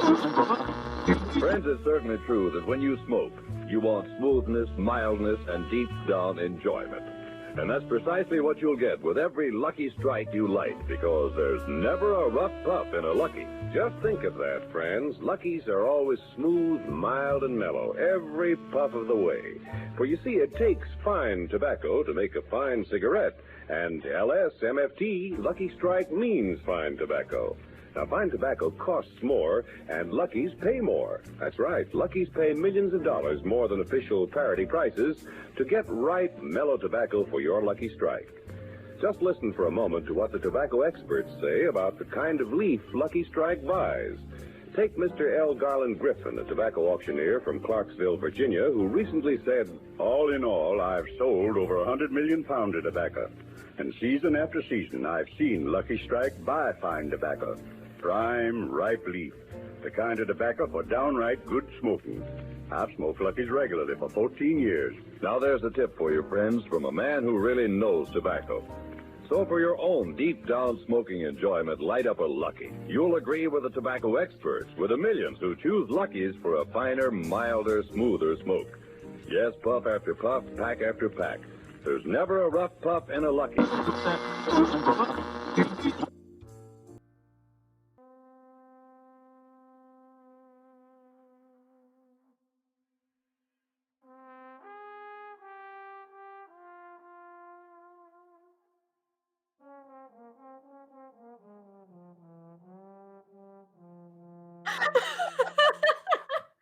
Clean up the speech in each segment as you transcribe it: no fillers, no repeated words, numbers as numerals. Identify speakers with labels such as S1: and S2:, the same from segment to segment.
S1: Friends, it's certainly true that when you smoke, you want smoothness, mildness, and deep down enjoyment. And that's precisely what you'll get with every Lucky Strike you light, because there's never a rough puff in a Lucky. Just think of that, friends. Luckies are always smooth, mild, and mellow, every puff of the way. For you see, it takes fine tobacco to make a fine cigarette. And LSMFT, Lucky Strike means fine tobacco. Now, fine tobacco costs more, and Lucky's pay more. That's right. Lucky's pay millions of dollars more than official parity prices to get ripe, mellow tobacco for your Lucky Strike. Just listen for a moment to what the tobacco experts say about the kind of leaf Lucky Strike buys. Take Mr. L. Garland Griffin, a tobacco auctioneer from Clarksville, Virginia, who recently said, "All in all, I've sold over 100 million pounds of tobacco. And season after season, I've seen Lucky Strike buy fine tobacco. Prime, ripe leaf. The kind of tobacco for downright good smoking. I've smoked Lucky's regularly for 14 years. Now there's a tip for you, friends, from a man who really knows tobacco. So for your own deep-down smoking enjoyment, light up a Lucky. You'll agree with the tobacco experts, with the millions who choose Luckies for a finer, milder, smoother smoke. Yes, puff after puff, pack after pack. There's never a rough puff in a Lucky.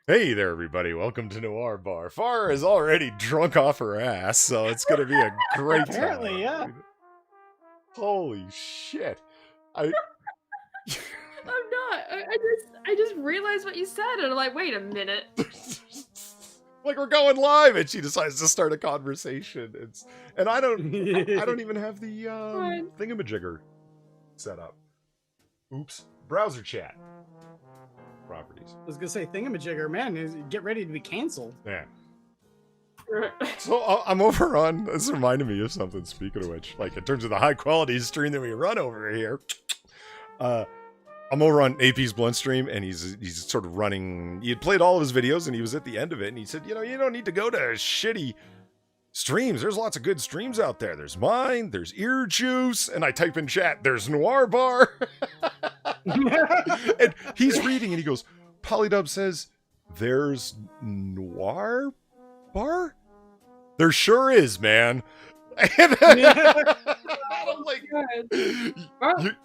S2: Hey there, everybody. Welcome to Noir Bar. Far is already drunk off her ass, so it's going to be a great time.
S3: Apparently, yeah.
S2: Holy shit.
S4: I'm not. I just realized what you said, and I'm like, wait a minute.
S2: Like, we're going live, and she decides to start a conversation. And I don't even have the thingamajigger set up. Oops. Browser chat. Properties.
S3: I was gonna say thingamajigger, man, get ready to be canceled.
S2: Yeah. So I'm over on, this reminded me of something, speaking of which, like in terms of the high quality stream that we run over here, I'm over on AP's Blunt stream, and he's sort of running, he had played all of his videos, and he was at the end of it, and he said, you know, you don't need to go to shitty streams. There's lots of good streams out there. There's mine, there's Ear Juice, and I type in chat, there's Noir Bar. And he's reading, and he goes, Polydub says, there's Noir Bar? There sure is, man. And I'm like,
S4: well,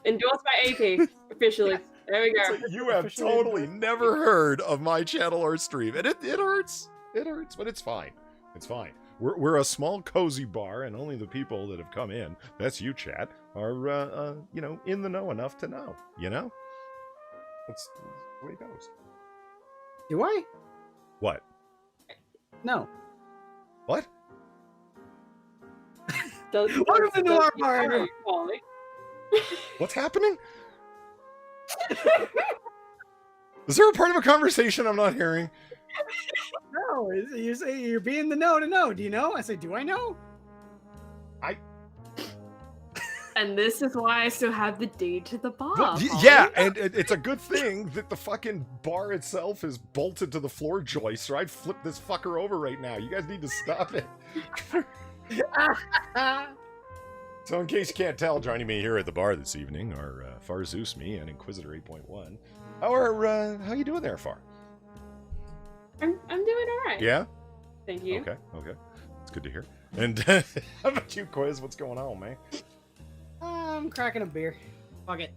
S4: endorsed by AP, officially. There we go.
S2: Like, you have totally never heard of my channel or stream. And it hurts. It hurts, but it's fine. It's fine. We're a small, cozy bar, and only the people that have come in, that's you, chat, are, you know, in the know enough to know, you know? That's the way it goes.
S3: Do I?
S2: What?
S3: No.
S2: What?
S3: Welcome to Noir Bar.
S2: What's happening? Is there a part of a conversation I'm not hearing?
S3: No, you say you're being the know to know. Do you know? I say, do I know?
S4: And this is why I still have the deed to the bar.
S2: Well, yeah, and it's a good thing that the fucking bar itself is bolted to the floor joist, or I'd flip this fucker over right now. You guys need to stop it. So in case you can't tell, joining me here at the bar this evening are Far Zeus, me, and Inquisitor 8.1. How you doing there, Far?
S4: I'm doing all right.
S2: Yeah?
S4: Thank you.
S2: Okay. It's good to hear. And how about you, Quiz? What's going on, man?
S3: I'm cracking a beer. Fuck it.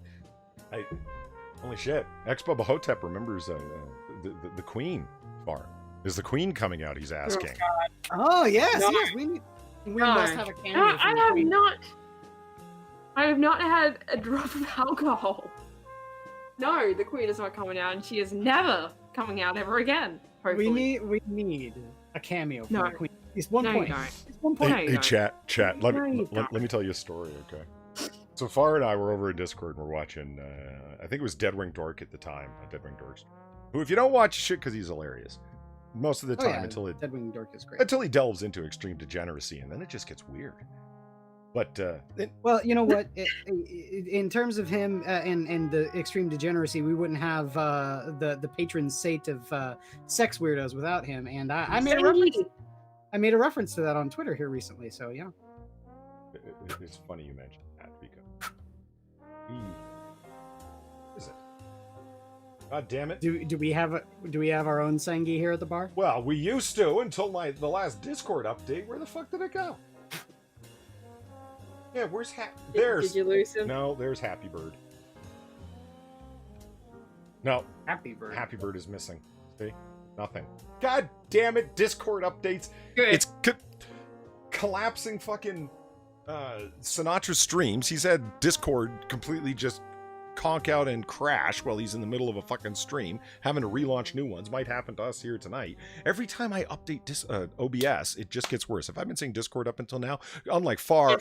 S2: Holy shit. Ex-Bubba Hotep remembers the Queen, Far. Is the Queen coming out, he's asking.
S3: Oh, yes,
S4: No.
S3: yes. We must have a cameo.
S4: I have not had a drop of alcohol. No, the Queen is not coming out, and she is never coming out ever again. Hopefully.
S3: We need a cameo from
S4: No.
S3: the Queen. It's one
S4: No,
S3: point.
S4: you don't.
S3: It's 1 point.
S2: Hey, chat. Let
S4: No,
S2: me
S4: you
S2: let me tell you a story, okay? So Far and I were over in Discord, and we're watching, I think it was Deadwing Dork at the time, Deadwing Dorks, who, if you don't watch shit because he's hilarious, most of the time
S3: Deadwing Dork is great.
S2: until he delves into extreme degeneracy, and then it just gets weird. But
S3: well, you know what? In terms of him and the extreme degeneracy, we wouldn't have the patron saint of sex weirdos without him. And I made a reference. I made a reference to that on Twitter here recently. So yeah,
S2: it's funny you mentioned that because is it? God damn it!
S3: Do we have our own Sengi here at the bar?
S2: Well, we used to until the last Discord update. Where the fuck did it go? Yeah, where's there's
S4: Did you lose him?
S2: No, there's Happy Bird. No,
S3: Happy Bird.
S2: Happy Bird is missing. See, nothing. God damn it! Discord updates.
S4: Good.
S2: It's collapsing fucking Sinatra streams. He's had Discord completely just conk out and crash while he's in the middle of a fucking stream, having to relaunch new ones. Might happen to us here tonight. Every time I update OBS, it just gets worse. If I've been saying Discord up until now, unlike far,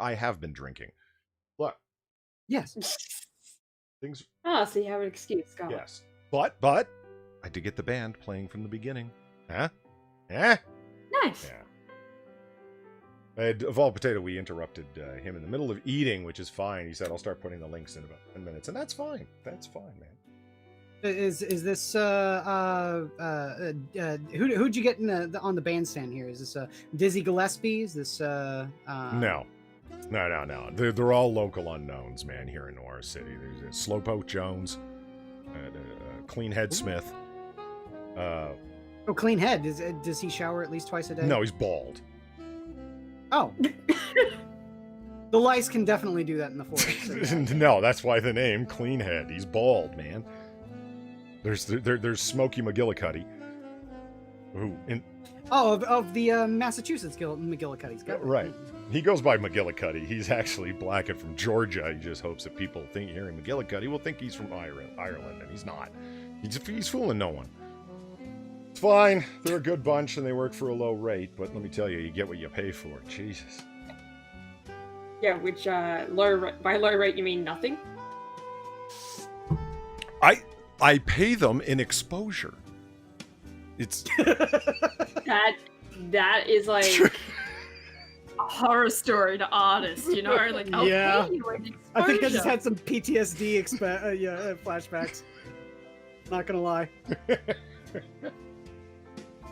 S2: I have been drinking. Look.
S3: Yes.
S2: Things.
S4: Oh, so you have an excuse, Scott.
S2: Yes. But I did get the band playing from the beginning. Huh? Yeah.
S4: Nice.
S2: Yeah. Evolved Potato, we interrupted him in the middle of eating, which is fine. He said, I'll start putting the links in about 10 minutes. And that's fine. That's fine, man.
S3: Is this who'd you get on the bandstand here? Is this Dizzy Gillespie? Is this
S2: No. They're all local unknowns, man, here in Noir City. There's Slowpoke Jones, Clean Head Smith.
S3: Clean Head. Does he shower at least twice a day?
S2: No, he's bald.
S3: Oh. The lice can definitely do that in the forest. So yeah.
S2: No, that's why the name Clean Head. He's bald, man. There's Smokey McGillicuddy, who
S3: of the Massachusetts McGillicuddy's got
S2: right. He goes by McGillicuddy. He's actually black and from Georgia. He just hopes that people hearing McGillicuddy will think he's from Ireland, and he's not. He's fooling no one. It's fine. They're a good bunch, and they work for a low rate. But let me tell you, you get what you pay for. Jesus.
S4: Yeah, which by low rate you mean nothing?
S2: I pay them in exposure. It's
S4: that is like a horror story to artists, you know? Like,
S3: yeah.
S4: Pay you in
S3: I think I just had some PTSD flashbacks. Not gonna lie.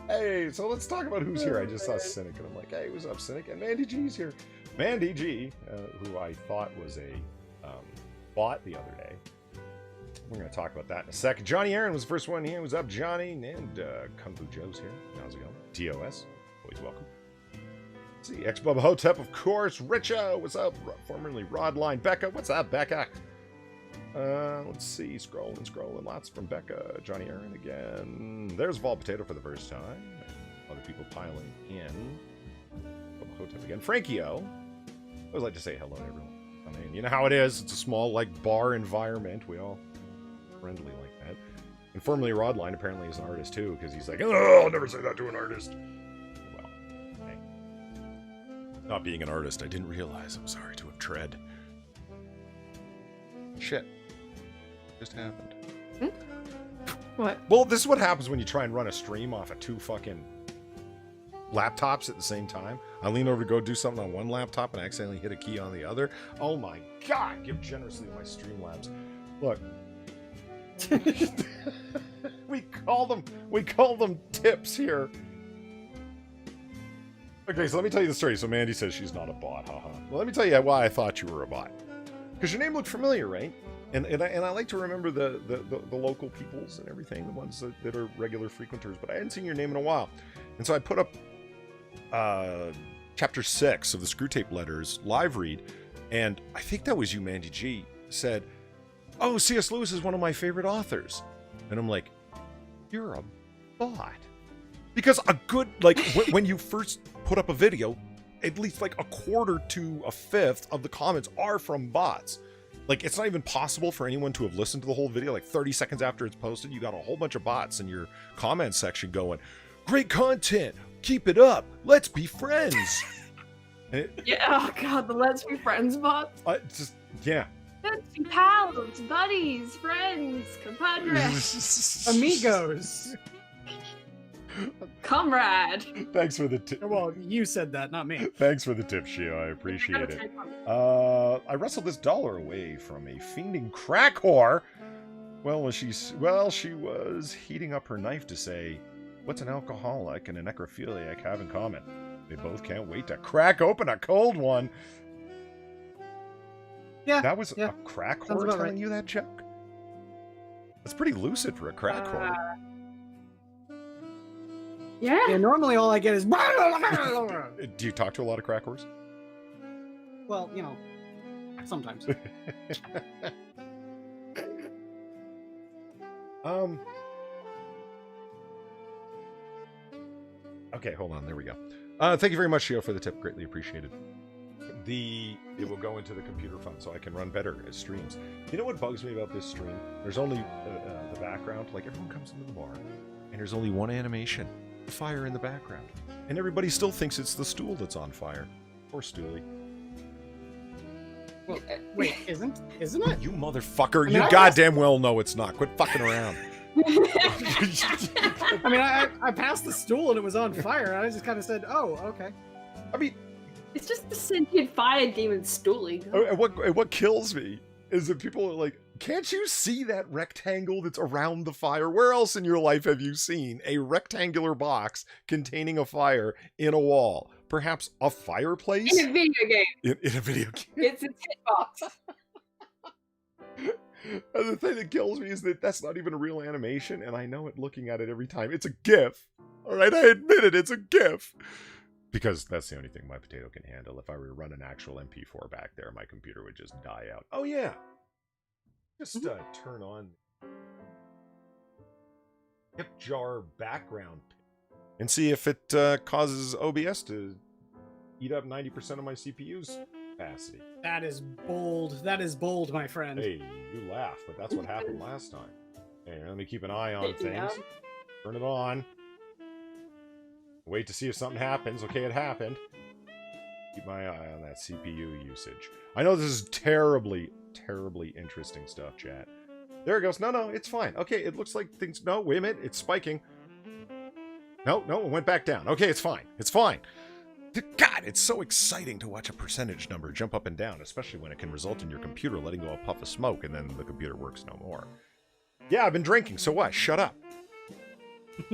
S2: Hey, so let's talk about who's here. I just saw Cynic, and I'm like, hey, what's up, Cynic? And Mandy G's here. Mandy G, who I thought was a bot the other day. We're going to talk about that in a second. Johnny Aaron was the first one here. What's up, Johnny? And Kung Fu Joe's here. How's it going? TOS, always welcome. Let's see, X-Bubba Hotep, of course. Richa, what's up? Formerly Rodline. Becca, what's up, Becca? Let's see, scrolling. Lots from Becca. Johnny Aaron again. There's Vol Potato for the first time. Other people piling in. Hotep again. Frankie O. I always like to say hello to everyone. I mean, you know how it is. It's a small, bar environment. We all friendly like that. And formerly Rodline apparently is an artist too, because he's like, oh, I'll never say that to an artist. Well, hey. Not being an artist, I didn't realize. I'm sorry to have tread. Shit. Just happened.
S4: What?
S2: Well, this is what happens when you try and run a stream off of two fucking laptops at the same time. I lean over to go do something on one laptop and I accidentally hit a key on the other. Oh my god, give generously to my Streamlabs. Look. we call them tips here. Okay, so let me tell you the story. So Mandy says she's not a bot, haha. Well, let me tell you why I thought you were a bot. Because your name looked familiar, right? And I like to remember the local peoples and everything, the ones that are regular frequenters, but I hadn't seen your name in a while. And so I put up chapter 6 of the Screwtape Letters live read, and I think that was you, Mandy G, said, oh, C.S. Lewis is one of my favorite authors. And I'm like, you're a bot. Because a good, when you first put up a video, at least a quarter to a fifth of the comments are from bots. It's not even possible for anyone to have listened to the whole video. 30 seconds after it's posted, you got a whole bunch of bots in your comment section going, great content, keep it up, let's be friends.
S4: Yeah, oh god, the let's be friends bots.
S2: Yeah.
S4: Let's be pals, buddies, friends, compadres.
S3: Amigos.
S4: Comrade.
S2: Thanks for the tip.
S3: Well, you said that, not me.
S2: Than's for the tip, Shio. I appreciate it. I wrestled this dollar away from a fiending crack whore. She was heating up her knife to say, "What's an alcoholic and a necrophiliac have in common? They both can't wait to crack open a cold one."
S3: Yeah,
S2: that was a crack whore telling you that joke. That's pretty lucid for a crack whore.
S4: Yeah.
S3: Normally all I get is.
S2: Do you talk to a lot of crack whores?
S3: Well, sometimes.
S2: Okay, hold on. There we go. Thank you very much, Shio, for the tip. Greatly appreciated. It will go into the computer fund so I can run better as streams. You know what bugs me about this stream? There's only the background. Like, everyone comes into the bar, and there's only one animation. Fire in the background. And everybody still thinks it's the stool that's on fire. Poor Stoolie.
S3: Well, wait, isn't it?
S2: You motherfucker. You goddamn well know it's not. Quit fucking around.
S3: I mean, I passed the stool and it was on fire. And I just kind of said, "Oh, okay."
S2: I mean,
S4: it's just the sentient fire demon Stoolie.
S2: What kills me is that people are like, "Can't you see that rectangle that's around the fire? Where else in your life have you seen a rectangular box containing a fire in a wall? Perhaps a fireplace?
S4: In a video game.
S2: In a video game.
S4: It's a tit box."
S2: And the thing that kills me is that that's not even a real animation, and I know it looking at it every time. It's a GIF. All right, I admit it. It's a GIF. Because that's the only thing my potato can handle. If I were to run an actual MP4 back there, my computer would just die out. Oh, yeah. Just turn on hip jar background and see if it causes OBS to eat up 90% of my CPU's capacity.
S3: That is bold. That is bold, my friend.
S2: Hey, you laugh, but that's what happened last time. Hey, let me keep an eye on things. Turn it on. Wait to see if something happens. Okay, it happened. Keep my eye on that CPU usage. I know this is terribly interesting stuff, chat. There it goes. No, it's fine. Okay, it looks like things... No, wait a minute. It's spiking. No, it went back down. Okay, it's fine. It's fine. God, it's so exciting to watch a percentage number jump up and down, especially when it can result in your computer letting go a puff of smoke and then the computer works no more. Yeah, I've been drinking. So what? Shut up.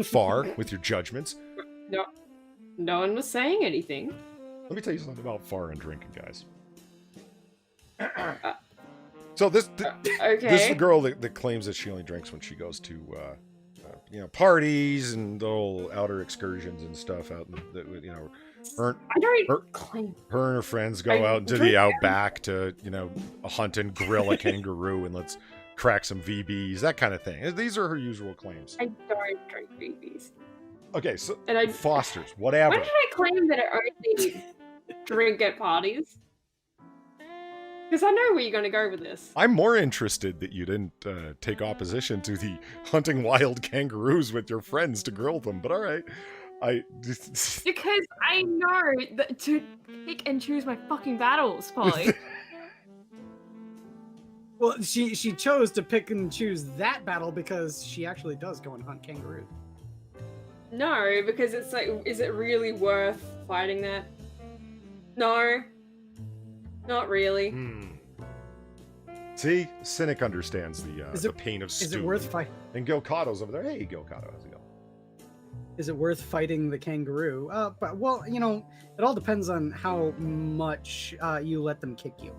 S2: Far with your judgments.
S4: No one was saying anything.
S2: Let me tell you something about far and drinking, guys. So this is the girl that claims that she only drinks when she goes to parties and little outer excursions and stuff out in her and her friends go out into the outback to hunt and grill a kangaroo and let's crack some VBs, that kind of thing. These are her usual claims.
S4: I don't drink VBs.
S2: Okay, so Foster's, whatever.
S4: When did I claim that I only drink at parties? Because I know where you're going to go with this.
S2: I'm more interested that you didn't take opposition to the hunting wild kangaroos with your friends to grill them, but all right.
S4: Because I know that to pick and choose my fucking battles, Polly.
S3: Well, she chose to pick and choose that battle because she actually does go and hunt kangaroos.
S4: No, because it's like, is it really worth fighting that? No. Not really.
S2: See? Cynic understands the pain of stew.
S3: Is it worth fighting?
S2: And Gil Cotto's over there. Hey, Gil Cotto, how's it going?
S3: Is it worth fighting the kangaroo? Well, it all depends on how much you let them kick you.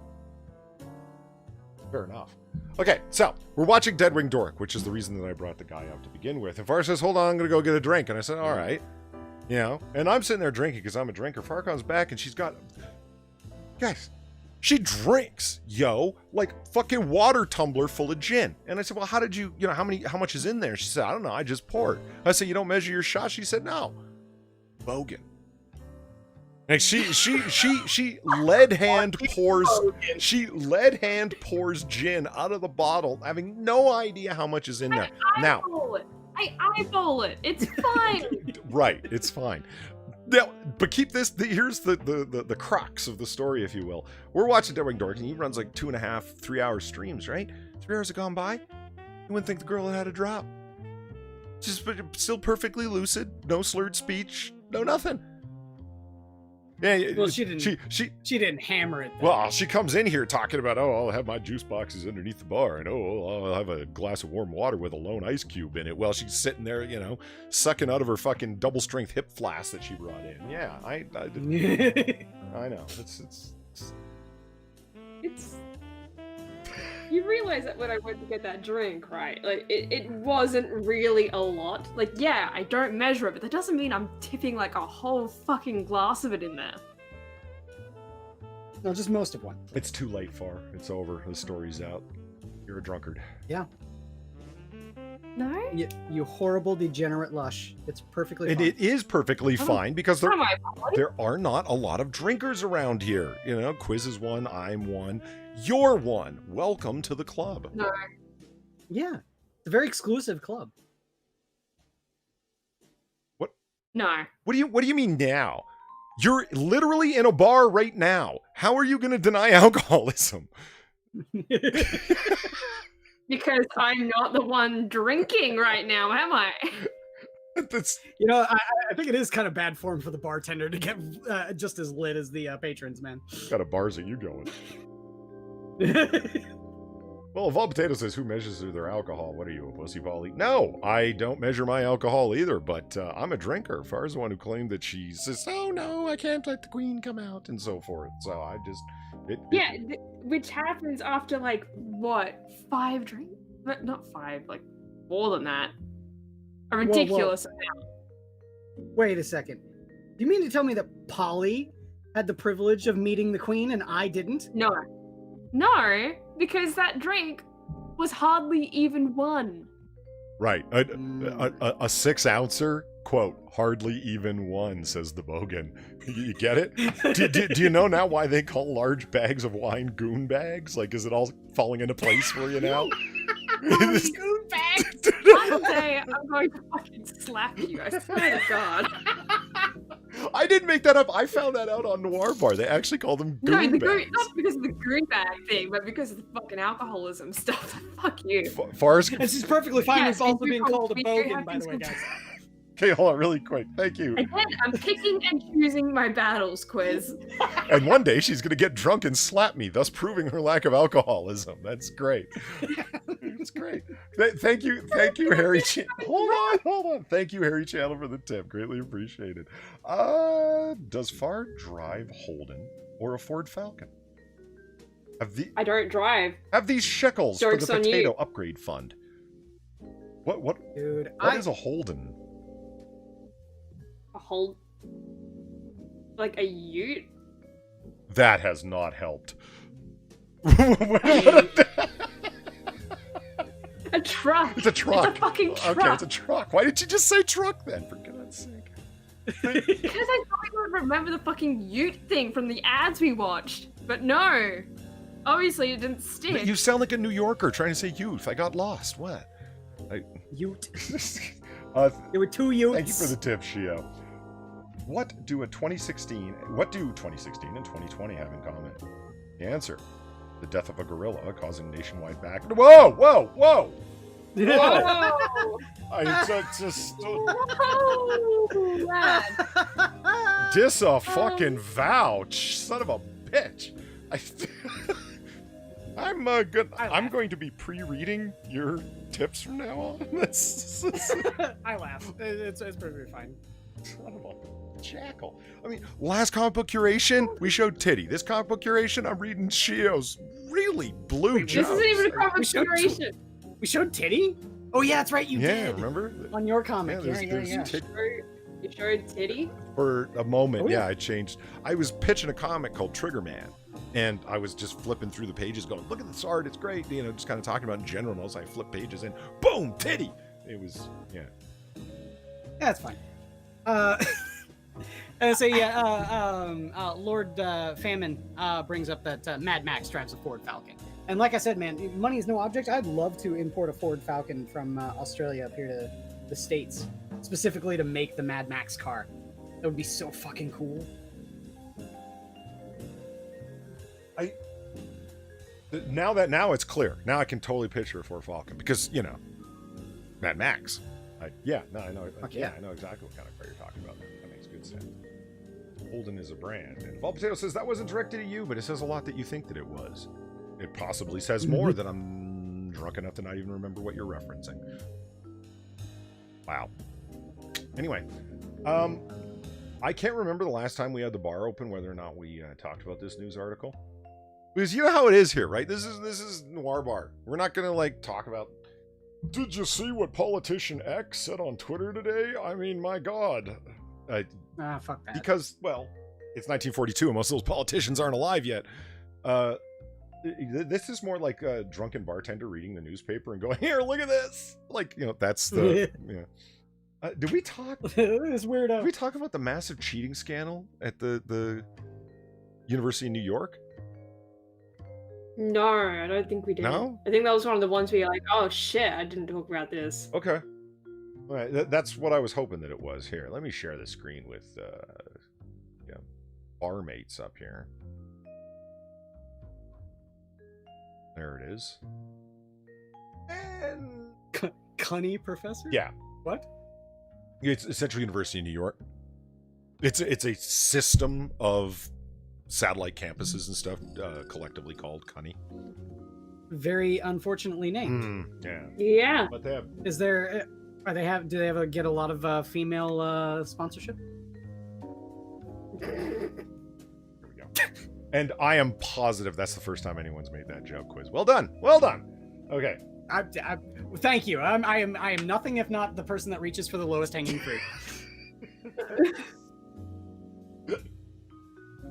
S2: Fair enough. Okay, so we're watching Deadwing Dork, which is the reason that I brought the guy up to begin with. And Far says, hold on, I'm going to go get a drink. And I said, all right. And I'm sitting there drinking because I'm a drinker. Far comes back and she's got... Guys, she drinks, like fucking water tumbler full of gin. And I said, well, how did you, how much is in there? She said, I don't know, I just poured. I said, you don't measure your shot? She said, no. Bogan. And she lead hand pours gin out of the bottle, having no idea how much is in there.
S4: I eyeball it. It's fine.
S2: Right, it's fine. Now, but keep this. Here's the crux of the story, if you will. We're watching Deadwing Dork, and he runs like 2.5, 3 hour streams, right? 3 hours have gone by. You wouldn't think the girl had had a drop. Just still perfectly lucid, no slurred speech, no nothing. Yeah,
S3: well, she didn't hammer it.
S2: Well, she comes in here talking about, oh, I'll have my juice boxes underneath the bar, and oh, I'll have a glass of warm water with a lone ice cube in it. Well, she's sitting there, you know, sucking out of her fucking double strength hip flask that she brought in. Yeah, I know. It's.
S4: You realize that when I went to get that drink, right? Like, it wasn't really a lot. Like, yeah, I don't measure it, but that doesn't mean I'm tipping, like, a whole fucking glass of it in there.
S3: No, just most of one.
S2: It's too late, Far. It's over. The story's out. You're a drunkard.
S3: Yeah.
S4: No?
S3: You horrible, degenerate lush. It's perfectly fine.
S2: And it is perfectly fine because there are not a lot of drinkers around here. You know, Quiz is one, I'm one, you're one. Welcome to the club.
S4: No.
S3: Yeah. It's a very exclusive club.
S2: What?
S4: No.
S2: What do you mean now? You're literally in a bar right now. How are you going to deny alcoholism?
S4: Because I'm not the one drinking right now, am I?
S3: You know, I think it is kind of bad form for the bartender to get just as lit as the patrons, man.
S2: What kind of bars are you going? Well, if all potatoes says who measures their alcohol, what are you, a pussy volley? No, I don't measure my alcohol either, but I'm a drinker. Far's the one who claimed that she says, oh no, I can't let the queen come out, and so forth. So I just...
S4: which happens after, like, what, 5 drinks? Not 5, like, more than that. A ridiculous amount.
S3: Wait a second. Do you mean to tell me that Polly had the privilege of meeting the queen and I didn't?
S4: No, because that drink was hardly even one.
S2: Right. A 6-ouncer, quote, hardly even one, says the Bogan. You get it? Do you know now why they call large bags of wine goon bags? Like, is it all falling into place for you now?
S3: Goon bags!
S4: One day I'm going to fucking slap you, I swear to God.
S2: I didn't make that up. I found that out on Noir Bar. They actually call them goon bags.
S4: Not because of the goon bag thing, but because of the fucking alcoholism stuff. Fuck you.
S2: Far's...
S3: This is perfectly fine.
S4: Yes,
S3: it's also being called a bogan, by the way, guys.
S2: Okay, hold on really quick. Thank you.
S4: Again, I'm picking and choosing my battles, Quiz.
S2: And one day she's going to get drunk and slap me, thus proving her lack of alcoholism. That's great. It's great. Thank you, Harry. Hold on. Thank you, Harry Chandler, for the tip. Greatly appreciated. Does Far drive Holden or a Ford Falcon?
S4: I don't drive.
S2: Have these shekels
S4: Jokes
S2: for the potato upgrade fund. What?
S3: Dude,
S2: what is a Holden?
S4: Like a ute?
S2: That has not helped.
S4: A truck.
S2: It's a truck.
S4: It's a fucking truck.
S2: Okay, it's a truck. Why didn't you just say truck then, for God's sake?
S4: Because I thought you would remember the fucking ute thing from the ads we watched. But no. Obviously it didn't stick.
S2: You sound like a New Yorker trying to say youth. I got lost. What?
S3: Ute.
S2: There
S3: were 2 utes.
S2: Thank you for the tip, Shio. What do 2016 and 2020 have in common? The answer: the death of a gorilla causing nationwide back. Whoa!
S4: Whoa!
S2: Dis a fucking vouch, son of a bitch. I'm going to be pre-reading your tips from now on.
S3: I laugh. It's perfectly fine.
S2: Son of a jackal. I mean, last comic book curation, we showed titty. This comic book curation, I'm reading Shio's really blue jokes.
S4: This isn't even a comic book curation.
S3: We showed titty? Oh yeah, that's right, you did.
S2: Yeah, remember?
S3: On your comic.
S2: Yeah,
S3: Yeah.
S4: You showed titty?
S2: For a moment,
S3: Oh, yeah.
S2: I changed. I was pitching a comic called Trigger Man. And I was just flipping through the pages going, look at this art, it's great. You know, just kind of talking about in general. And I flip pages and boom, titty. It was, yeah.
S3: That's fine. Lord Famine brings up that Mad Max drives a Ford Falcon. And like I said, man, money is no object. I'd love to import a Ford Falcon from Australia up here to the States, specifically to make the Mad Max car. That would be so fucking cool.
S2: Now it's clear. Now I can totally picture a Ford Falcon because, you know, Mad Max. Yeah, no, I know.
S3: Okay.
S2: Yeah, I know exactly what kind of car you're talking about. That makes good sense. Holden is a brand. And Fall Potato says that wasn't directed at you, but it says a lot that you think that it was. It possibly says more that I'm drunk enough to not even remember what you're referencing. Wow. Anyway, I can't remember the last time we had the bar open, whether or not we talked about this news article. Because you know how it is here, right? This is Noir Bar. We're not gonna like talk about. Did you see what politician X said on Twitter today? I mean, my God.
S3: Fuck that.
S2: Because, well, it's 1942 and most of those politicians aren't alive yet. This is more like a drunken bartender reading the newspaper and going, here, look at this. Like, you know, that's the... did we talk...
S3: It's weird.
S2: Did we talk about the massive cheating scandal at the University of New York?
S4: No, I don't think we did.
S2: No?
S4: I think that was one of the ones where you're like, oh shit, I didn't talk about this.
S2: Okay. All right, that's what I was hoping that it was. Here, let me share the screen with bar mates up here. There it is. And
S3: Cunny professor?
S2: yeah,
S3: What?
S2: it's Central University of New York. It's a system of satellite campuses and stuff, collectively called CUNY.
S3: Very unfortunately named.
S2: Yeah.
S4: Yeah.
S2: But they have...
S3: Is there? Do they ever get a lot of female sponsorship?
S2: Here we go. And I am positive that's the first time anyone's made that joke quiz. Well done. Well done. Okay.
S3: Thank you. I am nothing if not the person that reaches for the lowest hanging fruit.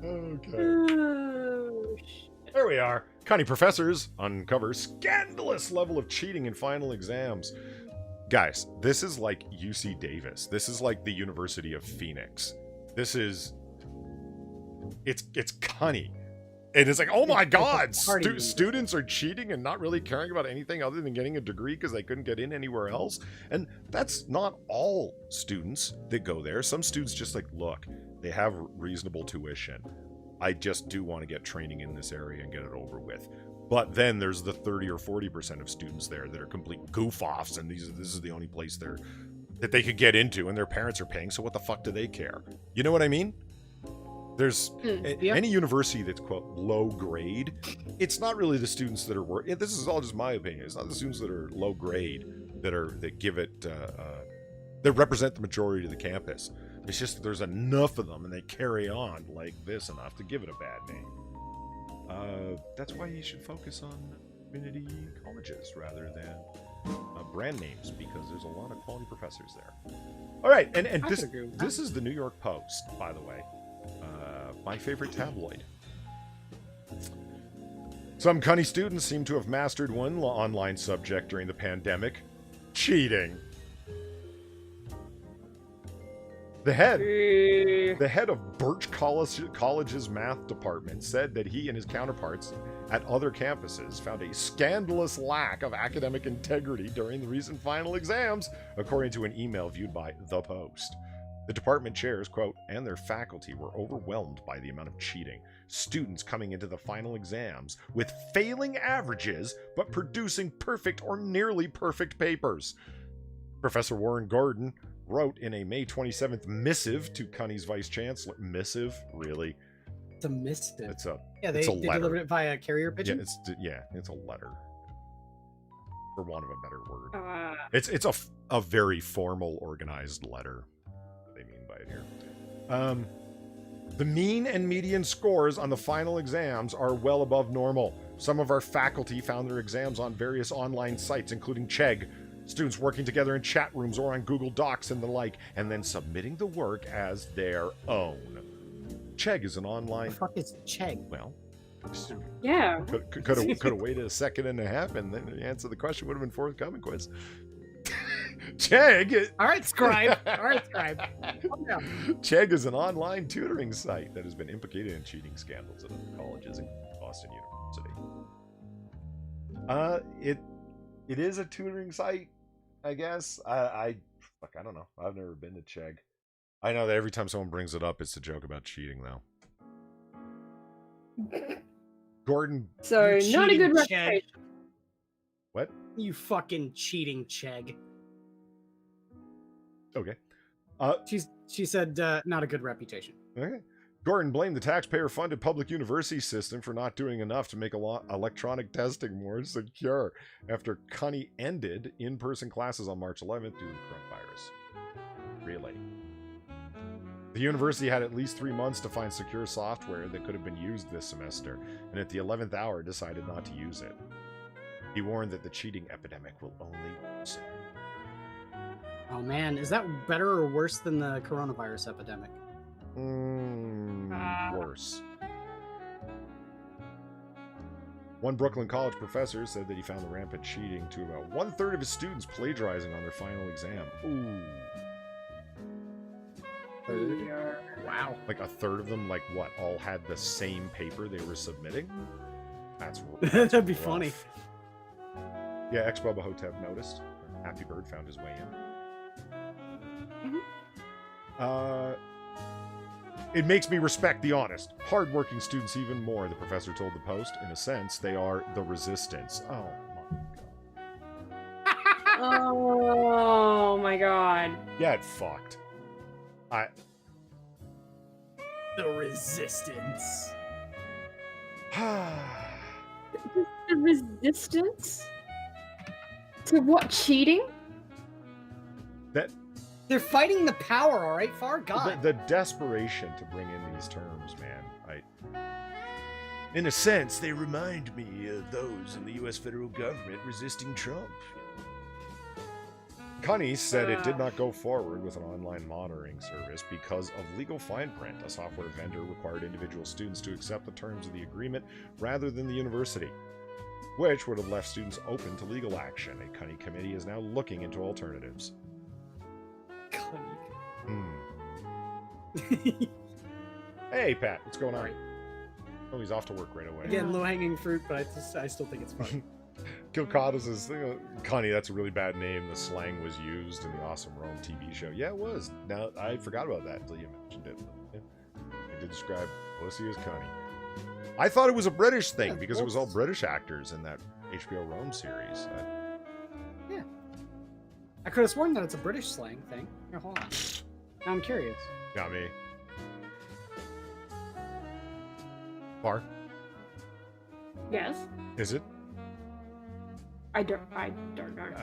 S2: Okay.
S4: Oh, shit.
S2: There we are. Connie Professors uncover scandalous level of cheating in final exams. Guys, this is like UC Davis. This is like the University of Phoenix. This is... It's Connie. And it's like, oh my God, students are cheating and not really caring about anything other than getting a degree because they couldn't get in anywhere else. And that's not all students that go there. Some students just like, look, they have reasonable tuition. I just do want to get training in this area and get it over with. But then there's the 30 or 40% of students there that are complete goof-offs, and this is the only place that they could get into, and their parents are paying, so what the fuck do they care? You know what I mean? There's any university that's, quote, low grade, it's not really the students that are this is all just my opinion. It's not the students that are low grade that give it that represent the majority of the campus. It's just that there's enough of them and they carry on like this enough to give it a bad name. That's why you should focus on community colleges rather than brand names, because there's a lot of quality professors there. All right, and this is the New York Post, by the way. My favorite tabloid. Some CUNY students seem to have mastered one online subject during the pandemic: cheating. The head of Birch College's math department said that he and his counterparts at other campuses found a scandalous lack of academic integrity during the recent final exams, according to an email viewed by The Post. The department chairs, quote, and their faculty were overwhelmed by the amount of cheating. Students coming into the final exams with failing averages, but producing perfect or nearly perfect papers. Professor Warren Gordon wrote in a May 27th missive to CUNY's vice chancellor. Missive? Really?
S3: It's a missive.
S2: It's a
S3: they delivered it via carrier pigeon.
S2: It's a letter, for want of a better word. It's a very formal, organized letter. What they mean by it here. The mean and median scores on the final exams are well above normal. Some of our faculty found their exams on various online sites, including Chegg. Students working together in chat rooms or on Google Docs and the like, and then submitting the work as their own. Chegg is an online...
S3: The fuck is Chegg?
S2: Well,
S4: yeah.
S2: Could have waited a second and a half, and then the answer to the question would have been forthcoming, quiz. Chegg...
S3: All right, scribe.
S2: Chegg is an online tutoring site that has been implicated in cheating scandals at other colleges, including Boston University. It is a tutoring site, I guess. I don't know. I've never been to Chegg. I know that every time someone brings it up, it's a joke about cheating, though. Gordon.
S4: So, not a good reputation.
S2: What?
S3: You fucking cheating Chegg.
S2: Okay.
S3: She said not a good reputation.
S2: Okay. Gordon blamed the taxpayer-funded public university system for not doing enough to make electronic testing more secure after Cunny ended in-person classes on March 11th due to the coronavirus. Really? The university had at least 3 months to find secure software that could have been used this semester, and at the 11th hour decided not to use it. He warned that the cheating epidemic will only worsen.
S3: Oh man, is that better or worse than the coronavirus epidemic?
S2: Worse. One Brooklyn College professor said that he found the rampant cheating to about 1/3 of his students plagiarizing on their final exam. Ooh.
S3: Wow.
S2: Like 1/3 of them, like what, all had the same paper they were submitting? That's
S3: That'd be
S2: rough.
S3: funny.
S2: Yeah, ex-Bubba Hotep noticed. Happy Bird found his way in. It makes me respect the honest, hard-working students even more, the professor told the Post. In a sense, they are the resistance. Oh, my God.
S4: Oh, my God.
S2: Yeah, it fucked.
S3: The resistance.
S4: The resistance? To what, cheating?
S3: They're fighting the power, all right, Far God.
S2: The desperation to bring in these terms, man. In a sense, they remind me of those in the U.S. federal government resisting Trump. Cunny said it did not go forward with an online monitoring service because of legal fine print. A software vendor required individual students to accept the terms of the agreement rather than the university, which would have left students open to legal action. A Cunny committee is now looking into alternatives. Hey, Pat, what's going on? Oh, he's off to work right away.
S3: Again, low-hanging fruit, but I still think it's fun.
S2: Kilcada says, Connie, that's a really bad name. The slang was used in the Awesome Rome TV show. Yeah, it was. Now, I forgot about that until you mentioned it. Yeah. It did describe Pussy as Connie. I thought it was a British thing because it was all British actors in that HBO Rome series.
S3: Yeah. I could have sworn that it's a British slang thing. Here, hold on. Now I'm curious.
S2: Got me. Bar?
S4: Yes.
S2: Is it?
S4: I don't know.
S2: Oh, okay.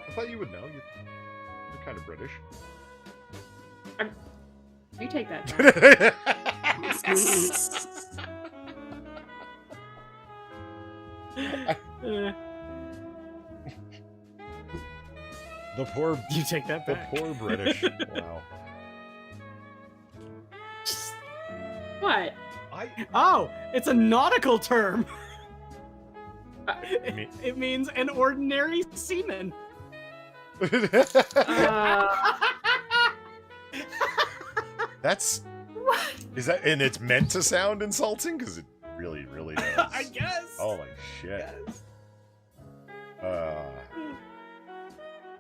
S2: I thought you would know. You're kind of British.
S4: You take that back.
S2: The poor...
S3: You take that back.
S2: The poor British. Wow.
S4: What?
S3: Oh, it's a nautical term. It means an ordinary seaman.
S2: That's...
S4: What?
S2: Is that... And it's meant to sound insulting? Because it really, really does.
S3: I guess.
S2: Holy shit.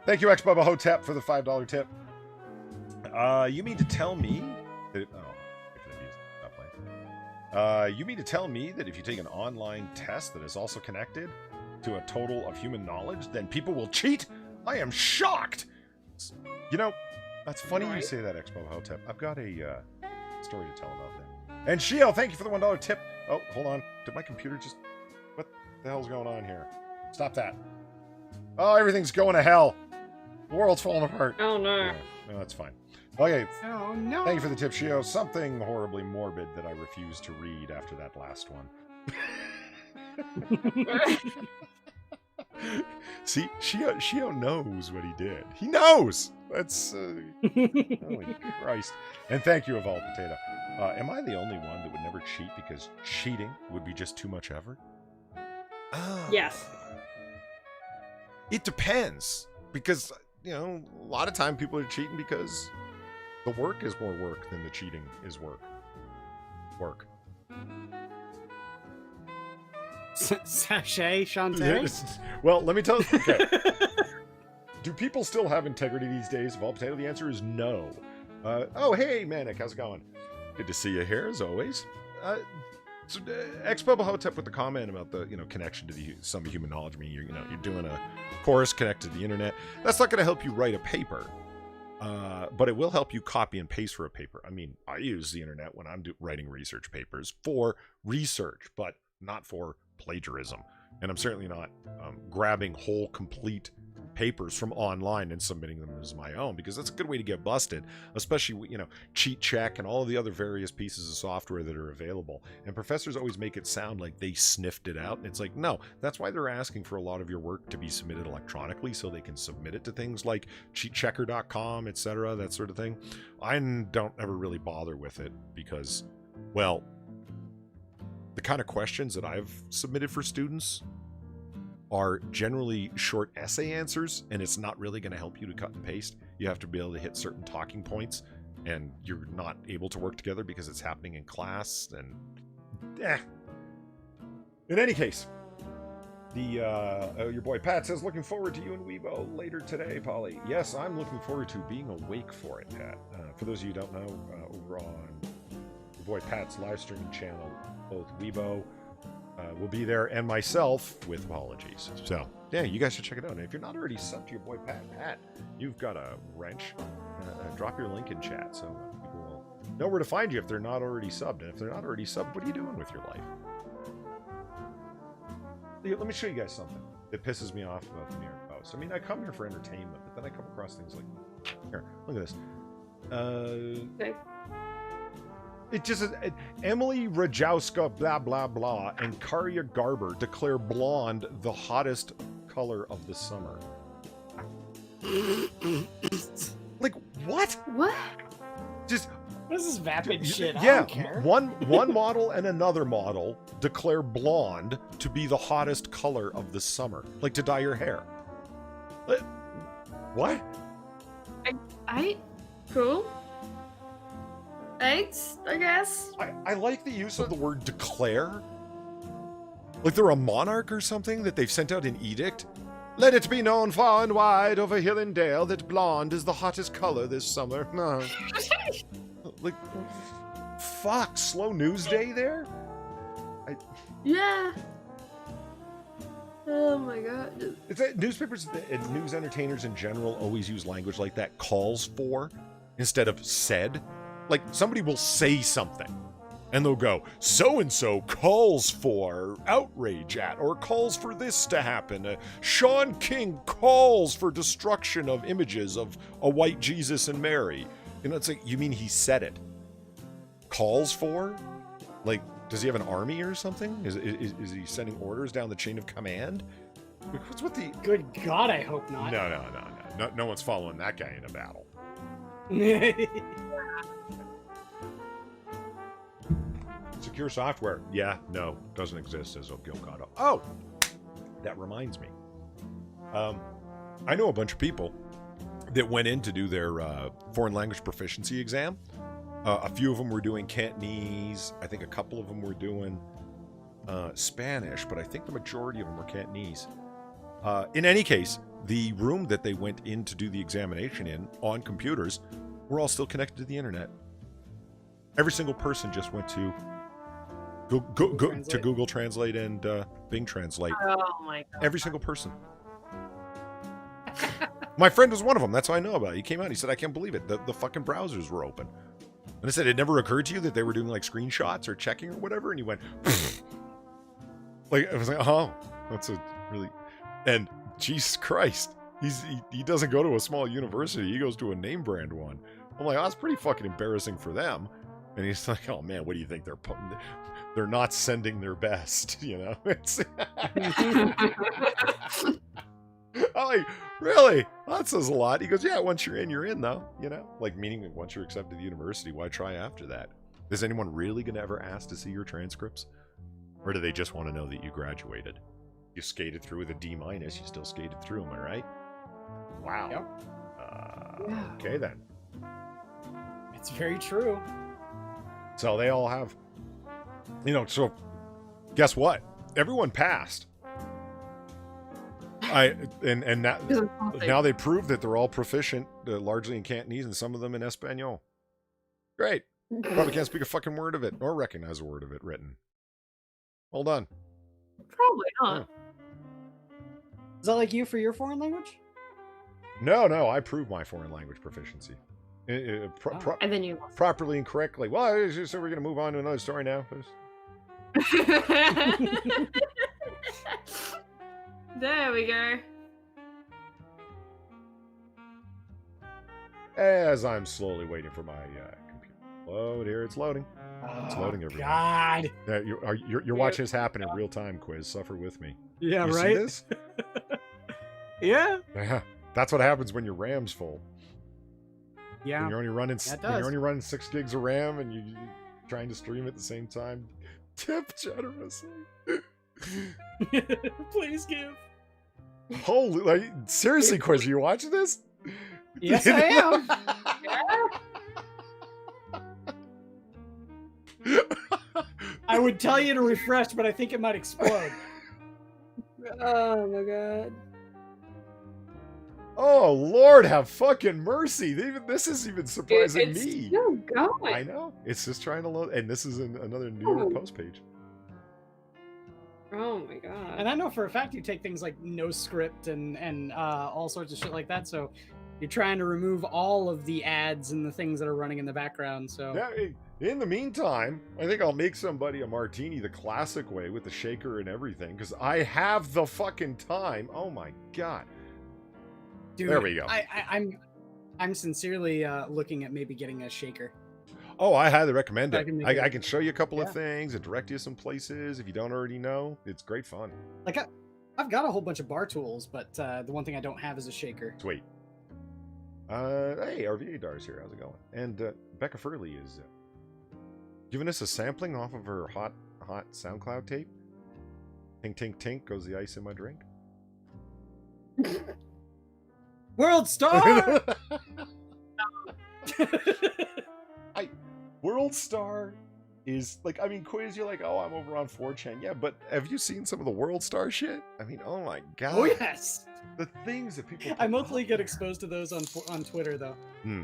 S2: Thank you, ex-Bubba Hotep, for the $5 tip. You mean to tell me... That, you mean to tell me that if you take an online test that is also connected to a total of human knowledge, then people will cheat? I am shocked! You know, that's funny you say that, ex-Bubba Hotep. I've got a story to tell about that. And Shio, thank you for the $1 tip. Oh, hold on. Did my computer just... What the hell's going on here? Stop that. Oh, everything's going to hell. The world's falling apart.
S4: Oh, no.
S2: Yeah, no, that's fine. Okay.
S3: Oh, no.
S2: Thank you for the tip, Shio. Something horribly morbid that I refuse to read after that last one. See, Shio knows what he did. He knows! That's... holy Christ. And thank you, Evolved Potato. Am I the only one that would never cheat because cheating would be just too much effort?
S4: Yes.
S2: It depends. Because, you know, a lot of time people are cheating because the work is more work than the cheating is work. Work.
S3: Sachet, Shantae?
S2: Well, let me tell you. Okay. Do people still have integrity these days? Evolved Potato, the answer is no. Oh, hey, Manic, how's it going? Good to see you here, as always. So Ex-Bubba with the comment about the connection to some human knowledge. I mean, you're doing a course connected to the internet. That's not going to help you write a paper, but it will help you copy and paste for a paper. I mean, I use the internet when I'm writing research papers for research, but not for plagiarism. And I'm certainly not grabbing whole complete papers from online and submitting them as my own, because that's a good way to get busted, especially with, cheat check and all of the other various pieces of software that are available. And professors always make it sound like they sniffed it out. And it's like, no, that's why they're asking for a lot of your work to be submitted electronically, so they can submit it to things like cheatchecker.com, etc., that sort of thing. I don't ever really bother with it because, well, the kind of questions that I've submitted for students are generally short essay answers, and it's not really going to help you to cut and paste. You have to be able to hit certain talking points, and you're not able to work together because it's happening in class, and In any case, your boy Pat says, looking forward to you and Weibo later today, Polly. Yes, I'm looking forward to being awake for it, Pat. For those of you who don't know, over on your boy Pat's live streaming channel, both Weibo will be there, and myself, with apologies. So, yeah, you guys should check it out. And if you're not already subbed to your boy Pat, you've got a wrench. Drop your link in chat so people will know where to find you if they're not already subbed. And if they're not already subbed, what are you doing with your life? Let me show you guys something that pisses me off about the New York Post. I mean, I come here for entertainment, but then I come across things like, here, look at this.
S4: Okay.
S2: It just says, Emily Rajowska, blah, blah, blah, and Karya Garber declare blonde the hottest color of the summer. Like, what?
S4: What?
S3: This is vapid shit. I
S2: Yeah,
S3: don't care.
S2: one model and another model declare blonde to be the hottest color of the summer. Like to dye your hair. What?
S4: Cool. Thanks, I guess.
S2: I like the use of the word declare. Like they're a monarch or something, that they've sent out an edict. Let it be known far and wide over hill and dale that blonde is the hottest color this summer. No. Like, fuck, slow news day there?
S4: Yeah. Oh my god.
S2: It's that newspapers and news entertainers in general always use language like that, calls for, instead of said. Like, somebody will say something, and they'll go, so-and-so calls for outrage at, or calls for this to happen. Sean King calls for destruction of images of a white Jesus and Mary. It's like, you mean he said it? Calls for? Like, does he have an army or something? Is he sending orders down the chain of command? What's with the...
S3: Good God, I hope not.
S2: No one's following that guy in a battle. Secure software. Yeah, no, doesn't exist as of Gilcotto. Oh, that reminds me. I know a bunch of people that went in to do their foreign language proficiency exam. A few of them were doing Cantonese. I think a couple of them were doing Spanish, but I think the majority of them were Cantonese. In any case, the room that they went in to do the examination in on computers were all still connected to the internet. Every single person just went to Google Translate and Bing Translate.
S4: Oh my god.
S2: Every single person. My friend was one of them. That's how I know about it. He came out. He said, I can't believe it. The fucking browsers were open. And I said, it never occurred to you that they were doing like screenshots or checking or whatever? And he went, like, I was like, oh, that's a really... And Jesus Christ, he doesn't go to a small university. He goes to a name brand one. I'm like, oh, that's pretty fucking embarrassing for them. And he's like, oh man, what do you think they're putting? They're not sending their best, you know? It's I'm like, really? That says a lot. He goes, yeah, once you're in though, you know? Like, meaning that once you're accepted to the university, why try after that? Is anyone really going to ever ask to see your transcripts? Or do they just want to know that you graduated? You skated through with a D-, you still skated through, am I right? Wow.
S3: Yep.
S2: Okay then.
S3: It's very true.
S2: So they all have, so guess what? Everyone passed. Now they prove that they're all proficient, largely in Cantonese and some of them in Espanol. Great. Probably can't speak a fucking word of it or recognize a word of it written. Well done.
S4: Probably not.
S3: Is that like you for your foreign language?
S2: No, I proved my foreign language proficiency.
S4: And then you lost.
S2: Properly and correctly. Well, so we're going to move on to another story now.
S4: There we go.
S2: As I'm slowly waiting for my computer to load here, it's loading. It's loading everyone.
S3: God.
S2: You're watching this happen in real time, Quiz. Suffer with me.
S3: Yeah,
S2: you
S3: right?
S2: See this?
S3: Yeah.
S2: Yeah. That's what happens when your RAM's full.
S3: Yeah.
S2: When you're only running 6 gigs of RAM and you're trying to stream at the same time. Tip generously.
S3: Please give.
S2: Holy, seriously, Quiz, are you watching this?
S3: Yes, I am. I would tell you to refresh, but I think it might explode.
S4: Oh my god.
S2: Oh Lord, have fucking mercy! This is even surprising
S4: It's
S2: me.
S4: still going.
S2: I know. It's just trying to load, and this is another New York Post page.
S4: Oh my god.
S3: And I know for a fact you take things like no script and all sorts of shit like that. So you're trying to remove all of the ads and the things that are running in the background. So
S2: Yeah. In the meantime, I think I'll make somebody a martini the classic way with the shaker and everything because I have the fucking time. Oh my god.
S3: dude,
S2: There we go.
S3: I'm sincerely looking at maybe getting a shaker.
S2: Oh, I highly recommend
S3: I
S2: it.
S3: can
S2: I can show you a couple of
S3: Yeah.
S2: things and direct you some places if you don't already know. It's great fun.
S3: Like I've got a whole bunch of bar tools, but the one thing I don't have is a shaker.
S2: Sweet. Hey, RVA Dar's here. How's it going? And Becca Furley is giving us a sampling off of her hot SoundCloud tape. Tink, tink, tink goes the ice in my drink.
S3: World Star.
S2: World Star is like, I mean, Quiz, you're like, oh, I'm over on 4chan. Yeah, but have you seen some of the World Star shit? I mean, oh my god.
S3: Oh yes.
S2: The things that people.
S3: I mostly get exposed to those on Twitter though.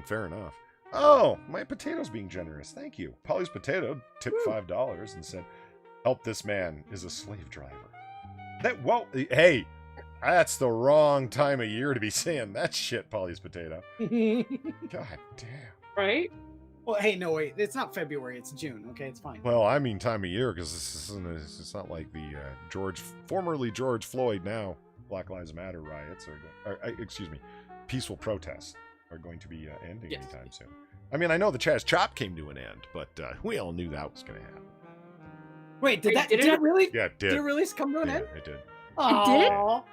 S2: Fair enough. Oh, my potato's being generous. Thank you. Polly's Potato tipped $5 and said, "Help this man is a slave driver." Hey, that's the wrong time of year to be saying that shit, Polly's Potato. God damn.
S4: Right?
S3: Well, hey, no wait, it's not February, it's June. Okay, it's fine.
S2: Well, I mean time of year because it's not like the formerly George Floyd, now Black Lives Matter riots peaceful protests are going to be ending anytime soon. I mean, I know the Chaz Chop came to an end, but we all knew that was going to happen.
S3: Wait, did it really?
S2: Yeah, it did.
S3: Did it really come to an end?
S2: It did.
S3: Aww.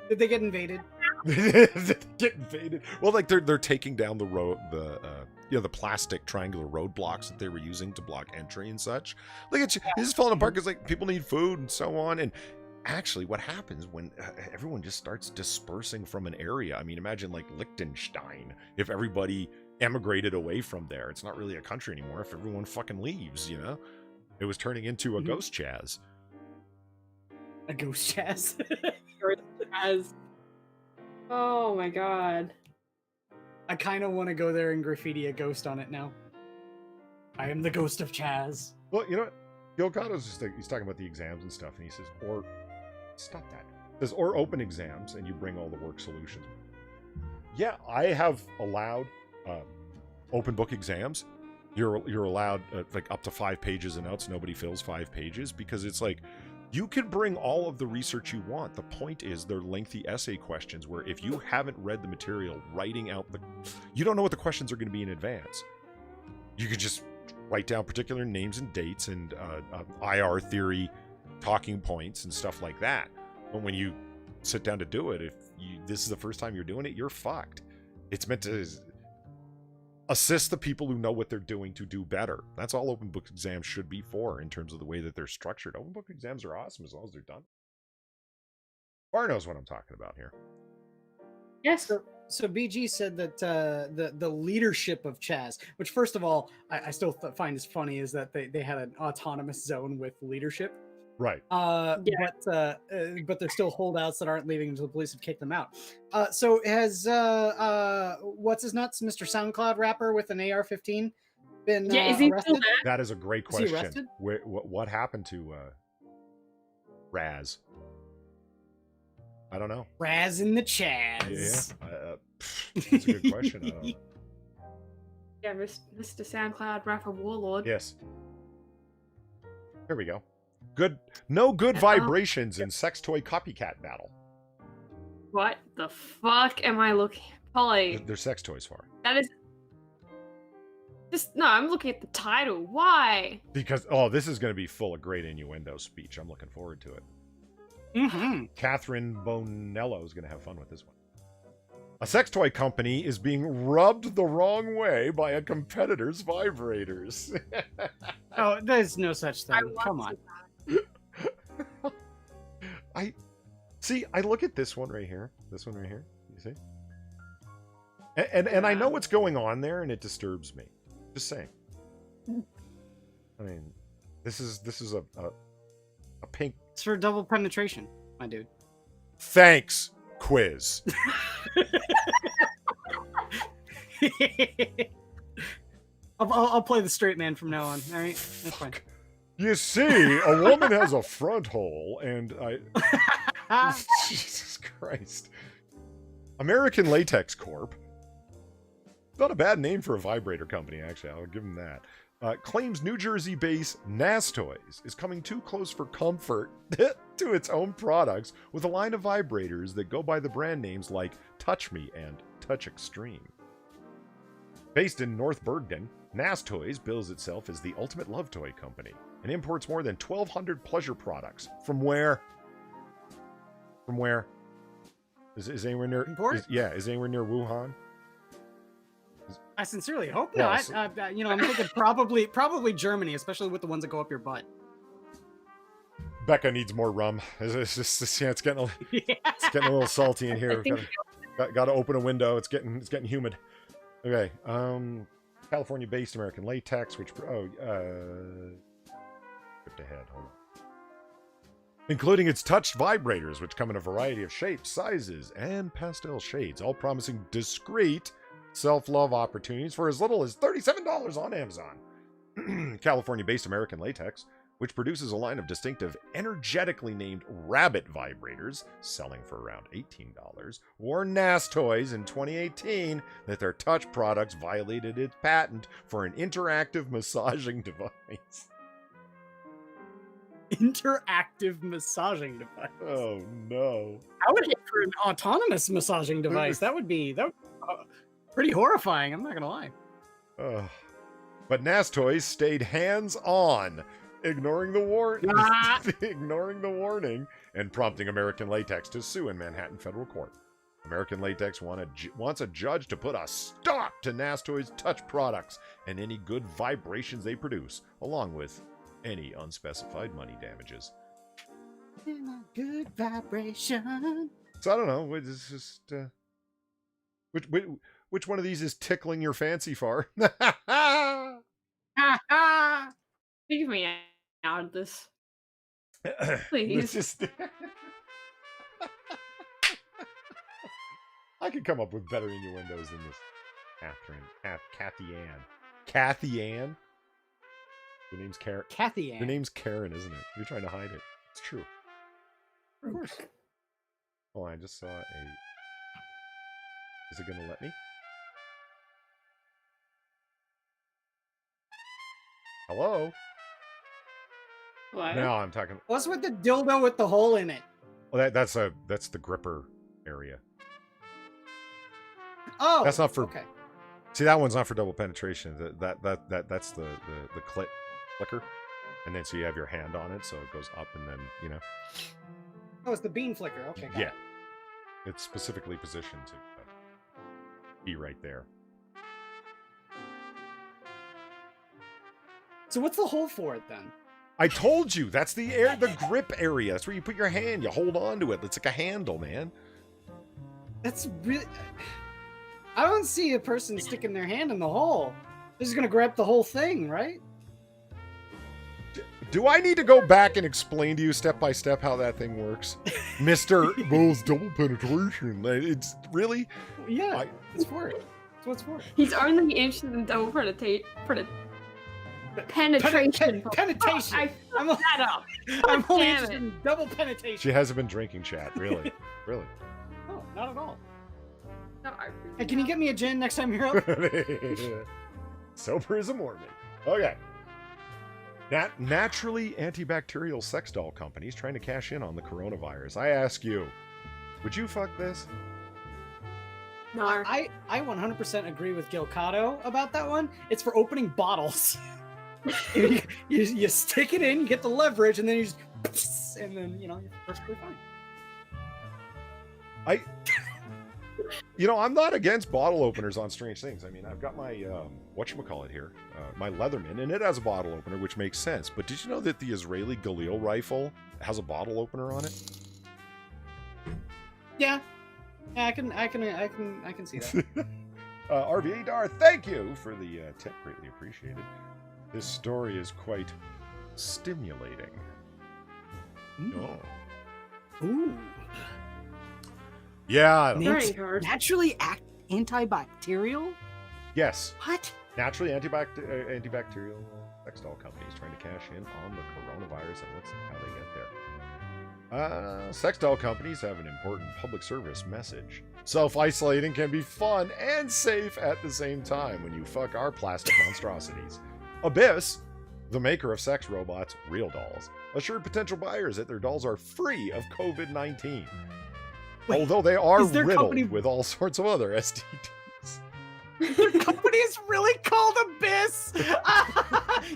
S3: Did they get invaded?
S2: Get invaded. Well, like they're taking down the road, the plastic triangular roadblocks that they were using to block entry and such. Like it's just falling apart because like people need food and so on. And actually, what happens when everyone just starts dispersing from an area? I mean, imagine like Liechtenstein. If everybody emigrated away from there, it's not really a country anymore. If everyone fucking leaves, you know, it was turning into a ghost Chaz.
S3: A ghost Chaz.
S4: Oh my god.
S3: I kind of want to go there and graffiti a ghost on it now. I am the ghost of Chaz.
S2: Well, you know what? Gilgado's just he's talking about the exams and stuff, and he says, or stop that. He says, or open exams, and you bring all the work solutions. Yeah, I have allowed open book exams. You're allowed like up to 5 pages of notes. Nobody fills 5 pages because it's like you can bring all of the research you want. The point is they're lengthy essay questions where if you haven't read the material, writing out you don't know what the questions are going to be in advance. You could just write down particular names and dates and IR theory talking points and stuff like that. But when you sit down to do it, if this is the first time you're doing it, you're fucked. It's meant to assist the people who know what they're doing to do better. That's all open book exams should be for in terms of the way that they're structured. Open book exams are awesome as long as they're done. Bar knows what I'm talking about here.
S4: Yes.
S3: So BG said that the leadership of Chaz, which first of all, I still find is funny, is that they had an autonomous zone with leadership.
S2: Right.
S3: But they're still holdouts that aren't leaving until the police have kicked them out. So has what's his nuts, Mr. SoundCloud rapper with an AR-15 been
S4: is he
S3: arrested?
S4: still there?
S2: That is a great question.
S3: Is he arrested?
S2: What happened to Raz. I don't know.
S3: Raz in the Chaz.
S2: Yeah. That's a good question. I don't know.
S4: Yeah, Mr. SoundCloud rapper Warlord.
S2: Yes. Here we go. No good vibrations in sex toy copycat battle.
S4: What the fuck am I looking? Polly.
S2: They're sex toys for.
S4: That is. No, I'm looking at the title. Why?
S2: Because this is going to be full of great innuendo speech. I'm looking forward to it.
S3: Mm-hmm.
S2: Catherine Bonello is going to have fun with this one. A sex toy company is being rubbed the wrong way by a competitor's vibrators.
S3: Oh, there's no such thing. Come on.
S2: I look at this one right here. This one right here. You see? And I know what's going on there, and it disturbs me. Just saying. I mean, this is a pink.
S3: It's for double penetration, my dude.
S2: Thanks, quiz.
S3: I'll play the straight man from now on. All right, that's fine.
S2: You see, a woman has a front hole, and Jesus Christ. American Latex Corp. Not a bad name for a vibrator company, actually. I'll give them that. Claims New Jersey-based Nas Toys is coming too close for comfort to its own products with a line of vibrators that go by the brand names like Touch Me and Touch Extreme. Based in North Bergen, Nas Toys bills itself as the ultimate love toy company and imports more than 1,200 pleasure products. From where? From where? Is anywhere near? Is anywhere near Wuhan?
S3: I sincerely hope not. I'm thinking probably Germany, especially with the ones that go up your butt.
S2: Becca needs more rum. It's getting a little salty in here. Got to open a window. It's getting humid. Okay. California-based American Latex, which skipped ahead. Hold on. Including its touched vibrators, which come in a variety of shapes, sizes, and pastel shades, all promising discreet self-love opportunities for as little as $37 on Amazon. California-based American Latex, which produces a line of distinctive, energetically named rabbit vibrators, selling for around $18, warned Nas Toys in 2018 that their touch products violated its patent for an interactive massaging device.
S3: Interactive massaging device.
S2: Oh no!
S3: I would hit for an autonomous massaging device. That would be pretty horrifying. I'm not gonna lie.
S2: But Nas Toys stayed hands-on, ignoring the warning and prompting American Latex to sue in Manhattan federal court. American Latex wants a judge to put a stop to Nas Toys' touch products and any good vibrations they produce, along with any unspecified money damages.
S3: Good vibration.
S2: So I don't know. It's just which one of these is tickling your fancy for?
S4: Leave me out of this, please.
S2: I could come up with better innuendos than this. Kathy Ann. Your name's Karen.
S3: Kathy Ann.
S2: Your name's Karen, isn't it? You're trying to hide it. It's true.
S3: Of course.
S2: Oh, I just saw a. Is it gonna let me? Hello?
S4: What?
S2: No, I'm talking.
S3: What's with the dildo with the hole in it?
S2: Well, that's the gripper area.
S3: Oh,
S2: that's not for.
S3: Okay.
S2: See, that one's not for double penetration. That's the clit flicker, and then so you have your hand on it, so it goes up, and then
S3: Oh, it's the bean flicker. Okay. Got it.
S2: It's specifically positioned to be right there.
S3: So what's the hole for it then?
S2: I told you, that's the grip area. That's where you put your hand. You hold on to it. It's like a handle, man.
S3: That's really. I don't see a person sticking their hand in the hole. They're just gonna grab the whole thing, right?
S2: Do I need to go back and explain to you step by step how that thing works, Mister? It's double penetration. It's really.
S3: Yeah, it's for it. That's what it's for.
S4: He's only interested in double penetration. Penetration.
S3: Penetration.
S4: I
S3: I'm,
S4: fucked that up.
S3: I'm only
S4: damn
S3: interested
S4: it.
S3: in double penetration.
S2: She hasn't been drinking, chat. Really, really.
S3: No, not at all.
S4: No, I really
S3: Hey, can you get me a gin next time you're up?
S2: Sober as a Mormon. Okay. Naturally antibacterial sex doll companies trying to cash in on the coronavirus. I ask you, would you fuck this?
S4: No.
S3: I 100% agree with Gilcado about that one. It's for opening bottles. you stick it in, you get the leverage, and then you just, and then you're perfectly fine.
S2: I'm not against bottle openers on Strange Things. I mean, I've got my whatchamacallit here, my Leatherman, and it has a bottle opener, which makes sense. But did you know that the Israeli Galil rifle has a bottle opener on it?
S3: Yeah, I can see that.
S2: RVA Dar, thank you for the tip, greatly appreciated. This story is quite stimulating. Oh.
S3: Ooh.
S2: Yeah, I don't know.
S4: Very hard.
S3: Naturally antibacterial?
S2: Yes.
S3: What?
S2: Naturally antibacterial sex doll companies trying to cash in on the coronavirus, and let's see how they get there. Sex doll companies have an important public service message. Self-isolating can be fun and safe at the same time when you fuck our plastic monstrosities. Abyss, the maker of sex robots, Real Dolls, assured potential buyers that their dolls are free of COVID-19.
S3: Wait,
S2: although they are
S3: is their
S2: riddled
S3: company-
S2: with all sorts of other STDs.
S3: The company is really called Abyss.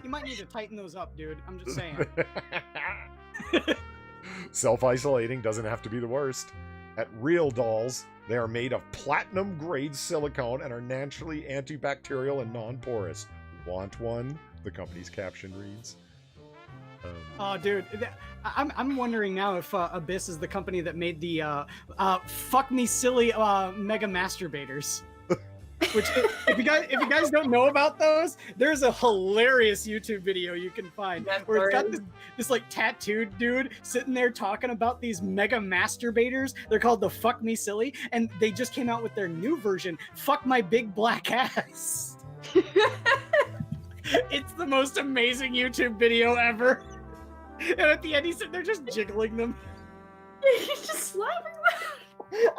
S3: You might need to tighten those up, dude. I'm just saying.
S2: Self-isolating doesn't have to be the worst. At Real Dolls, they are made of platinum-grade silicone and are naturally antibacterial and non-porous. Want one? The company's caption reads.
S3: Oh, dude, I'm wondering now if Abyss is the company that made the "fuck me silly" mega masturbators. Which, if you guys don't know about those, there's a hilarious YouTube video you can find where it's got this like tattooed dude sitting there talking about these mega masturbators. They're called the "fuck me silly," and they just came out with their new version, "fuck my big black ass." It's the most amazing YouTube video ever. And at the end, he's sitting there just jiggling them.
S4: He's just slapping them.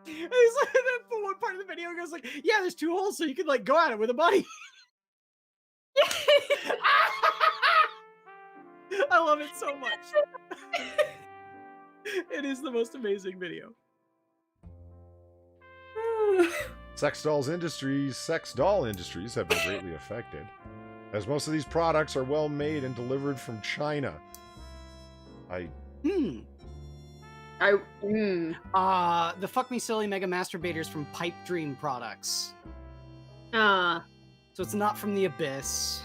S3: He's like, for one part of the video, he goes like, "Yeah, there's 2 holes, so you can like go at it with a buddy." I love it so much. It is the most amazing video.
S2: Sex doll industries have been greatly affected, as most of these products are well made and delivered from China.
S3: The "fuck me silly" mega masturbators from Pipe Dream Products. So it's not from the Abyss.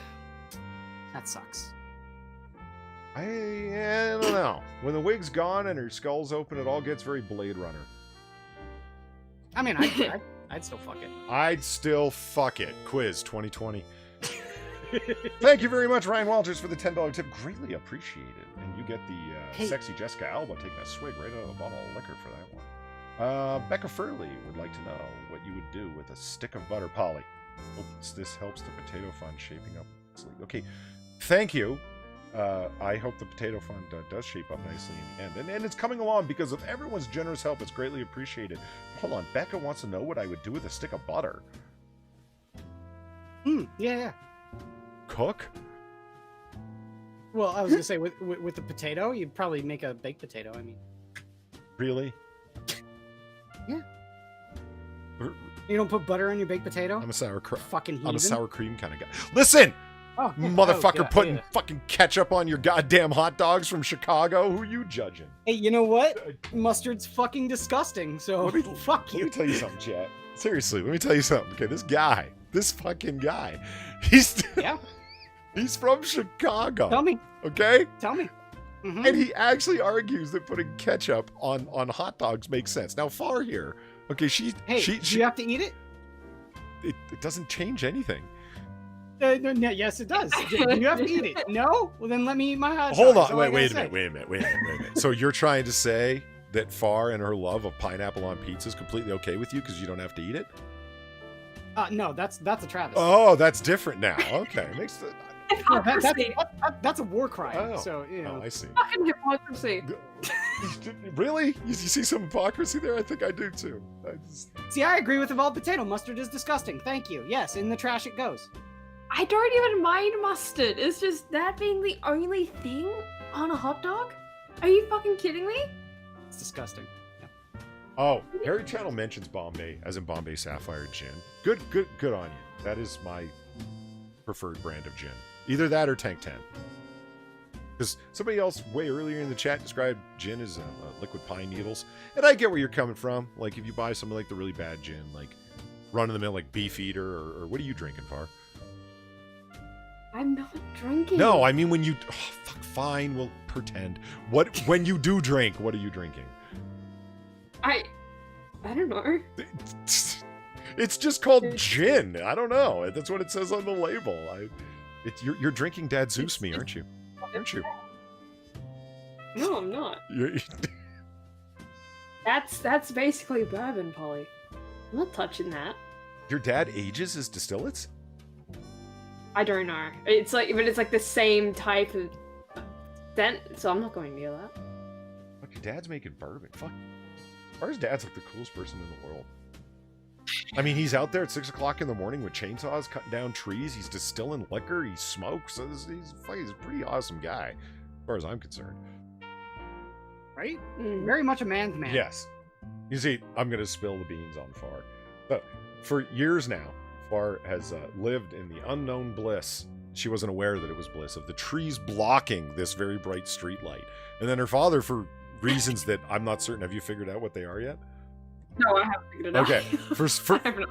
S3: That sucks.
S2: I don't know. When the wig's gone and her skull's open, it all gets very Blade Runner.
S3: I mean, I'd still fuck it.
S2: I'd still fuck it. Quiz 2020. Thank you very much, Ryan Walters, for the $10 tip. Greatly appreciated. And you get the sexy Jessica Alba taking a swig right out of a bottle of liquor for that one. Becca Furley would like to know what you would do with a stick of butter. Polly, hopes this helps the potato fund shaping up nicely. Okay, thank you. I hope the potato fund does shape up nicely in the end. And it's coming along because of everyone's generous help. It's greatly appreciated. Hold on, Becca wants to know what I would do with a stick of butter.
S3: Yeah.
S2: Cook?
S3: Well, I was gonna say with the potato, you'd probably make a baked potato. I mean,
S2: Really?
S3: Yeah. You don't put butter on your baked potato?
S2: I'm a sour cream.
S3: Fucking heathen.
S2: I'm a sour cream kind of guy. Listen,
S3: Oh, yeah.
S2: motherfucker,
S3: Oh, God,
S2: putting
S3: yeah.
S2: fucking ketchup on your goddamn hot dogs from Chicago. Who you judging?
S3: Hey, you know what? Mustard's fucking disgusting. So fuck
S2: Let me
S3: you.
S2: tell you something, chat. Seriously, let me tell you something. Okay, this fucking guy, he's he's from Chicago.
S3: Tell me.
S2: Okay.
S3: Mhm.
S2: And he actually argues that putting ketchup on hot dogs makes sense. Now, Far here, okay,
S3: Hey, do you have to eat it?
S2: it doesn't change anything.
S3: No, yes, it does. Do you have to eat it? No? Well, then let me eat my hot
S2: Hold
S3: dogs.
S2: on,
S3: All I
S2: wait a
S3: gotta
S2: minute. So you're trying to say that Far and her love of pineapple on pizza is completely okay with you because you don't have to eat it?
S3: No, that's a travesty.
S2: Oh, that's different now. Okay, makes the.
S3: No,
S4: Hypocrisy.
S3: that's a war crime.
S2: Oh.
S3: So you know.
S2: Oh, I see.
S4: Fucking hypocrisy.
S2: Really? You see some hypocrisy there? I think I do too.
S3: See, I agree with him. All potato mustard is disgusting. Thank you. Yes, in the trash it goes.
S4: I don't even mind mustard. It's just that being the only thing on a hot dog? Are you fucking kidding me?
S3: It's disgusting.
S2: Oh, Harry Channel mentions Bombay, as in Bombay Sapphire Gin. Good on you. That is my preferred brand of gin. Either that or Tank 10. Because somebody else way earlier in the chat described gin as liquid pine needles. And I get where you're coming from. Like, if you buy something like the really bad gin, like run-of-the-mill, like Beefeater, or what are you drinking, Far?
S4: I'm not drinking.
S2: No, I mean when you... Oh, fuck, fine, we'll pretend. When you do drink, what are you drinking?
S4: I don't know.
S2: It's just called gin. I don't know. That's what it says on the label. You're drinking Dad Zeus me, aren't you? Aren't you?
S4: No, I'm not. That's basically bourbon, Polly. I'm not touching that.
S2: Your dad ages his distillates?
S4: I don't know. It's like, but it's like the same type of scent, so I'm not going near that.
S2: Fuck, your dad's making bourbon. Fuck. Far's dad's like the coolest person in the world. I mean, he's out there at 6 o'clock in the morning with chainsaws, cutting down trees. He's distilling liquor. He smokes. He's a pretty awesome guy, as far as I'm concerned.
S3: Right? Very much a man's man.
S2: Yes. You see, I'm going to spill the beans on Far. But for years now, Far has lived in the unknown bliss. She wasn't aware that it was bliss of the trees blocking this very bright street light. And then her father, for reasons that I'm not certain, have you figured out what they are yet?
S4: No, I haven't figured it out.
S2: Okay.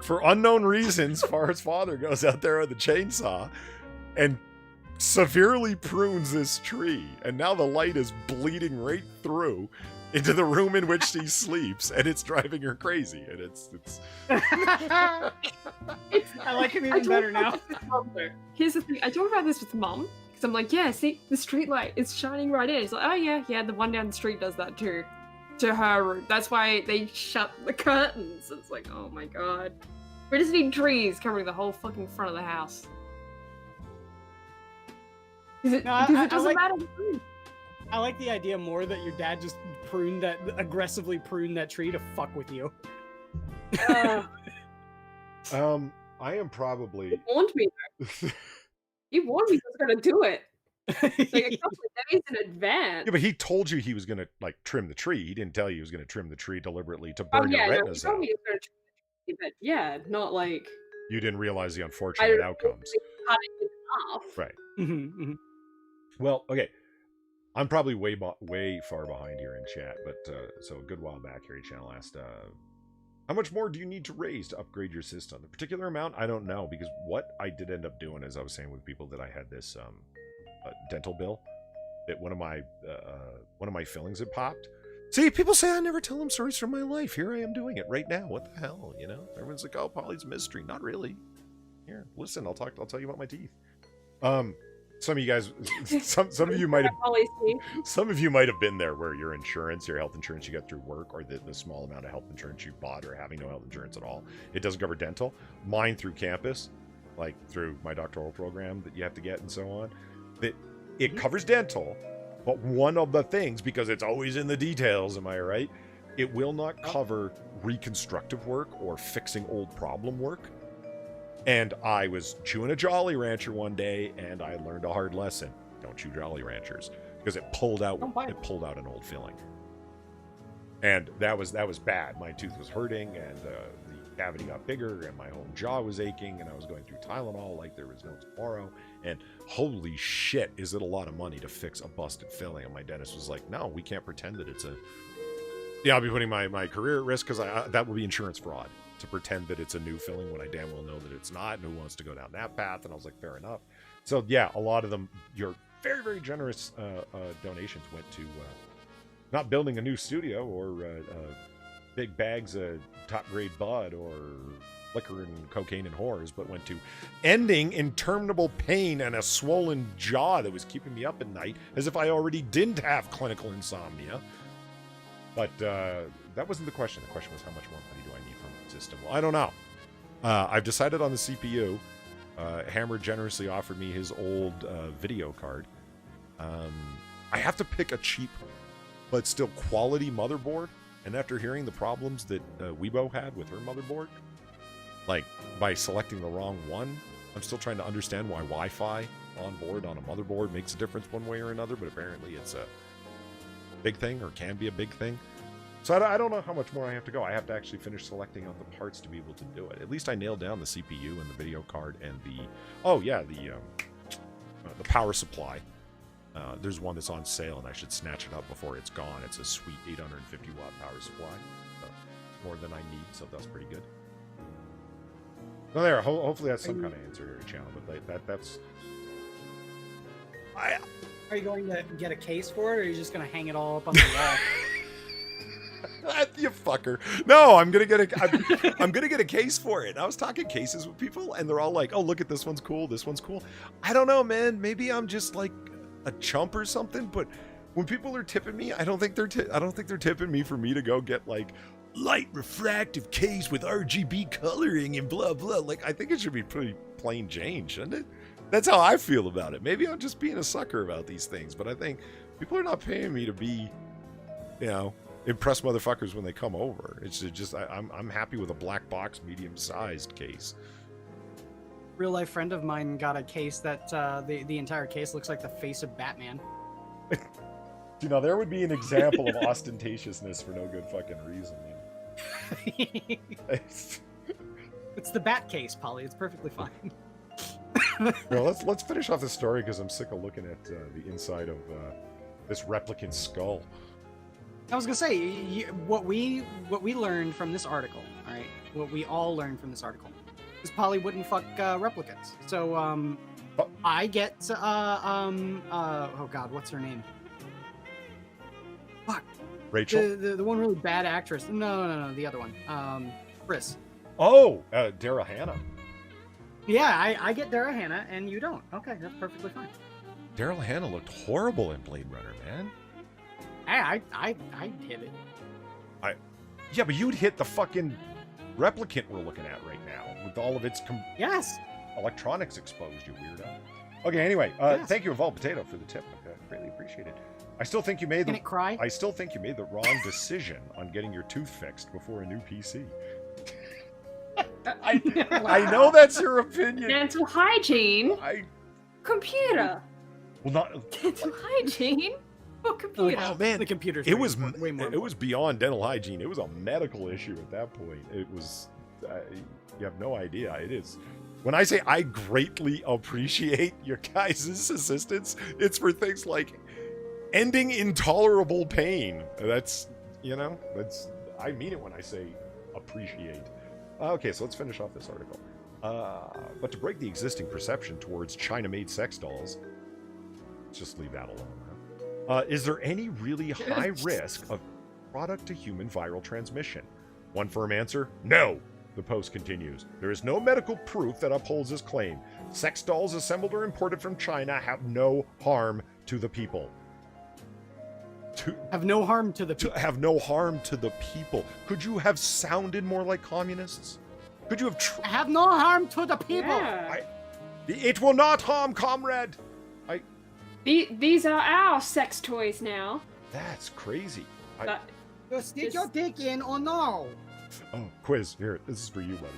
S2: For unknown reasons, Far's father goes out there with the chainsaw and severely prunes this tree. And now the light is bleeding right through into the room in which she sleeps, and it's driving her crazy. And it's
S3: I like him even better now.
S4: Here's the thing. I talked about this with Mum, because I'm like, yeah, see, the street light is shining right in. It's like, oh yeah, the one down the street does that too. To her room. That's why they shut the curtains. It's like, oh my god. We just need trees covering the whole fucking front of the house. Because it doesn't matter.
S3: I like the idea more that your dad just aggressively pruned that tree to fuck with you.
S2: I am probably...
S4: He warned me though. He warned me he was gonna do it. Like a couple of days in advance.
S2: Yeah, but he told you he was gonna like trim the tree. He didn't tell you he was gonna trim the tree deliberately to burn your retinas out.
S4: He told me he was gonna trim the tree, but yeah, not like
S2: you didn't realize the unfortunate outcomes.
S4: Cut it in half.
S2: Right.
S3: Mm-hmm, mm-hmm.
S2: Well, okay. I'm probably way far behind here in chat, but so a good while back, Harry Channel asked, how much more do you need to raise to upgrade your system? The particular amount, I don't know, because what I did end up doing, as I was saying with people, that I had this dental bill that one of my fillings had popped. See, people say I never tell them stories from my life. Here I am doing it right now. What the hell, you know? Everyone's like, "Oh, Polly's a mystery." Not really. Here, listen. I'll tell you about my teeth. Some of you guys, some of you might have been there where your health insurance you got through work, or the small amount of health insurance you bought, or having no health insurance at all, it doesn't cover dental. Mine through campus, like through my doctoral program that you have to get and so on. That it covers dental, but one of the things, because it's always in the details, am I right? It will not cover reconstructive work or fixing old problem work. And I was chewing a Jolly Rancher one day, and I learned a hard lesson: don't chew Jolly Ranchers, because it pulled out an old filling, and that was bad. My tooth was hurting, and the cavity got bigger, and my whole jaw was aching, and I was going through Tylenol like there was no tomorrow. And holy shit, is it a lot of money to fix a busted filling? And my dentist was like, no, we can't pretend that it's I'll be putting my career at risk, because that would be insurance fraud to pretend that it's a new filling when I damn well know that it's not, and who wants to go down that path? And I was like, fair enough. So yeah, a lot of them, your very, very generous donations went to not building a new studio or big bags of top grade bud or liquor and cocaine and whores, but went to ending interminable pain and a swollen jaw that was keeping me up at night, as if I already didn't have clinical insomnia. But that wasn't the question. The question was, how much more money do I need from the system? Well, I don't know. I've decided on the CPU. Hammer generously offered me his old video card. I have to pick a cheap but still quality motherboard. And after hearing the problems that Weibo had with her motherboard, like by selecting the wrong one, I'm still trying to understand why Wi-Fi on board on a motherboard makes a difference one way or another, but apparently it's a big thing or can be a big thing. So I don't know how much more I have to go. I have to actually finish selecting on the parts to be able to do it. At least I nailed down the CPU and the video card and the power supply. There's one that's on sale, and I should snatch it up before it's gone. It's a sweet 850 watt power supply. More than I need, so that's pretty good. Well, there. Hopefully that's some kind of answer here, channel. But that's.
S3: Are you going to get a case for it, or are you just going to hang it all up on the wall?
S2: You fucker. No, I'm gonna get a case for it. I was talking cases with people, and they're all like, "Oh, look at this one's cool. This one's cool." I don't know, man. Maybe I'm just like a chump or something. But when people are tipping me, I don't think they're tipping me for me to go get like light refractive case with RGB coloring and blah blah. Like, I think it should be pretty plain Jane, shouldn't it? That's how I feel about it. Maybe I'm just being a sucker about these things, but I think people are not paying me to be, impress motherfuckers when they come over. It's just I'm happy with a black box, medium-sized case.
S3: Real life friend of mine got a case that the entire case looks like the face of Batman.
S2: There would be an example of ostentatiousness for no good fucking reason.
S3: It's the Bat case, Polly. It's perfectly fine.
S2: Well, let's finish off this story because I'm sick of looking at the inside of this replicant skull.
S3: I was gonna say what we learned from this article. All right, what we all learned from this article is Polly wouldn't fuck replicants. So I get oh god, what's her name? Fuck.
S2: Rachel.
S3: The one really bad actress. No, the other one. Chris.
S2: Oh, Daryl Hannah.
S3: Yeah, I get Daryl Hannah, and you don't. Okay, that's perfectly fine.
S2: Daryl Hannah looked horrible in Blade Runner, man.
S3: I'd hit it.
S2: Yeah, but you'd hit the fucking replicant we're looking at right now with all of its electronics exposed, you weirdo. Okay, anyway, thank you, Evolved Potato, for the tip. I greatly appreciate it. I still think you made the wrong decision on getting your tooth fixed before a new PC. I know that's your opinion.
S4: Dental hygiene. Computer.
S2: Well, not
S4: dental hygiene. Oh, computer.
S2: Oh man,
S3: the computer's
S2: it was
S3: way more.
S2: It was beyond dental hygiene. It was a medical issue at that point. It was. You have no idea. It is. When I say I greatly appreciate your guys' assistance, it's for things like ending intolerable pain. That's I mean it when I say appreciate. Okay, so let's finish off this article. But to break the existing perception towards China-made sex dolls, let's just leave that alone. Is there any really high risk of product-to-human viral transmission? One firm answer, no. The post continues. There is no medical proof that upholds this claim. Sex dolls assembled or imported from China have no harm to the people.
S3: Have no harm to the people.
S2: To have no harm to the people. Could you have sounded more like communists? Could you have...
S3: have no harm to the people.
S4: Yeah.
S2: It will not harm, comrade.
S4: These are our sex toys now.
S2: That's crazy.
S3: You stick your dick in or no?
S2: Oh, quiz. Here, this is for you, buddy.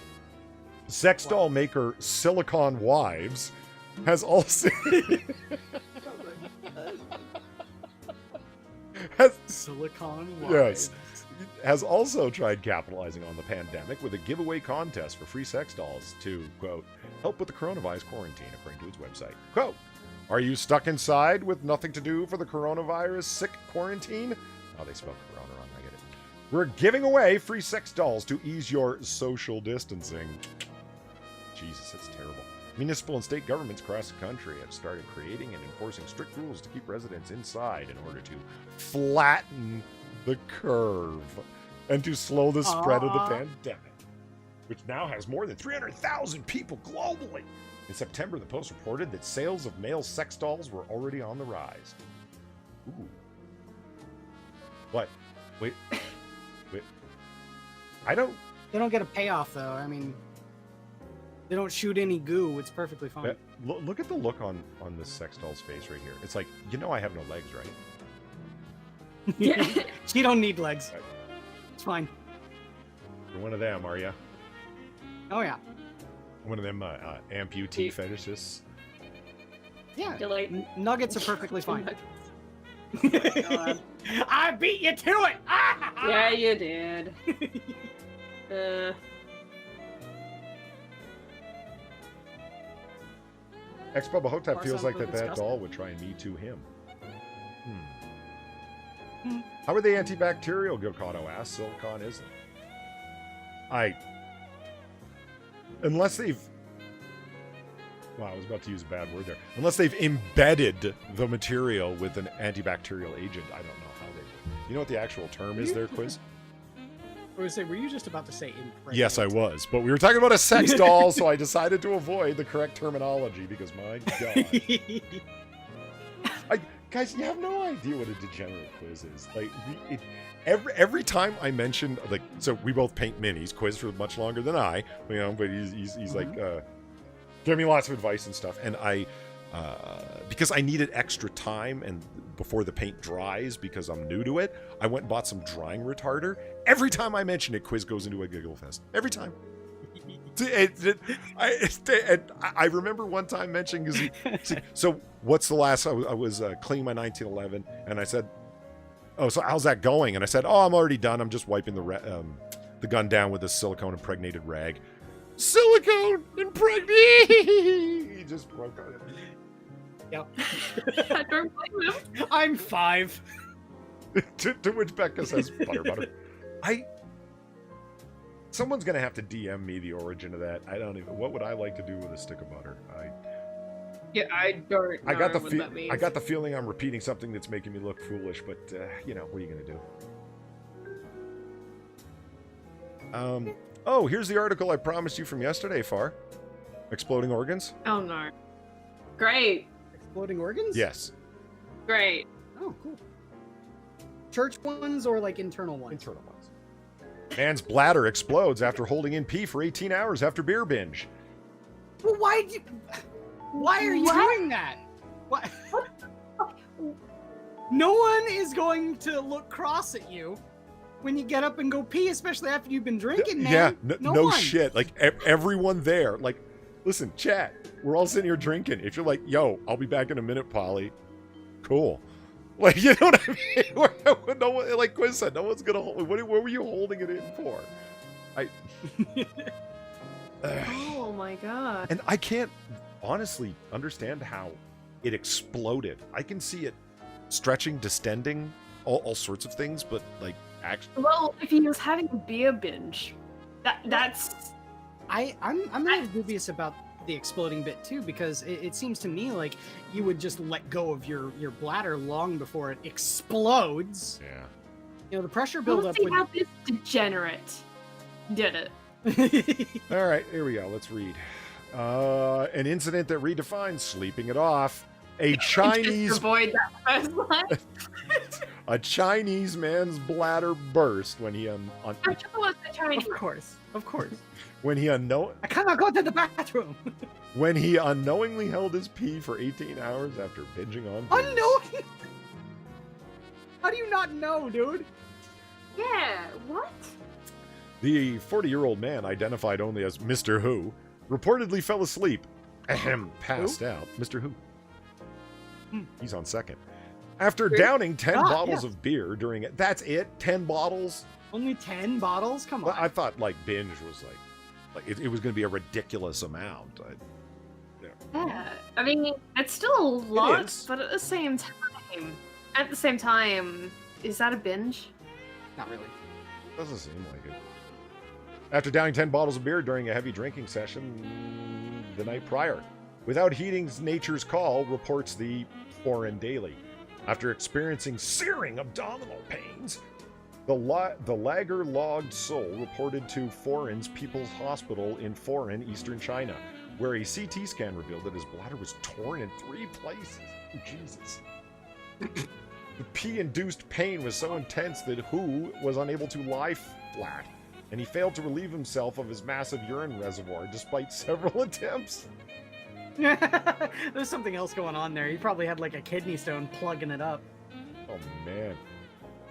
S2: Sex doll maker Silicon Wives has also...
S3: Silicon Wives.
S2: Yes. Has also tried capitalizing on the pandemic with a giveaway contest for free sex dolls to, quote, help with the coronavirus quarantine, according to its website. Quote, are you stuck inside with nothing to do for the coronavirus sick quarantine? Oh, they spelled corona wrong. I get it. We're giving away free sex dolls to ease your social distancing. Jesus, that's terrible. Municipal and state governments across the country have started creating and enforcing strict rules to keep residents inside in order to flatten the curve and to slow the spread of the pandemic, which now has more than 300,000 people globally. In September, the Post reported that sales of male sex dolls were already on the rise. Ooh. What? Wait. They don't
S3: get a payoff, though. I mean... They don't shoot any goo. It's perfectly fine.
S2: Yeah, look at the look on this sex doll's face right here. It's like, you know I have no legs, right?
S4: Yeah.
S3: She don't need legs.
S2: Right.
S3: It's fine.
S2: You're one of them, are you?
S3: Oh yeah.
S2: One of them amputee fetishists?
S3: Yeah.
S4: Delete.
S3: Nuggets are perfectly fine.
S4: God.
S3: I beat you to it.
S4: Yeah, you did.
S2: Ex-Bubba Hotep
S3: Or
S2: feels like
S3: something
S2: that
S3: disgusting.
S2: doll would try and me too him. How are they antibacterial, Gilcano asks. Silicon isn't. Unless they've... Wow, I was about to use a bad word there. Unless they've embedded the material with an antibacterial agent, I don't know how they... You know what the actual term is there, Quiz?
S3: I was say, were you just about to say impregnate?
S2: Yes, I was. But we were talking about a sex doll, so I decided to avoid the correct terminology because, my God. Guys, you have no idea what a degenerate Quiz is. Like, every time I mentioned, like, so we both paint minis. Quiz for much longer than I, you know, but he's like, giving me lots of advice and stuff. And because I needed extra time and before the paint dries, because I'm new to it, I went and bought some drying retarder. Every time I mention it, Quiz goes into a giggle fest. Every time. I remember one time mentioning, so what's the last, I was cleaning my 1911, and I said, oh, so how's that going? And I said, oh, I'm already done. I'm just wiping the gun down with a silicone impregnated rag. Silicone impregnated! He just broke out.
S3: Yep.
S4: I don't blame him.
S3: I'm 5.
S2: to which Becca says, butter. Someone's gonna have to DM me the origin of that. I don't even. What would I like to do with a stick of butter?
S4: Yeah, I don't know
S2: I got the
S4: what that means.
S2: I got the feeling I'm repeating something that's making me look foolish, but you know, what are you gonna do? Oh, here's the article I promised you from yesterday, Far. Exploding organs?
S4: Oh no. Great.
S3: Exploding organs?
S2: Yes.
S4: Great.
S3: Oh, cool. Church ones or like internal ones?
S2: Internal ones. Man's bladder explodes after holding in pee for 18 hours after beer binge.
S3: Well, why are you doing that? What? No one is going to look cross at you when you get up and go pee, especially after you've been drinking, man.
S2: Yeah, no
S3: one.
S2: shit. Like, everyone there, like, listen, chat, we're all sitting here drinking. If you're like, yo, I'll be back in a minute, Polly, cool. Like, you know what I mean? No one, like Quiz said, no one's gonna hold. What were you holding it in for?
S4: Oh my god.
S2: And I can't honestly understand how it exploded. I can see it stretching, distending, all sorts of things, but like actually.
S4: Well, if he was having a beer binge, that's.
S3: I'm a little dubious about the exploding bit too, because it seems to me like you would just let go of your bladder long before it explodes.
S2: Yeah.
S3: You know, the pressure
S4: We'll
S3: buildup
S4: see
S3: would.
S4: how this degenerate did it.
S2: All right, here we go. Let's read. An incident that redefines sleeping it off. A Chinese
S4: Just avoid that first line.
S2: a Chinese man's bladder burst when he
S4: Which was the Chinese?
S3: Of course.
S2: when he
S3: I cannot go to the bathroom.
S2: when he unknowingly held his pee for 18 hours after binging on beer.
S3: Unknowing? How do you not know, dude?
S4: Yeah, what?
S2: The 40-year-old man, identified only as Mr. Who, reportedly fell asleep. Passed out. Mr. Who. He's on second. After downing 10 bottles of beer during it. That's it? 10 bottles?
S3: Only 10 bottles? Come on.
S2: I thought, like, binge was like it was going to be a ridiculous amount.
S4: Yeah, I mean, it's still a lot,
S2: is.
S4: but at the same time, is that a binge?
S3: Not really.
S2: Doesn't seem like it. After downing 10 bottles of beer during a heavy drinking session the night prior, without heeding nature's call, reports the Foreign Daily. After experiencing searing abdominal pains, the lager-logged soul reported to Foreign's People's Hospital in Foreign, eastern China, where a CT scan revealed that his bladder was torn in 3 places. Oh, Jesus. The pee-induced pain was so intense that Hu was unable to lie flat. and he failed to relieve himself of his massive urine reservoir despite several attempts.
S3: There's something else going on there. He probably had like a kidney stone plugging it up.
S2: Oh, man.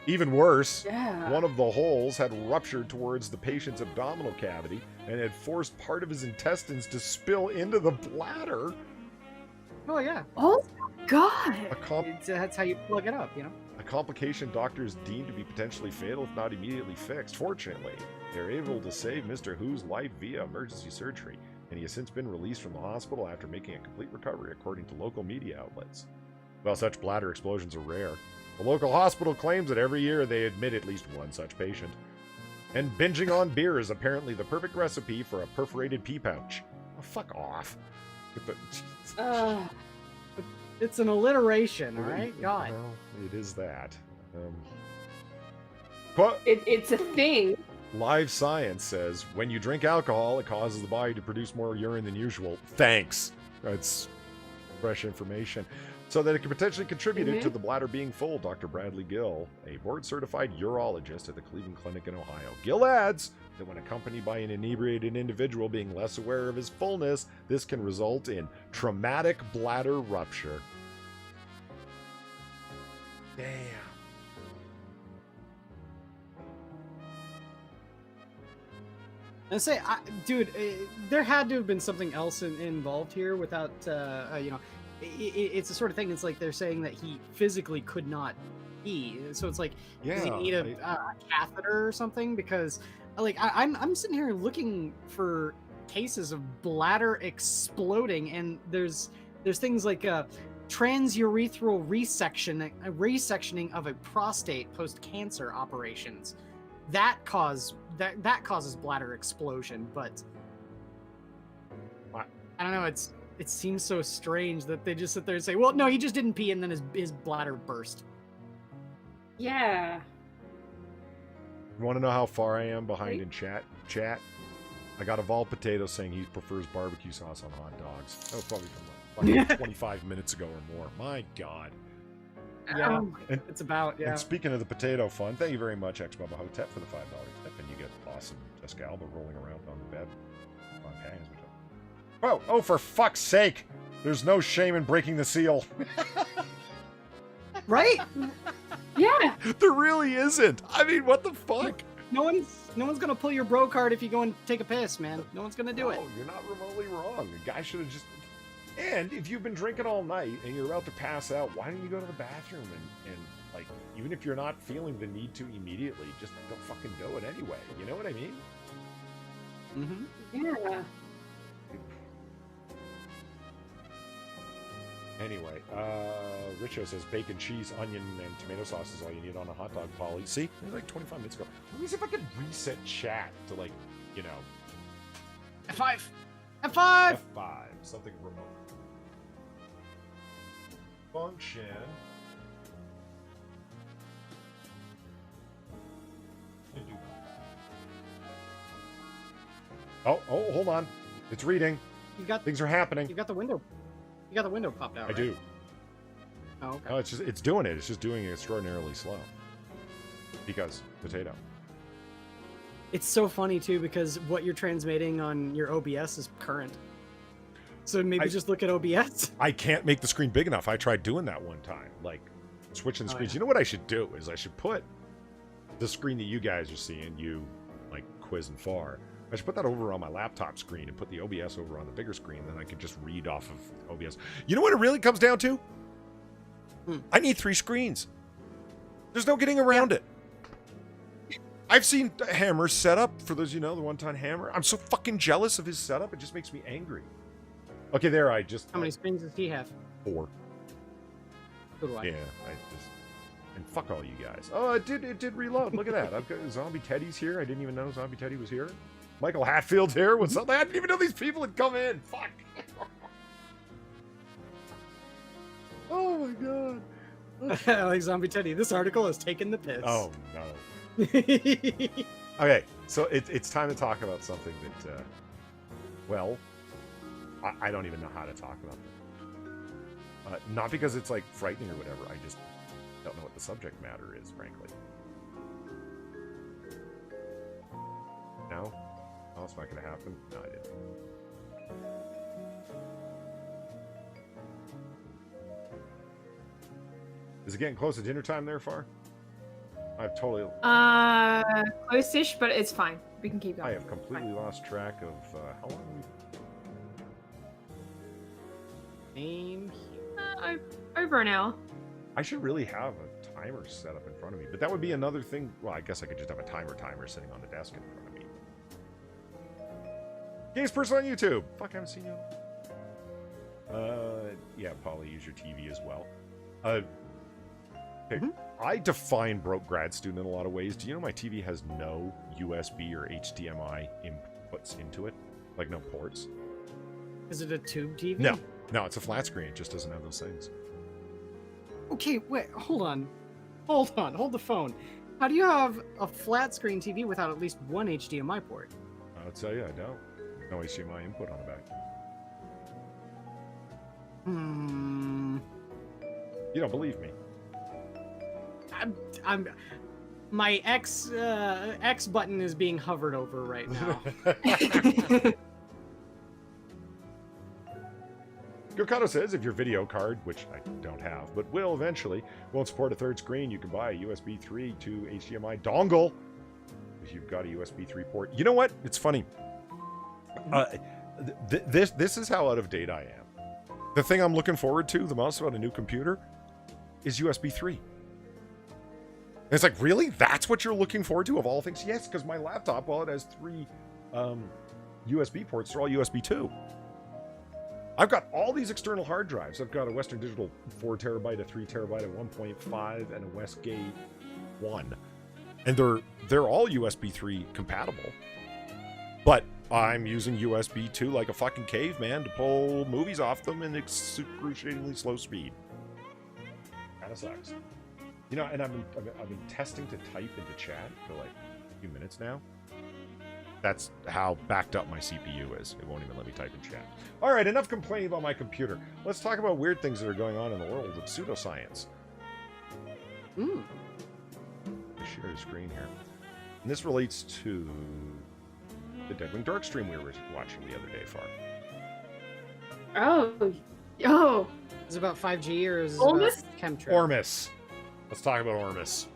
S2: Even worse,
S4: Yeah.
S2: one of the holes had ruptured towards the patient's abdominal cavity and had forced part of his intestines to spill into the bladder.
S3: Oh yeah.
S4: Oh my god.
S3: That's how you plug it up, you know.
S2: A complication doctors deemed to be potentially fatal if not immediately fixed. Fortunately, they're able to save Mr. Who's life via emergency surgery, and he has since been released from the hospital after making a complete recovery, according to local media outlets. While such bladder explosions are rare, the local hospital claims that every year they admit at least one such patient. And binging on beer is apparently the perfect recipe for a perforated pee pouch. Oh, fuck off.
S3: It's an alliteration, all right? God.
S2: Well, it is that. Quote,
S4: It's a thing.
S2: Live Science says, when you drink alcohol, it causes the body to produce more urine than usual. Thanks. That's fresh information. So that it could potentially contribute to the bladder being full, Dr. Bradley Gill, a board-certified urologist at the Cleveland Clinic in Ohio. Gill adds that when accompanied by an inebriated individual being less aware of his fullness, this can result in traumatic bladder rupture. Damn.
S3: And say, dude, there had to have been something else involved here without, you know, it's the sort of thing. It's like they're saying that he physically could not pee, so it's like, does he need a catheter or something? Because, like, I'm sitting here looking for cases of bladder exploding, and there's things like transurethral resectioning of a prostate post cancer operations. That causes bladder explosion, but I don't know. It seems so strange that they just sit there and say, "Well, no, he just didn't pee, and then his bladder burst."
S4: Yeah.
S2: You want to know how far I am behind in chat? I got Evolved Potato saying he prefers barbecue sauce on hot dogs. That was probably from like 25 minutes ago or more. My God.
S3: Yeah, it's about, yeah.
S2: And speaking of the potato fun, thank you very much, X Bubba Hotep, for the $5 tip, and you get awesome Jessica Alba rolling around on the bed. Oh, for fuck's sake! There's no shame in breaking the seal.
S3: Right?
S4: Yeah.
S2: There really isn't. I mean, what the fuck?
S3: No one's gonna pull your bro card if you go and take a piss, man. No one's gonna do it.
S2: No, you're not remotely wrong. The guy should have just... And if you've been drinking all night and you're about to pass out, why don't you go to the bathroom and like, even if you're not feeling the need to immediately, just don't fucking do it anyway. You know what I mean?
S3: Mm-hmm.
S4: Yeah.
S2: Anyway, Richo says bacon, cheese, onion, and tomato sauce is all you need on a hot dog, Polly. See? It was like 25 minutes ago. Let me see if I can reset chat to, like, you know...
S3: F5! F5!
S2: F5. Something remote. Function. Oh, hold on. It's reading. Things are happening.
S3: You got the window popped out, right?
S2: I do.
S3: Oh, okay.
S2: No, it's doing it. It's just doing it extraordinarily slow. Because potato.
S3: It's so funny too because what you're transmitting on your OBS is current. So maybe just look at OBS.
S2: I can't make the screen big enough. I tried doing that one time, like switching the screens. Yeah. You know what I should do is I should put the screen that you guys are seeing, you like Quiz and Far. I should put that over on my laptop screen and put the OBS over on the bigger screen. Then I could just read off of OBS. You know what it really comes down to? I need 3 screens. There's no getting around it. I've seen Hammer's setup. For those you know, the one-ton Hammer. I'm so fucking jealous of his setup. It just makes me angry. Okay, there.
S3: How many screens does he have?
S2: 4.
S3: So do I.
S2: Yeah, and fuck all you guys. Oh, it did reload. Look at that. I've got Zombie Teddy's here. I didn't even know Zombie Teddy was here. Michael Hatfield's here. What's up? I didn't even know these people had come in. Fuck. Oh my god.
S3: Like Zombie Teddy, this article has taken the piss.
S2: Oh no. Okay, so it's time to talk about something that, well, I don't even know how to talk about it. Not because it's like frightening or whatever. I just don't know what the subject matter is, frankly. Oh, it's not going to happen. No, I didn't. Is it getting close to dinner time there, Far? I've totally...
S4: Close-ish, but it's fine. We can keep going.
S2: I have completely lost track of how long we...
S3: Name
S4: Over an hour.
S2: I should really have a timer set up in front of me, but that would be another thing. Well, I guess I could just have a timer sitting on the desk in front of me. Games person on YouTube. Fuck, I haven't seen you. Yeah, Polly, use your TV as well. Okay. I define broke grad student in a lot of ways. Do you know my TV has no USB or HDMI inputs into it? Like no ports?
S3: Is it a tube TV?
S2: No, it's a flat screen. It just doesn't have those things.
S3: Okay, wait, hold on. Hold the phone. How do you have a flat screen TV without at least one HDMI port?
S2: I'll tell you, I don't. No HDMI input on the back. You don't believe me?
S3: My X button is being hovered over right now.
S2: Gokado says if your video card, which I don't have, but will eventually, won't support a third screen, you can buy a USB 3 to HDMI dongle if you've got a USB 3 port. You know what? It's funny. This is how out of date I am. The thing I'm looking forward to the most about a new computer is USB 3. And it's like, really? That's what you're looking forward to of all things? Yes, because my laptop, well, it has 3 USB ports. They're all USB 2. I've got all these external hard drives. I've got a Western Digital 4 terabyte, a 3 terabyte, a 1.5, and a Westgate 1. And they're all USB 3 compatible. But I'm using USB 2 like a fucking caveman to pull movies off them in excruciatingly slow speed. Kinda sucks. You know, and I've been testing to type into chat for like a few minutes now. That's how backed up my CPU is. It won't even let me type in chat. All right, enough complaining about my computer. Let's talk about weird things that are going on in the world of pseudoscience. Let me share the screen here. And this relates to the Deadwing Dark stream we were watching the other day, Far.
S4: Oh.
S3: Is it about 5G or is it
S4: Ormus?
S3: about chemtrails?
S2: Ormus. Let's talk about Ormus.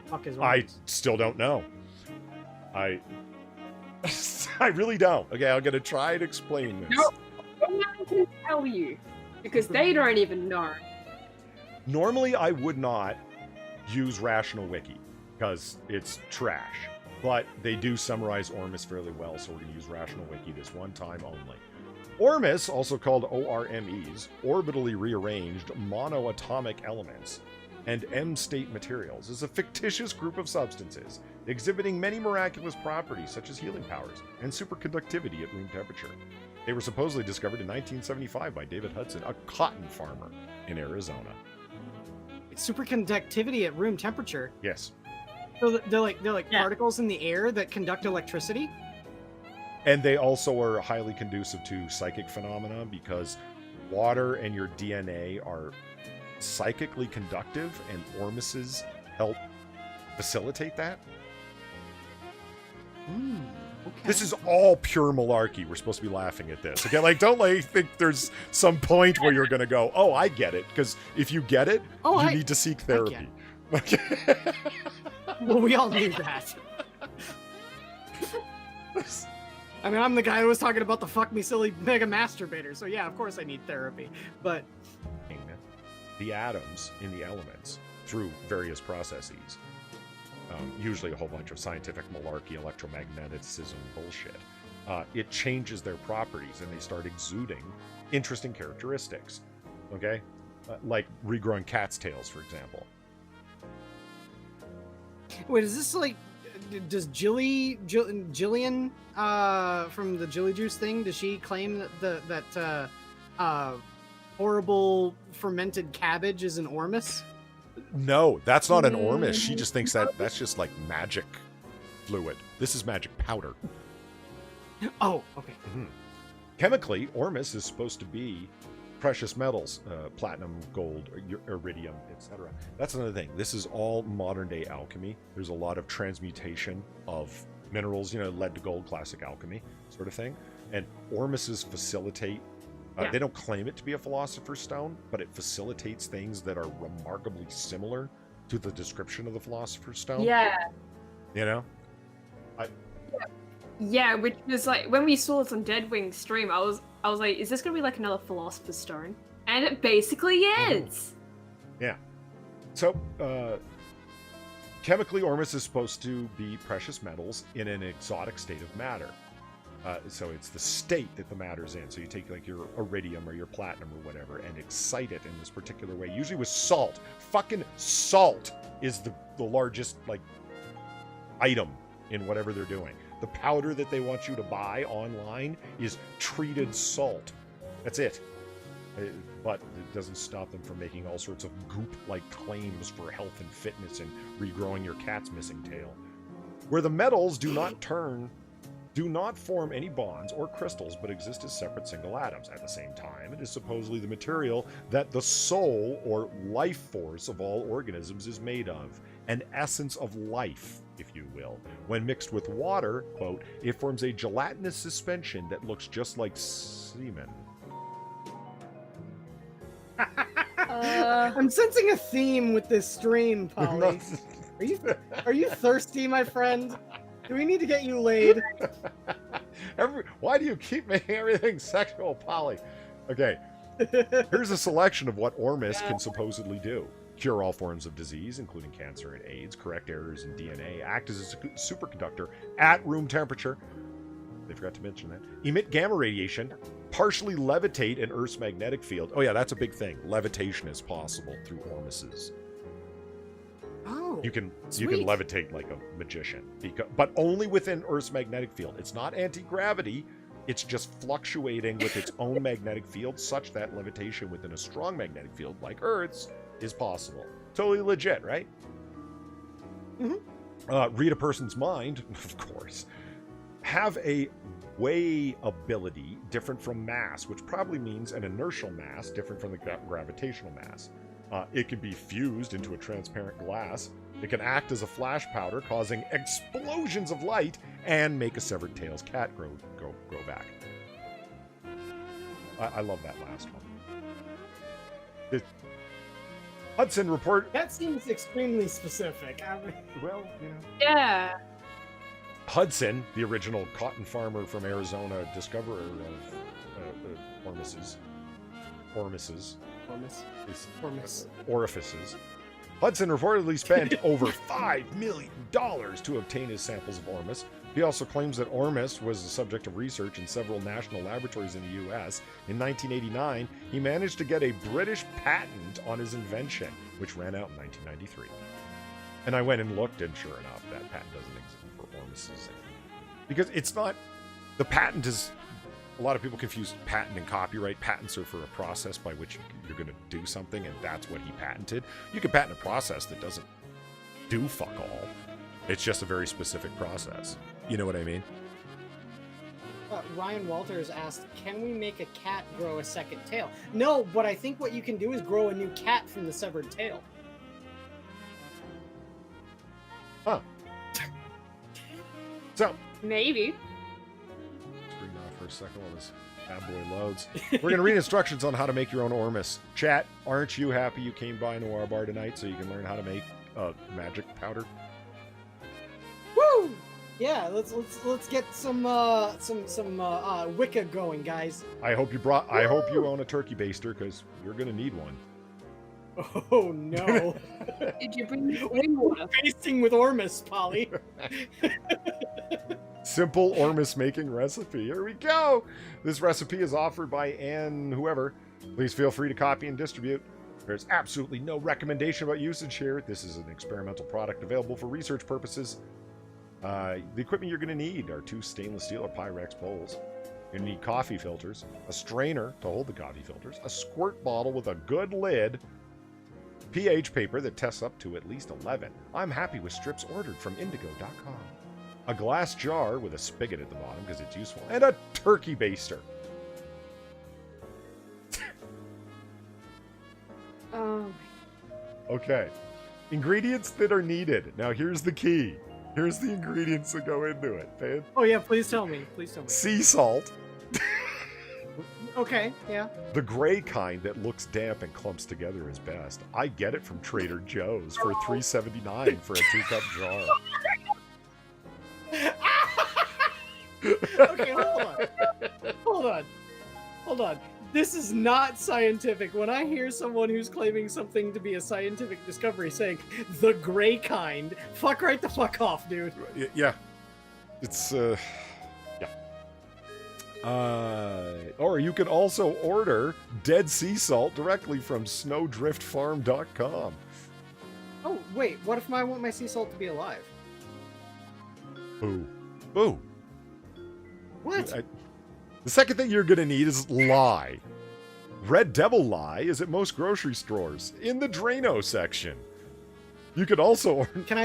S3: Fuck is
S2: I
S3: Ormus?
S2: still don't know. I really don't. Okay, I'm gonna try and explain this.
S4: No one can tell you because they don't even know.
S2: Normally, I would not use Rational Wiki because it's trash, but they do summarize Ormus fairly well, so we're gonna use Rational Wiki this one time only. Ormus, also called ORMEs, orbitally rearranged monoatomic elements, and M-state materials, is a fictitious group of substances exhibiting many miraculous properties such as healing powers and superconductivity at room temperature. They were supposedly discovered in 1975 by David Hudson, a cotton farmer in Arizona.
S3: It's superconductivity at room temperature.
S2: Yes.
S3: So they're like particles in the air that conduct electricity?
S2: And they also are highly conducive to psychic phenomena because water and your DNA are psychically conductive, and Ormuses help facilitate that.
S3: Okay.
S2: This is all pure malarkey. We're supposed to be laughing at this. Okay, like don't think there's some point where you're gonna go, oh, I get it. Because if you get it, you need to seek therapy. Okay.
S3: Well, we all knew that. I mean, I'm the guy who was talking about the fuck me silly mega masturbator, so yeah, of course I need therapy. But
S2: the atoms in the elements through various processes, usually a whole bunch of scientific malarkey, electromagneticism bullshit, it changes their properties and they start exuding interesting characteristics. Okay? Like regrowing cat's tails, for example.
S3: Wait, is this like, does Jillian from the Jilly Juice thing, does she claim that horrible fermented cabbage is an Ormus?
S2: No, that's not an Ormus. She just thinks that's just like magic fluid. This is magic powder.
S3: Oh, okay.
S2: Chemically, Ormus is supposed to be precious metals, platinum, gold, iridium, etc. That's another thing. This is all modern day alchemy. There's a lot of transmutation of minerals, lead to gold, classic alchemy sort of thing. And ormuses facilitate, they don't claim it to be a philosopher's stone, but it facilitates things that are remarkably similar to the description of the philosopher's stone.
S4: Yeah. Yeah, which was like, when we saw this on Deadwing's stream, I was like, is this gonna be like another philosopher's stone? And it basically is.
S2: Yeah. So, chemically, ormus is supposed to be precious metals in an exotic state of matter. So it's the state that the matter's in. So you take like your iridium or your platinum or whatever and excite it in this particular way, usually with salt. Fucking salt is the largest like item in whatever they're doing. The powder that they want you to buy online is treated salt. That's it. But it doesn't stop them from making all sorts of goop-like claims for health and fitness and regrowing your cat's missing tail. Where the metals do not form any bonds or crystals, but exist as separate single atoms. At the same time, it is supposedly the material that the soul or life force of all organisms is made of, an essence of life, if you will. When mixed with water, quote, it forms a gelatinous suspension that looks just like semen.
S3: I'm sensing a theme with this stream, Polly. Are you thirsty, my friend? Do we need to get you laid?
S2: Why do you keep making everything sexual, Polly? Okay, here's a selection of what ormus can supposedly do. Cure all forms of disease, including cancer and AIDS, correct errors in DNA, act as a superconductor at room temperature. They forgot to mention that. Emit gamma radiation, partially levitate an Earth's magnetic field. Oh yeah, that's a big thing. Levitation is possible through ormuses.
S3: Oh,
S2: you can
S3: sweet.
S2: levitate like a magician, but only within Earth's magnetic field. It's not anti-gravity. It's just fluctuating with its own magnetic field, such that levitation within a strong magnetic field like Earth's is possible. Totally legit, right? Mm-hmm. Read a person's mind, of course. Have a weigh ability different from mass, which probably means an inertial mass different from the gravitational mass. It can be fused into a transparent glass. It can act as a flash powder, causing explosions of light, and make a severed tail's cat grow back. I love that last one. Hudson report.
S3: That seems extremely specific.
S2: Well,
S4: Yeah.
S2: Hudson, the original cotton farmer from Arizona, discoverer of orifices. Hudson reportedly spent over $5 million to obtain his samples of ormus. He also claims that ormus was the subject of research in several national laboratories in the U.S. In 1989, he managed to get a British patent on his invention, which ran out in 1993. And I went and looked, and sure enough, that patent doesn't exist for ormuses. Because it's not... The patent is... A lot of people confuse patent and copyright. Patents are for a process by which you're going to do something, and that's what he patented. You can patent a process that doesn't do fuck all. It's just a very specific process. You know what I mean?
S3: Ryan Walters asked, can we make a cat grow a second tail? No, but I think what you can do is grow a new cat from the severed tail.
S2: Huh. So.
S4: Maybe.
S2: Bring that for a second while this bad boy loads. We're going to read instructions on how to make your own ormus. Chat, aren't you happy you came by Noir Bar tonight so you can learn how to make magic powder?
S3: Woo! Yeah, let's get some Wicca going, guys.
S2: I hope you own a turkey baster, because you're gonna need one.
S3: Oh no!
S4: Did you bring water?
S3: Basting with ormus, Polly.
S2: Simple ormus making recipe. Here we go. This recipe is offered by Ann whoever. Please feel free to copy and distribute. There's absolutely no recommendation about usage here. This is an experimental product available for research purposes. The equipment you're going to need are 2 stainless steel or Pyrex bowls. You're going to need coffee filters, a strainer to hold the coffee filters, a squirt bottle with a good lid, pH paper that tests up to at least 11. I'm happy with strips ordered from indigo.com. A glass jar with a spigot at the bottom because it's useful, and a turkey baster.
S4: Oh.
S2: Okay. Ingredients that are needed. Now here's the key. Here's the ingredients that go into it, man.
S3: Oh yeah, please tell me. Please tell me.
S2: Sea salt.
S3: Okay, yeah.
S2: The gray kind that looks damp and clumps together is best. I get it from Trader Joe's for $3.79 for a 2-cup jar.
S3: Okay, hold on. This is not scientific. When I hear someone who's claiming something to be a scientific discovery saying the gray kind, fuck right the fuck off, dude.
S2: Yeah. It's, yeah. Or you can also order Dead Sea Salt directly from snowdriftfarm.com.
S3: Oh, wait, what if I want my sea salt to be alive?
S2: Boo. Boo.
S3: What?
S2: The second thing you're going to need is lye. Red Devil lye is at most grocery stores in the Drano section. You could also order...
S3: Can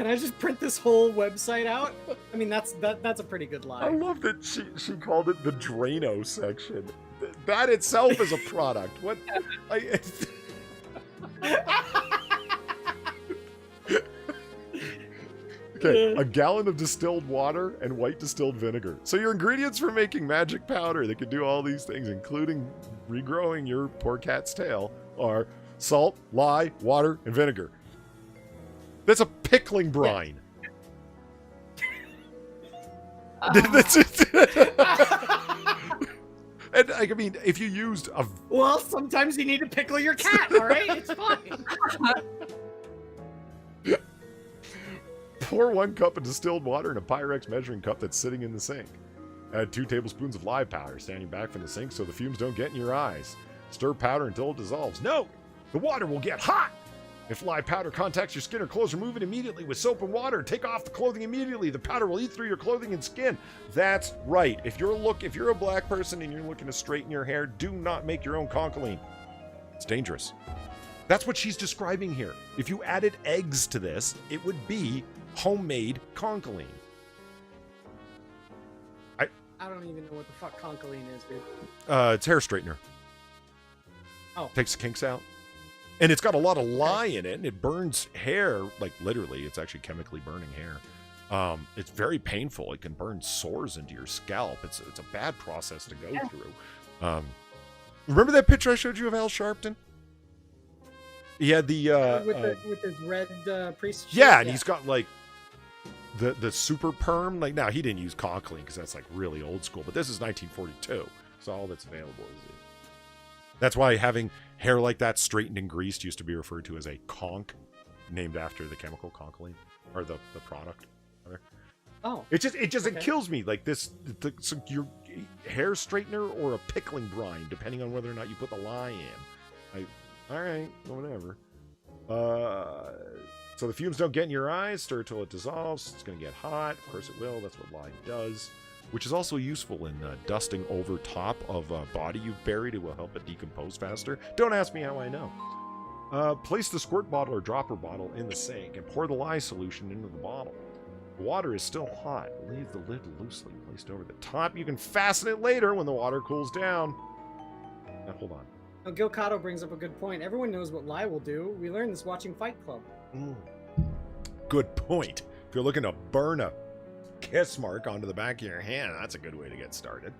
S3: I just print this whole website out? I mean, that's a pretty good lie.
S2: I love that she called it the Drano section. That itself is a product. What? Okay, a gallon of distilled water and white distilled vinegar. So your ingredients for making magic powder that can do all these things, including regrowing your poor cat's tail, are salt, lye, water, and vinegar. That's a pickling brine. That's it. And I mean, if you used a...
S3: Well, sometimes you need to pickle your cat, all right? It's fine.
S2: Pour 1 cup of distilled water in a Pyrex measuring cup that's sitting in the sink. Add 2 tablespoons of lye powder, standing back from the sink so the fumes don't get in your eyes. Stir powder until it dissolves. No! The water will get hot! If lye powder contacts your skin or clothes, remove it immediately with soap and water. Take off the clothing immediately. The powder will eat through your clothing and skin. That's right. If you're a black person and you're looking to straighten your hair, do not make your own concholine. It's dangerous. That's what she's describing here. If you added eggs to this, it would be homemade concholine.
S3: I don't even know what the fuck concholine is, dude.
S2: It's hair straightener.
S3: Oh.
S2: Takes the kinks out. And it's got a lot of lye in it, and it burns hair, like literally, it's actually chemically burning hair. It's very painful. It can burn sores into your scalp. It's a bad process to go through. Remember that picture I showed you of Al Sharpton? He had the
S3: with his red priest.
S2: Yeah, and he's got like the super perm. Like now he didn't use concholine because that's like really old school. But this is 1942, so all that's available is it. That's why having hair like that straightened and greased used to be referred to as a conch, named after the chemical concholine or the product.
S3: Oh,
S2: it kills me like this. So your hair straightener or a pickling brine, depending on whether or not you put the lye in. All right, whatever. So the fumes don't get in your eyes. Stir till it dissolves. It's going to get hot. Of course it will. That's what lye does. Which is also useful in dusting over top of a body you've buried. It will help it decompose faster. Don't ask me how I know. Place the squirt bottle or dropper bottle in the sink and pour the lye solution into the bottle. The water is still hot. Leave the lid loosely placed over the top. You can fasten it later when the water cools down. Now, hold on.
S3: Now, Gil Cotto brings up a good point. Everyone knows what lye will do. We learned this watching Fight Club.
S2: Good point. If you're looking to burn a kiss mark onto the back of your hand, that's a good way to get started.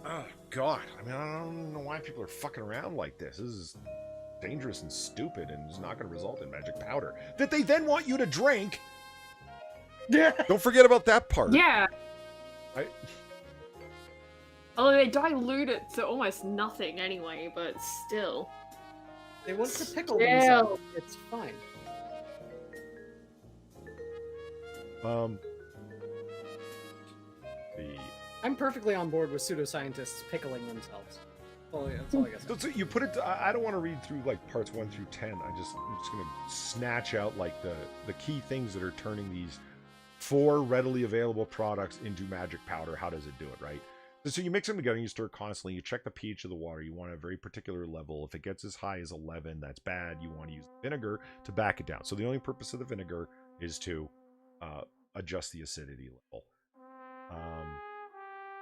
S2: Oh, God. I mean, I don't know why people are fucking around like this. This is dangerous and stupid and is not going to result in magic powder that they then want you to drink.
S3: Yeah.
S2: Don't forget about that part.
S4: Yeah. Although they dilute it to almost nothing anyway, but still.
S3: They want to pickle themselves. It's fine. I'm perfectly on board with pseudoscientists pickling themselves. That's all I guess.
S2: So you put it. I don't want to read through like parts 1 through 10. I'm just going to snatch out like the key things that are turning these 4 readily available products into magic powder. How does it do it, right? So you mix them together and you stir constantly. You check the pH of the water. You want a very particular level. If it gets as high as 11, that's bad. You want to use vinegar to back it down. So the only purpose of the vinegar is to adjust the acidity level.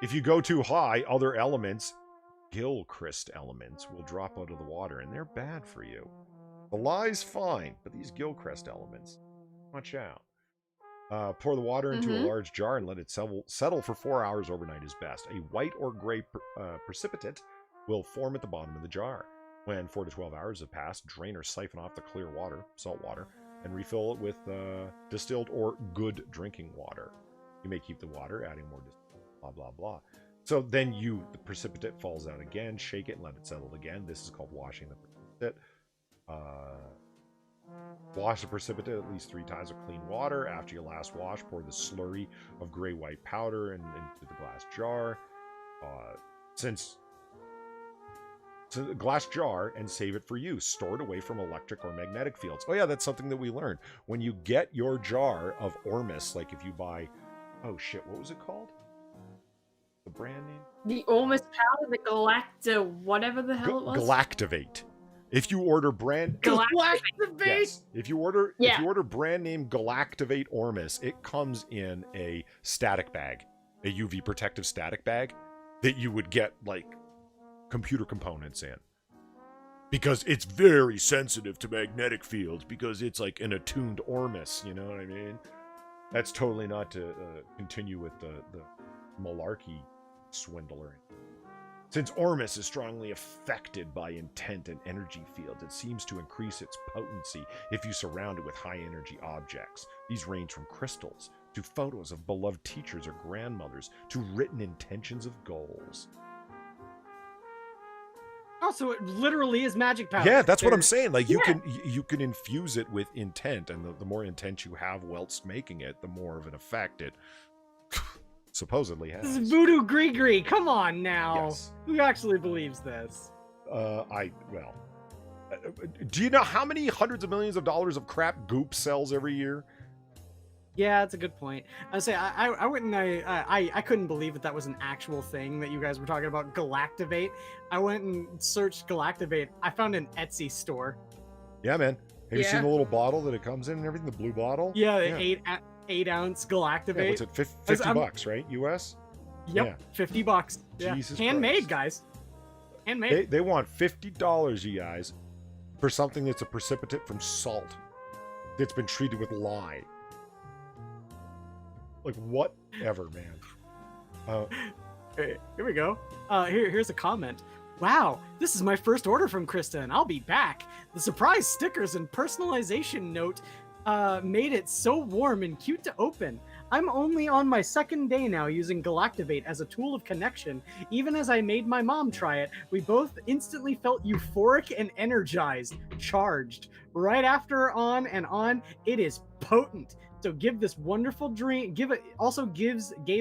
S2: If you go too high, other elements, Gilchrist elements, will drop out of the water, and they're bad for you. The lye's fine, but these Gilchrist elements, much out. Pour the water into a large jar and let it settle for 4 hours overnight is best. A white or gray precipitate will form at the bottom of the jar. When 4 to 12 hours have passed, drain or siphon off the clear water, salt water, and refill it with distilled or good drinking water. You may keep the water, adding more blah, blah, blah. So then the precipitate falls out again, shake it and let it settle again. This is called washing the precipitate. Wash the precipitate at least 3 times with clean water. After your last wash, pour the slurry of gray-white powder into the glass jar. To a glass jar and save it for use. Store it away from electric or magnetic fields. Oh yeah, that's something that we learned. When you get your jar of Ormus, like if you buy, oh shit, what was it called? The brand name?
S4: The Ormus powder, the Galacta, whatever the hell it was.
S2: Galactivate. If you order
S3: Galactivate.
S2: Yes. If you order brand name Galactivate Ormus, it comes in a static bag, a UV protective static bag that you would get like computer components in, because it's very sensitive to magnetic fields, because it's like an attuned Ormus, you know what I mean? That's totally not to continue with the malarkey swindler. Since Ormus is strongly affected by intent and energy fields, it seems to increase its potency if you surround it with high-energy objects. These range from crystals to photos of beloved teachers or grandmothers to written intentions of goals.
S3: Oh, so it literally is magic powder.
S2: Yeah, that's what I'm saying. Like you can infuse it with intent, and the more intent you have whilst making it, the more of an effect it supposedly has.
S3: This is voodoo gree. Come on now.
S2: Yes.
S3: Who actually believes this?
S2: Do you know how many hundreds of millions of dollars of crap Goop sells every year?
S3: Yeah, that's a good point. I say I went and I couldn't believe that was an actual thing that you guys were talking about. Galactivate. I went and searched Galactivate. I found an Etsy store.
S2: Yeah, man. Have you seen the little bottle that it comes in and everything? The blue bottle?
S3: Yeah, the 8-ounce Galactivate.
S2: Yeah, what's it? $50, right? US?
S3: Yep,
S2: yeah.
S3: $50. Yeah.
S2: Jesus
S3: handmade,
S2: Christ.
S3: guys. Handmade.
S2: They want $50, you guys, for something that's a precipitate from salt that's been treated with lye. Like, whatever, man.
S3: Here we go. Here's a comment. Wow, this is my first order from Krista, and I'll be back. The surprise stickers and personalization note made it so warm and cute to open. I'm only on my second day now using Galactivate as a tool of connection. Even as I made my mom try it, we both instantly felt euphoric and energized, charged. Right after on, it is potent. So give this wonderful dream. Gave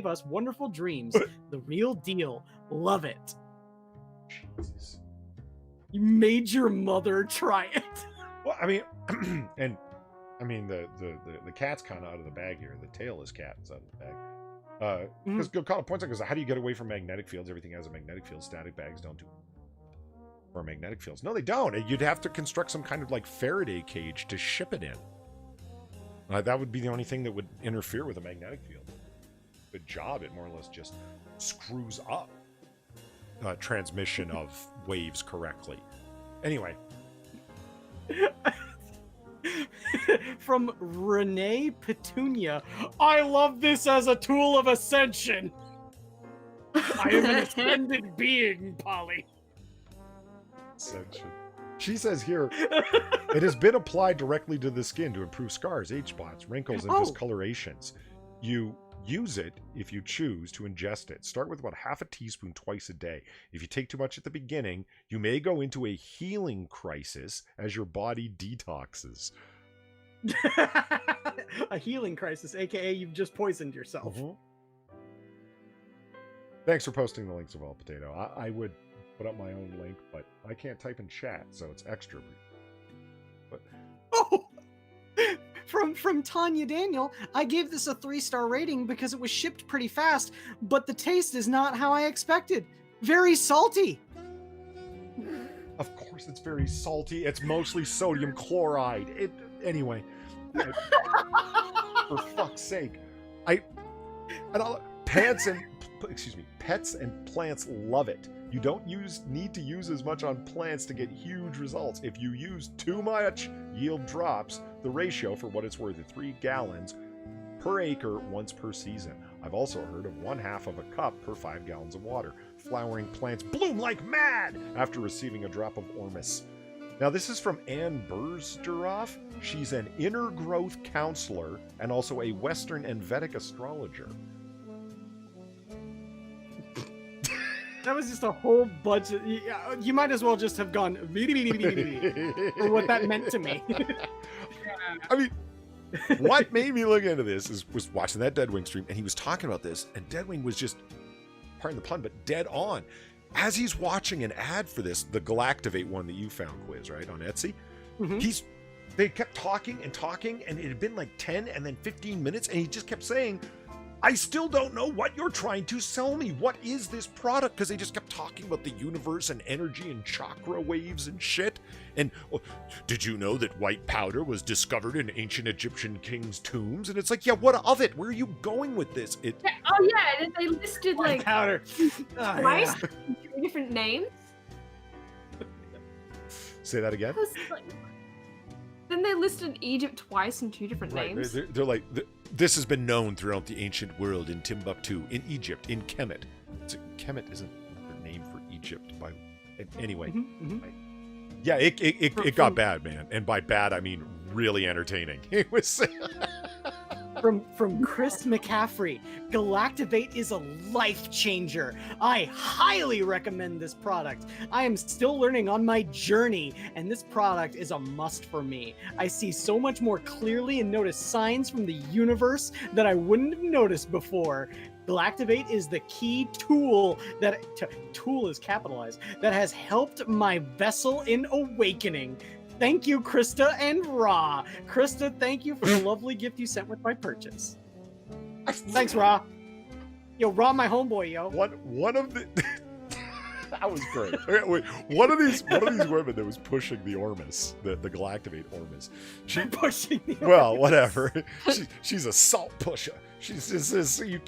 S3: us wonderful dreams. The real deal. Love it.
S2: Jesus.
S3: You made your mother try it.
S2: Well, I mean, the cat's kind of out of the bag here. The tailless cat is out of the bag. Because good call points out, because how do you get away from magnetic fields? Everything has a magnetic field. Static bags don't do. Or magnetic fields. No, they don't. You'd have to construct some kind of like Faraday cage to ship it in. That would be the only thing that would interfere with a magnetic field. Good job. It more or less just screws up transmission of waves correctly. Anyway.
S3: From Renee Petunia, I love this as a tool of ascension. I am an ascended being, Polly.
S2: Ascension. She says here, it has been applied directly to the skin to improve scars, age spots, wrinkles, and discolorations. You use it if you choose to ingest it. Start with about half a teaspoon twice a day. If you take too much at the beginning, you may go into a healing crisis as your body detoxes.
S3: A healing crisis, aka you've just poisoned yourself.
S2: Thanks for posting the links of All Potato. I would put up my own link, but I can't type in chat, so it's extra. But
S3: from Tanya Daniel, I gave this a 3-star rating because it was shipped pretty fast, but the taste is not how I expected. Very salty.
S2: Of course it's very salty. It's mostly sodium chloride. Anyway. For fuck's sake. Pets and plants love it. You don't need to use as much on plants to get huge results. If you use too much, yield drops. The ratio, for what it's worth, is 3 gallons per acre once per season. I've also heard of 1/2 of a cup per 5 gallons of water. Flowering plants bloom like mad after receiving a drop of ormus. Now, this is from Ann Bursderoff. She's an inner growth counselor and also a Western and Vedic astrologer.
S3: That was just a whole bunch of... You might as well just have gone... for what that meant to me.
S2: I mean, what made me look into this was watching that Deadwing stream, and he was talking about this, and Deadwing was just, pardon the pun, but dead on. As he's watching an ad for this, the Galactivate one that you found, Quiz, right, on Etsy, they kept talking, and it had been like 10 and then 15 minutes, and he just kept saying, I still don't know what you're trying to sell me. What is this product? Because they just kept talking about the universe and energy and chakra waves and shit. And did you know that white powder was discovered in ancient Egyptian kings' tombs? And it's like, yeah, what of it? Where are you going with this?
S4: They listed
S3: White
S4: like
S3: powder.
S4: twice, 3 different names.
S2: Say that again?
S4: Then they listed Egypt twice in 2 different names.
S2: They're like, this has been known throughout the ancient world in Timbuktu, in Egypt, in Kemet. Kemet isn't the name for Egypt. Anyway. Yeah, it got bad, man. And by bad, I mean really entertaining. It was...
S3: From Chris McCaffrey, Galactivate is a life changer. I highly recommend this product. I am still learning on my journey, and this product is a must for me. I see so much more clearly and notice signs from the universe that I wouldn't have noticed before. Galactivate is the key tool tool is capitalized, that has helped my vessel in awakening. Thank you, Krista and Ra. Krista, thank you for the lovely gift you sent with my purchase. Thanks, Ra. Yo, Ra, my homeboy, yo.
S2: One of the that was great. Wait, one of these women that was pushing the Ormus, the Galactivate Ormus.
S3: Pushing the Ormus.
S2: Well, whatever. She's a salt pusher. She's just you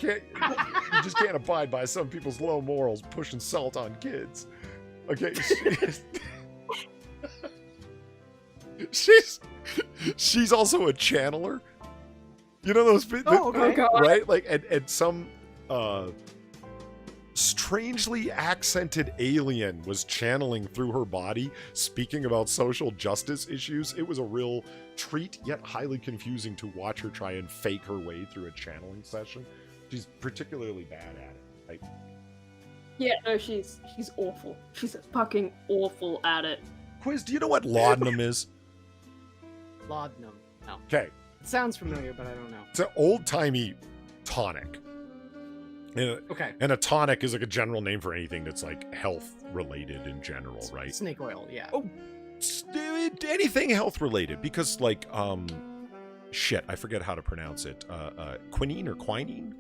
S2: just can't abide by some people's low morals pushing salt on kids. Okay. She's also a channeler. You know those right? Like and some strangely accented alien was channeling through her body, speaking about social justice issues. It was a real treat, yet highly confusing to watch her try and fake her way through a channeling session. She's particularly bad at it. Right?
S4: Yeah, no, she's awful. She's fucking awful at it.
S2: Quiz, do you know what laudanum is?
S3: Laudanum. No.
S2: Okay.
S3: It sounds familiar, but I don't know.
S2: It's an old-timey tonic.
S3: Okay.
S2: And a tonic is like a general name for anything that's like health-related in general, right?
S3: Snake oil, yeah.
S2: Oh, anything health-related. Because like, shit, I forget how to pronounce it. Quinine or quinine?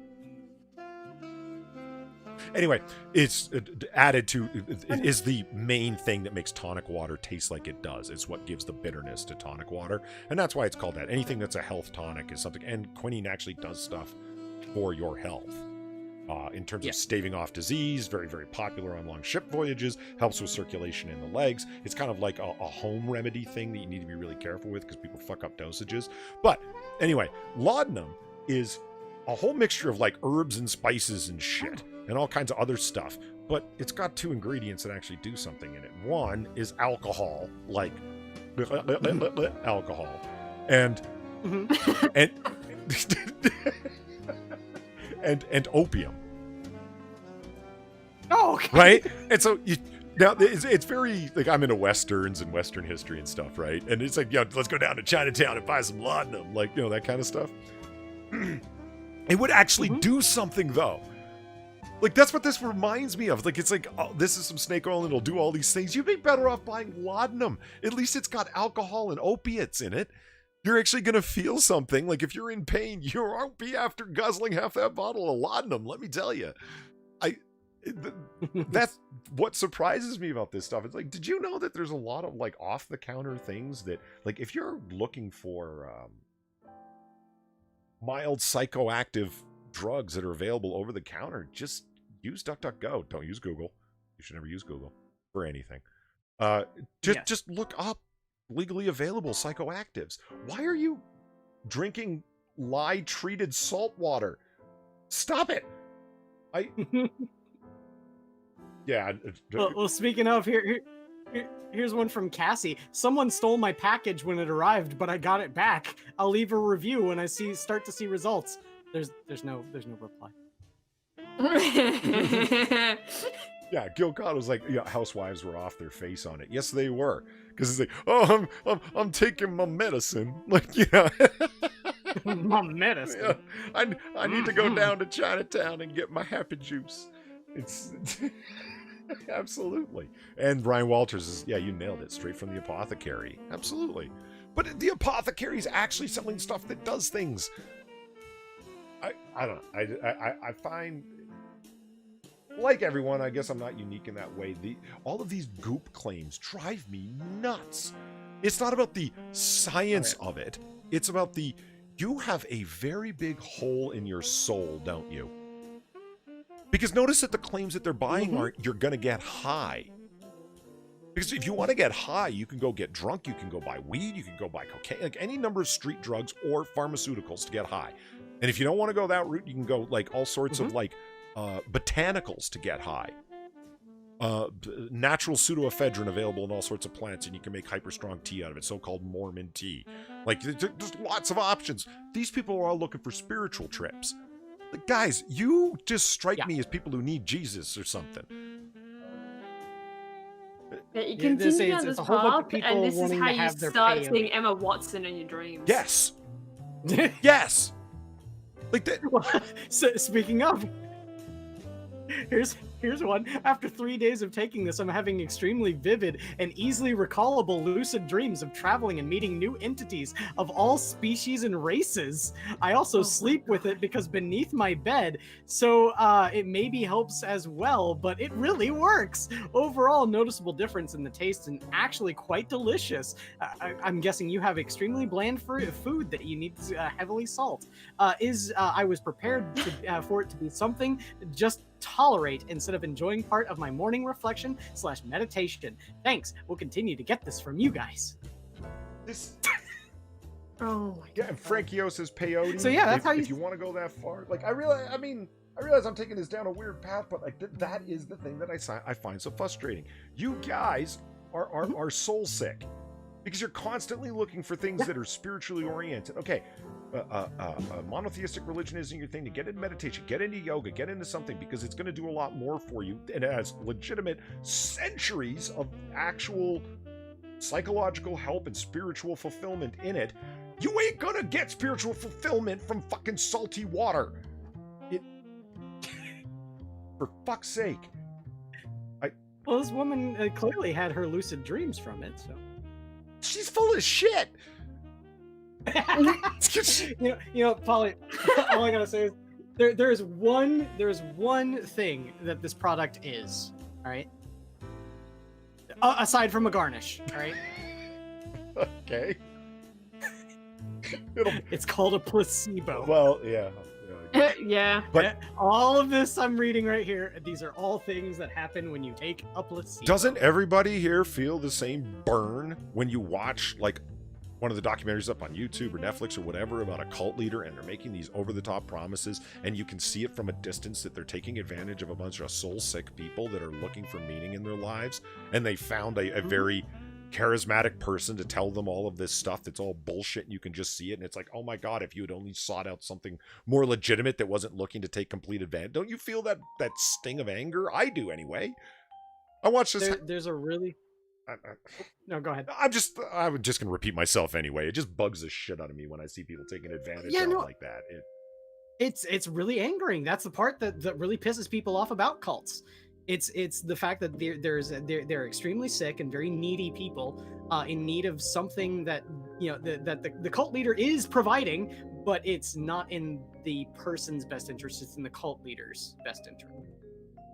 S2: Anyway, it's added to, it is the main thing that makes tonic water taste like it does. It's what gives the bitterness to tonic water. And that's why it's called that. Anything that's a health tonic is something, and quinine actually does stuff for your health. In terms of staving off disease, very, very popular on long ship voyages, helps with circulation in the legs. It's kind of like a home remedy thing that you need to be really careful with because people fuck up dosages. But anyway, laudanum is a whole mixture of like herbs and spices and shit and all kinds of other stuff. But it's got 2 ingredients that actually do something in it. One is alcohol, like alcohol. And and opium.
S3: Oh, okay.
S2: Right? And so now it's very like I'm into westerns and Western history and stuff, right? And it's like, let's go down to Chinatown and buy some laudanum, like that kind of stuff. It would actually do something though. Like that's what this reminds me of. Like it's like, oh, this is some snake oil and it'll do all these things. You'd be better off buying laudanum. At least it's got alcohol and opiates in it. You're actually going to feel something. Like if you're in pain, you won't be after guzzling half that bottle of laudanum, let me tell you. That's what surprises me about this stuff. It's like, did you know that there's a lot of like off-the-counter things that, like if you're looking for mild psychoactive drugs that are available over the counter, just use DuckDuckGo. Don't use Google. You should never use Google for anything.
S3: Yes.
S2: Just look up legally available psychoactives. Why are you drinking lye-treated salt water? Stop it! Yeah.
S3: Well, speaking of, here's one from Cassie. Someone stole my package when it arrived, but I got it back. I'll leave a review when I start to see results. There's no reply.
S2: Yeah, Gil God was like, yeah, housewives were off their face on it. Yes, they were, because it's like, oh, I'm taking my medicine, like, yeah.
S3: My medicine.
S2: Yeah, I need to go down to Chinatown and get my happy juice. It's absolutely. And Brian Walters is, yeah, you nailed it, straight from the apothecary. Absolutely. But the apothecary is actually selling stuff that does things. I don't know. I find, like everyone, I guess I'm not unique in that way. All of these goop claims drive me nuts. It's not about the science of it. It's about you have a very big hole in your soul, don't you? Because notice that the claims that they're buying aren't, you're going to get high. Because if you want to get high, you can go get drunk, you can go buy weed, you can go buy cocaine, like any number of street drugs or pharmaceuticals to get high. And if you don't want to go that route, you can go like all sorts of like botanicals to get high. Natural pseudoephedrine available in all sorts of plants, and you can make hyper strong tea out of it, so-called Mormon tea. Like, there's lots of options. These people are all looking for spiritual trips. Like, guys, you just strike me as people who need Jesus or something.
S4: Yeah, you continue down this path, and this is how you start
S3: payout.
S4: seeing Emma Watson in your dreams.
S2: Yes. Yes. Like that.
S3: Well, so, speaking of, here's one. After 3 days of taking this, I'm having extremely vivid and easily recallable lucid dreams of traveling and meeting new entities of all species and races. I also sleep with it because beneath my bed, so it maybe helps as well, but it really works. Overall, noticeable difference in the taste and actually quite delicious. I'm guessing you have extremely bland food that you need heavily salt. I was prepared for it to be something just tolerate instead of enjoying part of my morning reflection / meditation. Thanks. We'll continue to get this from you guys.
S2: This.
S4: Oh my
S2: God. Frankio says peyote.
S3: So yeah, that's how
S2: if you want to go that far. Like I realize I'm taking this down a weird path, but like that is the thing that I find so frustrating. You guys are soul sick because you're constantly looking for things that are spiritually oriented. Okay. Monotheistic religion isn't your thing. To get into meditation, get into yoga, get into something, because it's going to do a lot more for you, and it has legitimate centuries of actual psychological help and spiritual fulfillment in it. You ain't gonna get spiritual fulfillment from fucking salty water. For fuck's sake.
S3: Well, this woman clearly had her lucid dreams from it, so
S2: she's full of shit.
S3: you know, Polly, all I gotta say is there's one thing that this product is, all right? Aside from a garnish, all right?
S2: Okay.
S3: It's called a placebo.
S2: Well, yeah.
S4: Yeah.
S2: But
S3: all of this I'm reading right here, these are all things that happen when you take a placebo.
S2: Doesn't everybody here feel the same burn when you watch, like, one of the documentaries up on YouTube or Netflix or whatever about a cult leader, and they're making these over-the-top promises, and you can see it from a distance that they're taking advantage of a bunch of soul-sick people that are looking for meaning in their lives, and they found a very charismatic person to tell them all of this stuff that's all bullshit, and you can just see it, and it's like, oh my god, if you had only sought out something more legitimate that wasn't looking to take complete advantage. Don't you feel that sting of anger? I do, anyway. I watched this.
S3: There's a really... No, go ahead.
S2: I'm just going to repeat myself anyway. It just bugs the shit out of me when I see people taking advantage like that.
S3: It's really angering. That's the part that really pisses people off about cults. It's the fact that they're extremely sick and very needy people in need of something that, you know, that the cult leader is providing, but it's not in the person's best interest. It's in the cult leader's best interest,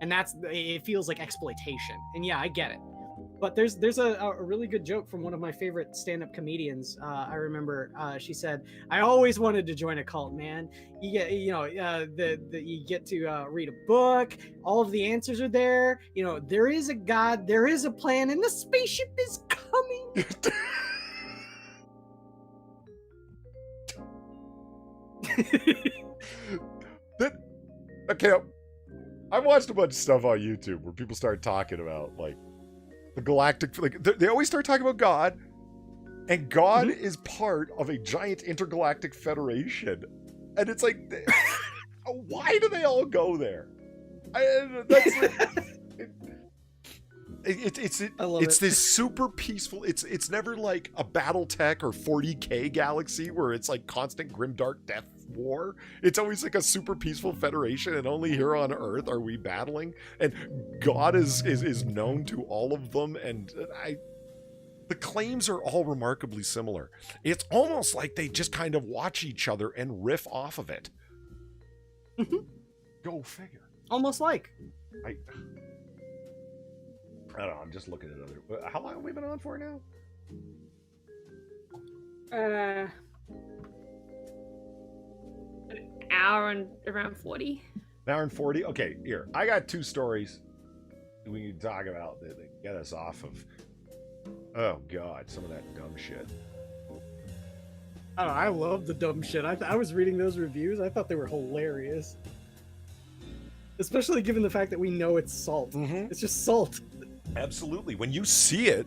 S3: and it feels like exploitation. And yeah, I get it. But there's a really good joke from one of my favorite stand-up comedians. I remember she said, "I always wanted to join a cult, man. You get you get to read a book. All of the answers are there. There is a God, there is a plan, and the spaceship is coming."
S2: Okay, I've watched a bunch of stuff on YouTube where people start talking about like the galactic, like they always start talking about God, and God is part of a giant intergalactic federation, and it's like, why do they all go there? It's this super peaceful. It's never like a BattleTech or 40K galaxy where it's like constant grimdark death war. It's always like a super peaceful federation, and only here on Earth are we battling. And God is known to all of them, and the claims are all remarkably similar. It's almost like they just kind of watch each other and riff off of it. Go figure.
S3: Almost like.
S2: I don't know, I'm just looking at other... How long have we been on for now?
S4: An hour and around 40.
S2: An hour and 40? Okay, here. I got 2 stories we need to talk about that get us off of... Oh, God, some of that dumb shit.
S3: I don't know, I love the dumb shit. I was reading those reviews. I thought they were hilarious. Especially given the fact that we know it's salt. It's just salt.
S2: Absolutely. When you see it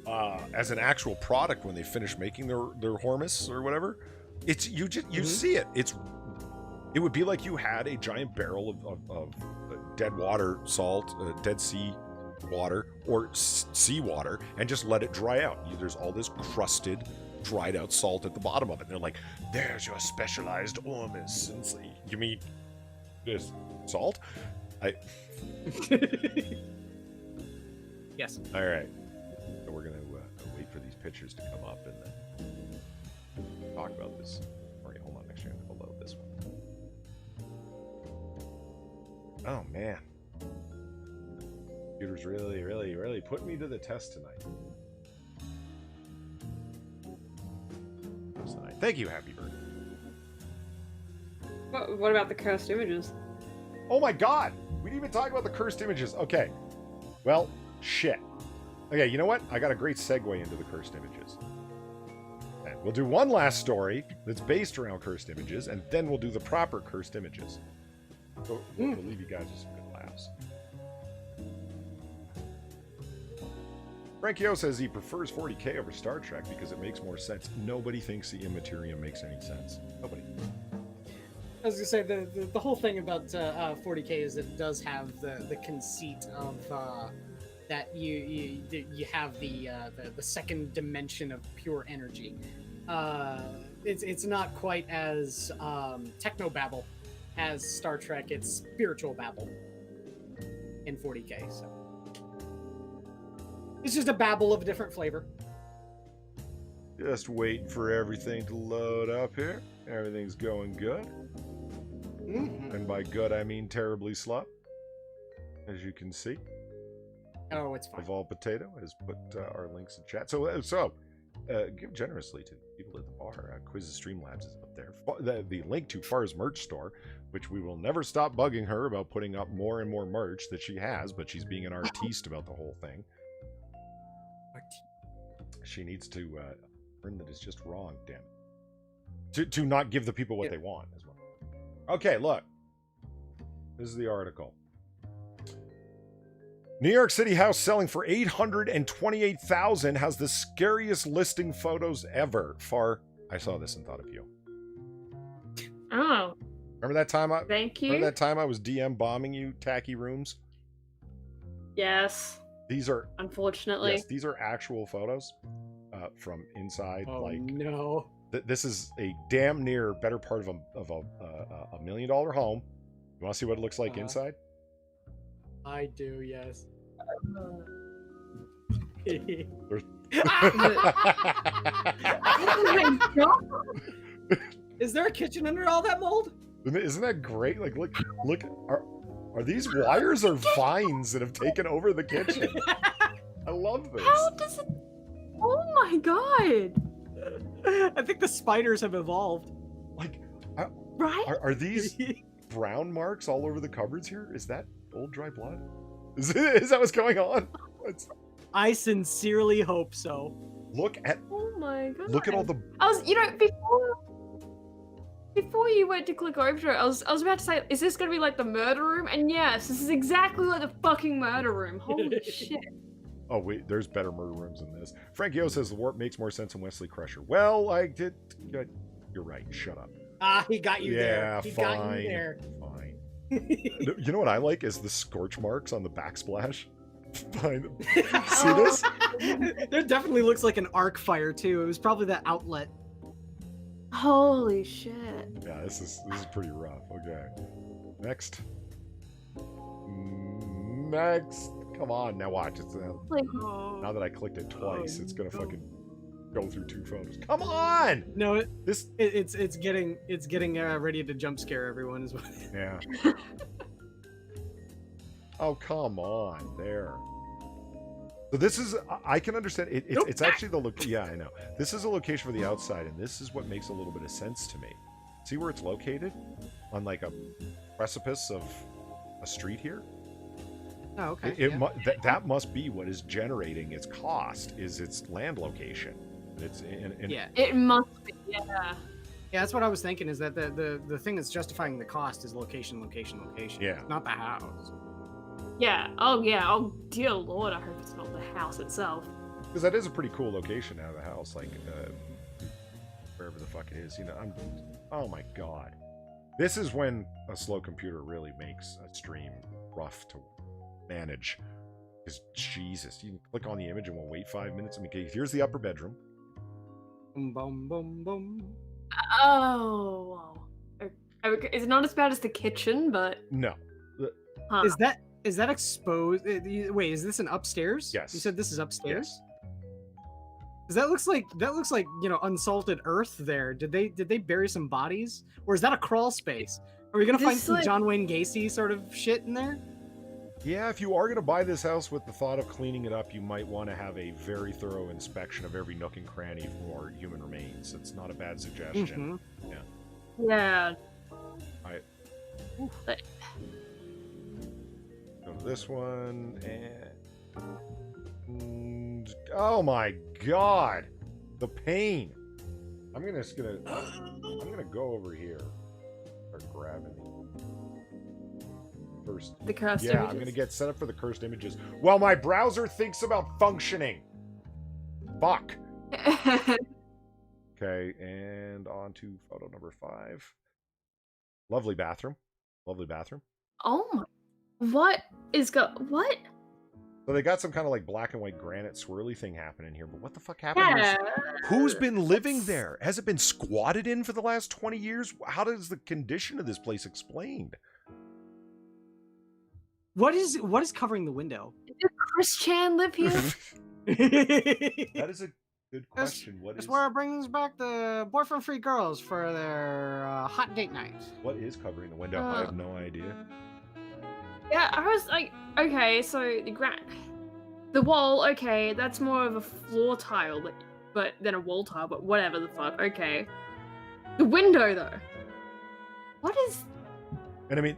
S2: as an actual product, when they finish making their hormus or whatever, it's you see it. It would be like you had a giant barrel of dead water salt, dead sea water, or sea water, and just let it dry out. There's all this crusted, dried out salt at the bottom of it. And they're like, "There's your specialized hormus." And it's like, you mean this salt?
S3: Yes.
S2: All right. So we're gonna wait for these pictures to come up and then talk about this. All right, hold on. Actually, I'm gonna load this one. Oh man, computer's really put me to the test tonight. Thank you, Happy Bird.
S4: What about the cursed images?
S2: Oh my God, we didn't even talk about the cursed images. Okay, well. Shit. Okay, you know what? I got a great segue into the cursed images. And we'll do one last story that's based around cursed images, and then we'll do the proper cursed images. So we'll leave you guys with some good laughs. Frank Yo says he prefers 40K over Star Trek because it makes more sense. Nobody thinks the Immaterium makes any sense. Nobody.
S3: I was gonna say the whole thing about 40K is that it does have the conceit of that you have the second dimension of pure energy. It's not quite as technobabble as Star Trek. It's spiritual babble in 40K. So it's just a babble of a different flavor.
S2: Just waiting for everything to load up here. Everything's going good. And by good, I mean terribly slow, as you can see.
S3: Oh, it's fine.
S2: Evolve Potato has put our links in chat. So give generously to people at the bar. Quizzes Streamlabs is up there. The link to Far's merch store, which we will never stop bugging her about putting up more and more merch that she has, but she's being an artiste about the whole thing. She needs to learn that it's just wrong, damn it. To not give the people what they want as well. Okay, look. This is the article. New York City house selling for $828,000 has the scariest listing photos ever. Far, I saw this and thought of you.
S4: Oh.
S2: Remember that time
S4: Thank you.
S2: Remember that time I was DM bombing you, tacky rooms?
S4: Yes.
S2: These are
S4: unfortunately.
S2: Yes, these are actual photos from inside.
S3: Oh,
S2: like
S3: no.
S2: This is a damn near better part of a $1 million home. You want to see what it looks like inside?
S3: I do, yes.
S4: Oh my God.
S3: Is there a kitchen under all that mold?
S2: Isn't that great? Like, look. Are these wires or vines that have taken over the kitchen? I love this.
S4: How does it? Oh my god!
S3: I think the spiders have evolved.
S2: Like,
S4: Right?
S2: are these brown marks all over the cupboards here? Is that old dry blood? Is that what's going on?
S3: I sincerely hope so.
S2: Look at
S4: Oh my god!
S2: look at all the.
S4: I was, before you went to click over to it, I was about to say, is this gonna be like the murder room? And yes, this is exactly like the fucking murder room. Holy shit!
S2: Oh wait, there's better murder rooms than this. Frank Yo says the warp makes more sense than Wesley Crusher. Well, I did. You're right. Shut up.
S3: He got you there. He
S2: fine.
S3: got you there.
S2: Fine. You know what I like is the scorch marks on the backsplash. Fine. See this?
S3: There definitely looks like an arc fire too. It was probably the outlet.
S4: Holy shit!
S2: Yeah, this is pretty rough. Okay. Next. Next. Come on, now watch. It's now that I clicked it twice, it's gonna fucking go through 2 photos. Come on!
S3: No,
S2: This
S3: it's getting ready to jump scare everyone as well.
S2: yeah. Oh come on, there. So this is I can understand it. It's actually the look. Yeah, I know. This is a location for the outside, and this is what makes a little bit of sense to me. See where it's located? On like a precipice of a street here.
S3: Oh, okay.
S2: That must be what is generating its cost, is its land location. It's
S3: yeah.
S4: It must be. Yeah.
S3: Yeah, that's what I was thinking. Is that the thing that's justifying the cost is location.
S2: Yeah.
S3: Not the house.
S4: Yeah. Oh yeah. Oh dear lord, I hope it's not the house itself.
S2: Because that is a pretty cool location out of the house, like wherever the fuck it is. Oh my god, this is when a slow computer really makes a stream rough to manage. Because Jesus, you can click on the image and we'll wait 5 minutes. I mean, okay, here's the upper bedroom.
S3: Boom, boom, boom, boom.
S4: Oh. Okay. It's not as bad as the kitchen, but
S2: No.
S4: huh.
S3: Is that exposed? Wait, is this an upstairs?
S2: Yes.
S3: You said this is upstairs.
S2: Yes.
S3: 'Cause that looks like unsalted earth there. Did they bury some bodies, or is that a crawl space? Are we gonna find some John Wayne Gacy sort of shit in there?
S2: Yeah, if you are going to buy this house with the thought of cleaning it up, you might want to have a very thorough inspection of every nook and cranny for human remains. It's not a bad suggestion.
S3: Mm-hmm.
S4: Yeah.
S2: Alright.
S4: But-
S2: Go to this one, and oh my god, the pain. I'm gonna go over here, start grabbing first.
S4: The cursed
S2: Yeah,
S4: images.
S2: I'm gonna get set up for the cursed images while my browser thinks about functioning. Fuck. Okay, and on to photo number 5. Lovely bathroom. Lovely bathroom.
S4: Oh my. What?
S2: So they got some kind of like black and white granite swirly thing happening here, but what the fuck happened?
S4: Yeah.
S2: Who's been living there? Has it been squatted in for the last 20 years? How does the condition of this place explained?
S3: What is covering the window?
S4: Did Chris Chan live here?
S2: That is a good question.
S3: It's where it brings back the boyfriend-free girls for their hot date night.
S2: What is covering the window? I have no idea.
S4: Yeah, I was like, okay, so the wall, okay, that's more of a floor tile, but than a wall tile, but whatever the fuck, okay. The window though, what is even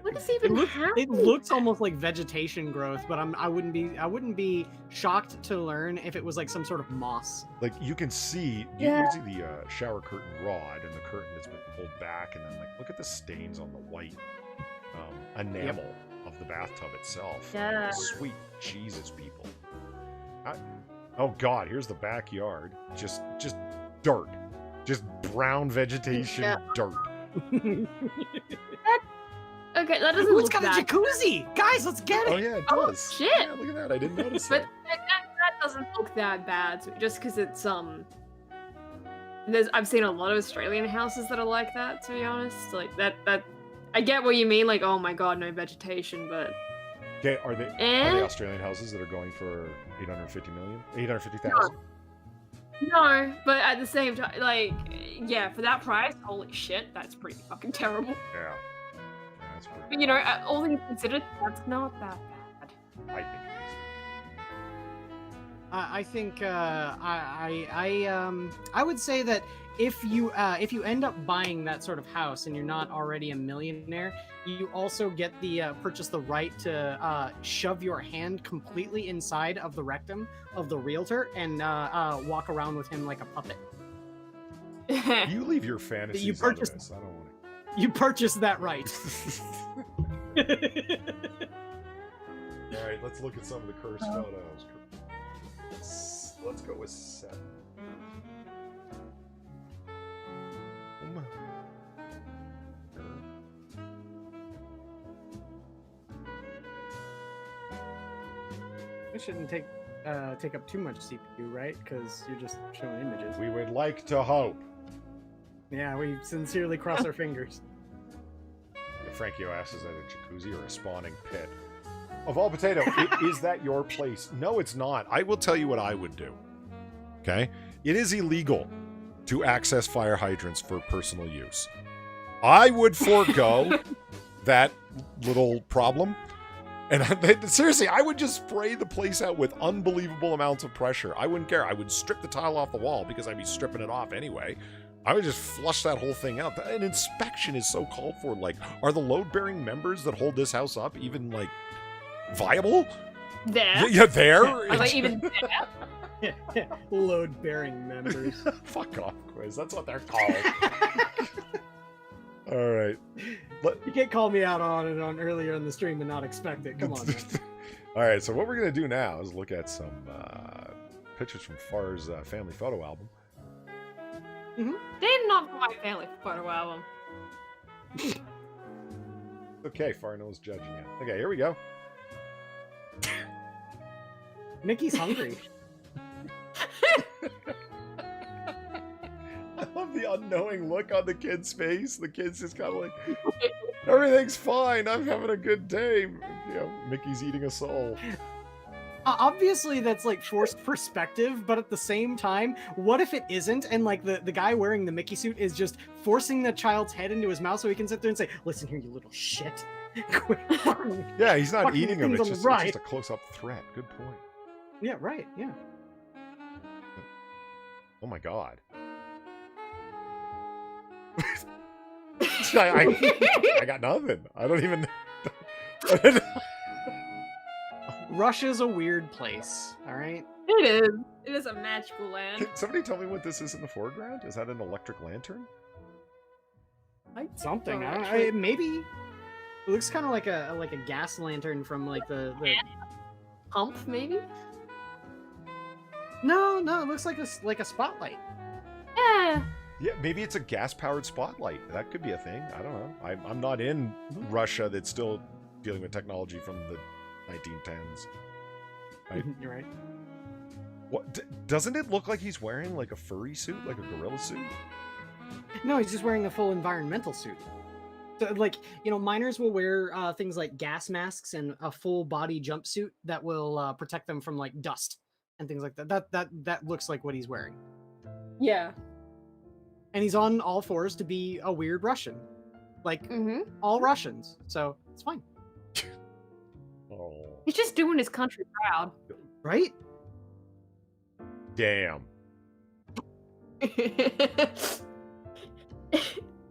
S4: happening?
S3: It looks almost like vegetation growth, but I wouldn't be shocked to learn if it was like some sort of moss.
S2: Like you can see, you can see the shower curtain rod, and the curtain has been pulled back, and then like look at the stains on the white enamel of the bathtub itself.
S4: Yeah.
S2: Sweet Jesus, people. Oh God, here's the backyard. Just dirt, just brown vegetation, dirt.
S4: Okay, that doesn't
S3: Who's
S4: look
S3: got
S4: that
S3: a jacuzzi? Guys, let's get it.
S2: Oh yeah, it
S4: Oh,
S2: does.
S4: shit.
S2: Yeah, look at that. I didn't notice
S4: But
S2: that.
S4: that doesn't look that bad, just because it's I've seen a lot of Australian houses that are like that. To be honest, like that I get what you mean. Like, oh my god, no vegetation, but
S2: Okay, are they Australian houses that are going for 850,000?
S4: No, but at the same time, like, yeah, for that price, holy shit, that's pretty fucking terrible.
S2: Yeah. That's pretty.
S4: But you know, all things considered, that's not that bad.
S2: I think it
S3: I think I would say that if you end up buying that sort of house and you're not already a millionaire, you also get the purchase the right to shove your hand completely inside of the rectum of the realtor and walk around with him like a puppet.
S2: You leave your fantasies
S3: You
S2: out of
S3: purchased-
S2: this. I don't want
S3: You purchase that right.
S2: to. All right, let's look at some of the cursed photos. Let's go with 7.
S3: It shouldn't take up too much CPU, right? Because you're just showing images.
S2: We would like to hope.
S3: Yeah, we sincerely cross our fingers.
S2: Frankio asks, is that a jacuzzi or a spawning pit? Of all potato, is that your place? No, it's not. I will tell you what I would do. Okay? It is illegal to access fire hydrants for personal use. I would forego that little problem. And seriously, I would just spray the place out with unbelievable amounts of pressure. I wouldn't care. I would strip the tile off the wall because I'd be stripping it off anyway. I would just flush that whole thing out. An inspection is so called for. Like, are the load-bearing members that hold this house up even, like, viable?
S4: There.
S2: Yeah, there?
S4: Are they even there?
S3: Load-bearing members.
S2: Fuck off, Quiz. That's what they're called. All right.
S3: You can't call me out on it on earlier in the stream and not expect it. Come on. Man.
S2: All right, so what we're going to do now is look at some pictures from Far's family photo album.
S4: They're not my family photo album.
S2: Okay, Far knows judging you. Okay, here we go.
S3: Mickey's hungry.
S2: I love the unknowing look on the kid's face. The kid's just kind of like, everything's fine. I'm having a good day. You know, Mickey's eating a soul.
S3: Obviously, that's like forced perspective, but at the same time, what if it isn't? And like the guy wearing the Mickey suit is just forcing the child's head into his mouth so he can sit there and say, "Listen here, you little shit."
S2: Yeah, he's not
S3: Fucking
S2: eating him.
S3: things
S2: It's
S3: on the
S2: just,
S3: right.
S2: it's just a close-up threat. Good point.
S3: Yeah, right. Yeah.
S2: Oh my god. I got nothing. I don't even.
S3: Russia's a weird place. All right.
S4: It is. It is a magical land.
S2: Can somebody tell me what this is in the foreground? Is that an electric lantern?
S3: Something.
S4: Oh,
S3: Maybe. It looks kind of like a gas lantern from like the.
S4: Pump, maybe?
S3: No, it looks like a spotlight.
S4: Yeah.
S2: Yeah, maybe it's a gas-powered spotlight. That could be a thing. I don't know. I'm not in Russia that's still dealing with technology from the 1910s.
S3: You're right.
S2: What doesn't it look like he's wearing like a furry suit, like a gorilla suit?
S3: No, he's just wearing a full environmental suit. So, like, you know, miners will wear things like gas masks and a full body jumpsuit that will protect them from like dust and things like that. That looks like what he's wearing.
S4: Yeah.
S3: And he's on all fours to be a weird Russian, like all Russians. So it's fine,
S2: Oh,
S4: He's just doing his country proud.
S3: right?
S2: damn.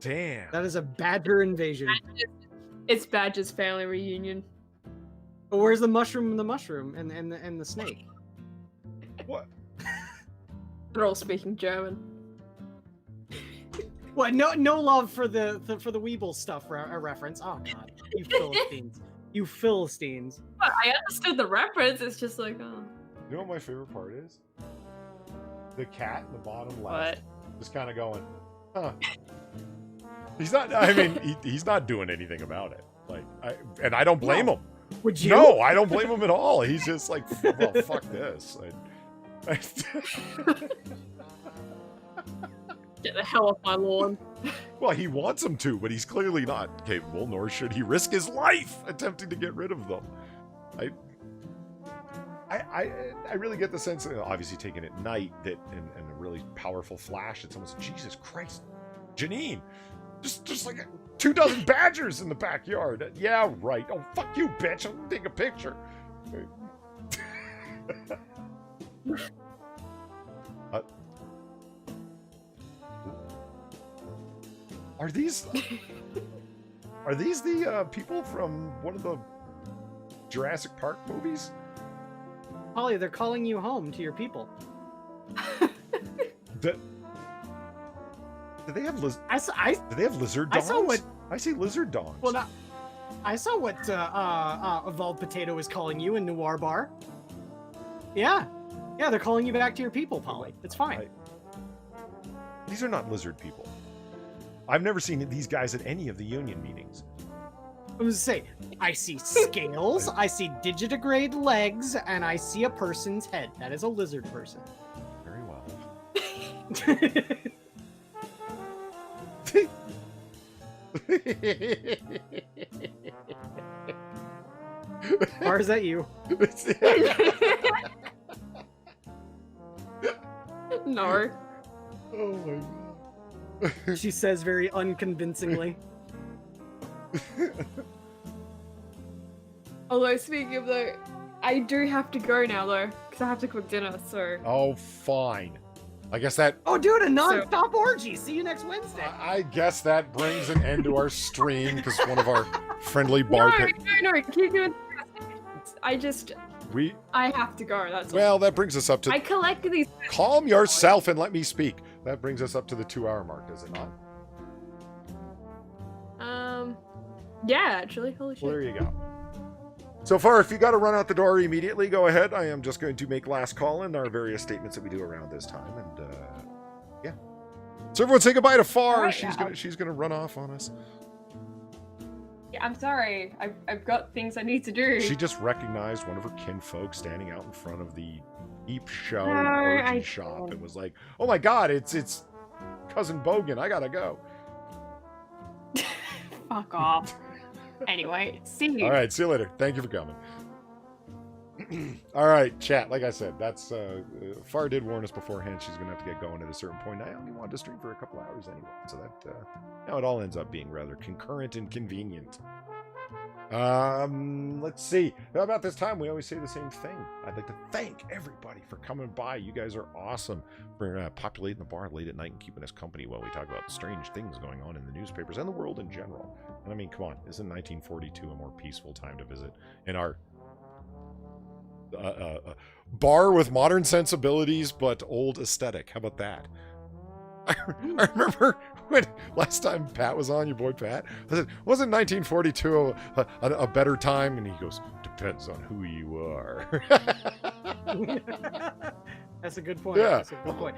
S2: Damn.
S3: That is a badger invasion.
S4: It's Badger's family reunion.
S3: But where's the mushroom and the mushroom and the snake?
S2: What?
S4: They're all speaking German.
S3: What? No love for the Weeble stuff a reference. Oh god, you Philistines! You Philistines!
S4: But I understood the reference. It's just like, oh.
S2: You know what my favorite part is? The cat in the bottom left.
S4: What?
S2: Just kind of going, huh. He's not, I mean, he's not doing anything about it. Like, I don't blame him.
S3: Would you?
S2: No, I don't blame him at all. He's just like, well, fuck this.
S4: Get the hell off my lawn.
S2: Well, he wants him to, but he's clearly not capable, nor should he risk his life attempting to get rid of them. I really get the sense, obviously taken at night, that in a really powerful flash, it's almost, Jesus Christ, Janine, just like 24 badgers in the backyard. Yeah, right. Oh, fuck you, bitch. I'm gonna take a picture. Are these the people from one of the Jurassic Park movies?
S3: Polly, they're calling you home to your people.
S2: Do they have do they have lizard dongs? I see lizard dongs.
S3: Well, I saw what Evolved Potato is calling you in Noir Bar. Yeah, they're calling you back to your people, Polly. It's fine.
S2: These are not lizard people. I've never seen these guys at any of the union meetings.
S3: I was gonna say, I see scales, I see digitigrade legs, and I see a person's head. That is a lizard person.
S2: Very well.
S3: Or is that you?
S4: No.
S2: Oh my god.
S3: She says very unconvincingly.
S4: Although, speaking of though, I do have to go now though, because I have to cook dinner, so...
S2: Oh, fine. I guess that...
S3: Oh, dude, a non-stop orgy! See you next Wednesday!
S2: I guess that brings an end to our stream, because one of our friendly bar...
S4: No, keep doing... I have to go, that's all.
S2: Well, that brings us up to...
S4: I collect these...
S2: Calm yourself and let me speak. That brings us up to the 2-hour mark, does it not?
S4: Yeah, actually, holy shit.
S2: Well, there you go. So far, if you got to run out the door immediately, go ahead. I am just going to make last call in our various statements that we do around this time, and yeah. So everyone, say goodbye to Far.
S4: Right,
S2: she's gonna run off on us.
S4: Yeah, I'm sorry. I've got things I need to do.
S2: She just recognized one of her kinfolk standing out in front of the Peep Show shop and was like, "Oh my God, it's Cousin Bogan. I gotta go."
S4: Fuck off. Anyway, see you.
S2: All right, see you later. Thank you for coming. All right, chat. Like I said, that's Far did warn us beforehand. She's gonna have to get going at a certain point. I only wanted to stream for a couple hours anyway, so that now it all ends up being rather concurrent and convenient. Let's see. About this time, we always say the same thing. I'd like to thank everybody for coming by. You guys are awesome for populating the bar late at night and keeping us company while we talk about the strange things going on in the newspapers and the world in general. And I mean, come on, isn't 1942 a more peaceful time to visit in our bar with modern sensibilities but old aesthetic? How about that? I remember when last time Pat was on, your boy Pat, I said, wasn't 1942 a better time? And he goes, depends on who you are.
S3: That's a good point.
S2: Yeah.
S3: That's a good point.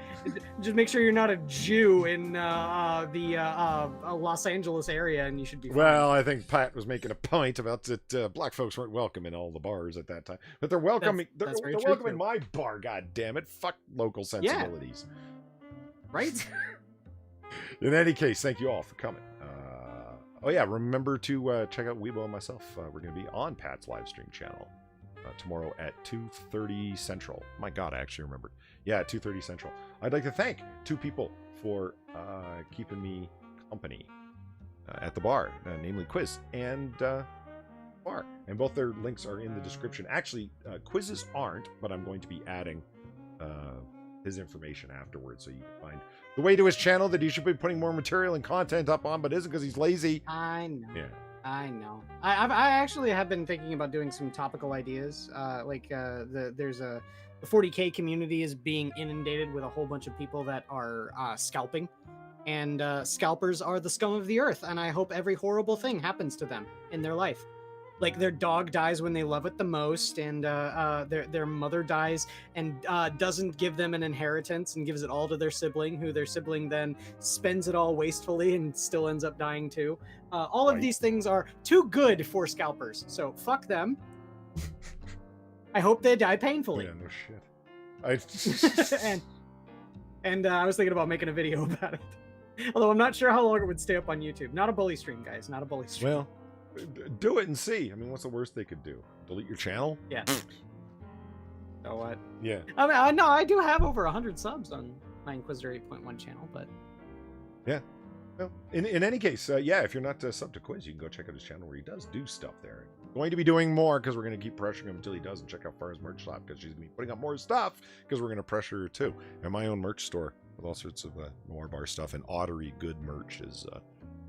S3: Just make sure you're not a Jew in the Los Angeles area, and you should be fine.
S2: Well, I think Pat was making a point about that black folks weren't welcome in all the bars at that time, but they're welcoming. They're welcome in my bar. God damn it! Fuck local sensibilities.
S3: Yeah. Right.
S2: In any case, thank you all for coming. Oh yeah, remember to check out Weibo and myself. We're going to be on Pat's live stream channel tomorrow at 2:30 Central. My God, I actually remembered. Yeah, at 2:30 Central. I'd like to thank two people for keeping me company at the bar, namely Quiz and Bar. And both their links are in the description. Actually, Quiz's aren't, but I'm going to be adding his information afterwards, so you can find the way to his channel that he should be putting more material and content up on, but isn't because he's lazy.
S3: I know.
S2: Yeah.
S3: I know. I actually have been thinking about doing some topical ideas. There's the 40K community is being inundated with a whole bunch of people that are scalping, and scalpers are the scum of the earth. And I hope every horrible thing happens to them in their life. Like their dog dies when they love it the most, and their mother dies and doesn't give them an inheritance and gives it all to their sibling, who their sibling then spends it all wastefully and still ends up dying too. All of these things are too good for scalpers, so fuck them. I hope they die painfully.
S2: Yeah, no shit.
S3: and I was thinking about making a video about it. Although I'm not sure how long it would stay up on YouTube. Not a bully stream, guys. Not a bully stream.
S2: Well, do it and see. I mean, what's the worst they could do? Delete your channel?
S3: Yeah. So what?
S2: Yeah.
S3: I mean, no, I do have over 100 subs on my Inquisitor 8.1 channel, but
S2: yeah. Well, in any case, yeah, if you're not subbed to Quiz, you can go check out his channel where he does do stuff there. Going to be doing more because we're going to keep pressuring him until he does, and check out Farah's merch shop because she's going to be putting up more stuff because we're going to pressure her too. And my own merch store with all sorts of Noir Bar stuff and Ottery good merch is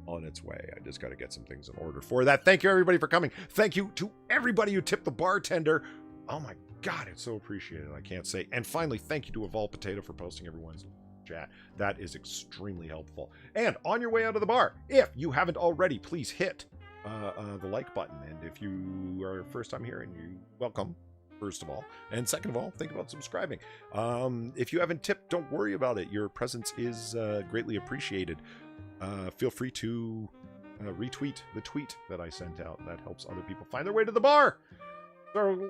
S2: on its way. I just got to get some things in order for that. Thank you, everybody, for coming. Thank you to everybody who tipped the bartender. Oh my God, it's so appreciated. I can't say. And finally, thank you to Evolved Potato for posting everyone's chat. That is extremely helpful. And on your way out of the bar, if you haven't already, please hit the like button. And if you are first time here, and you welcome, first of all, and second of all, think about subscribing. If you haven't tipped, don't worry about it. Your presence is greatly appreciated. Feel free to retweet the tweet that I sent out. That helps other people find their way to the bar. So,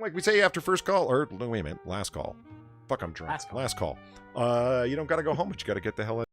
S2: like we say after first call, or wait a minute, last call. Fuck, I'm drunk. Last call. You don't gotta go home, but you gotta get the hell out.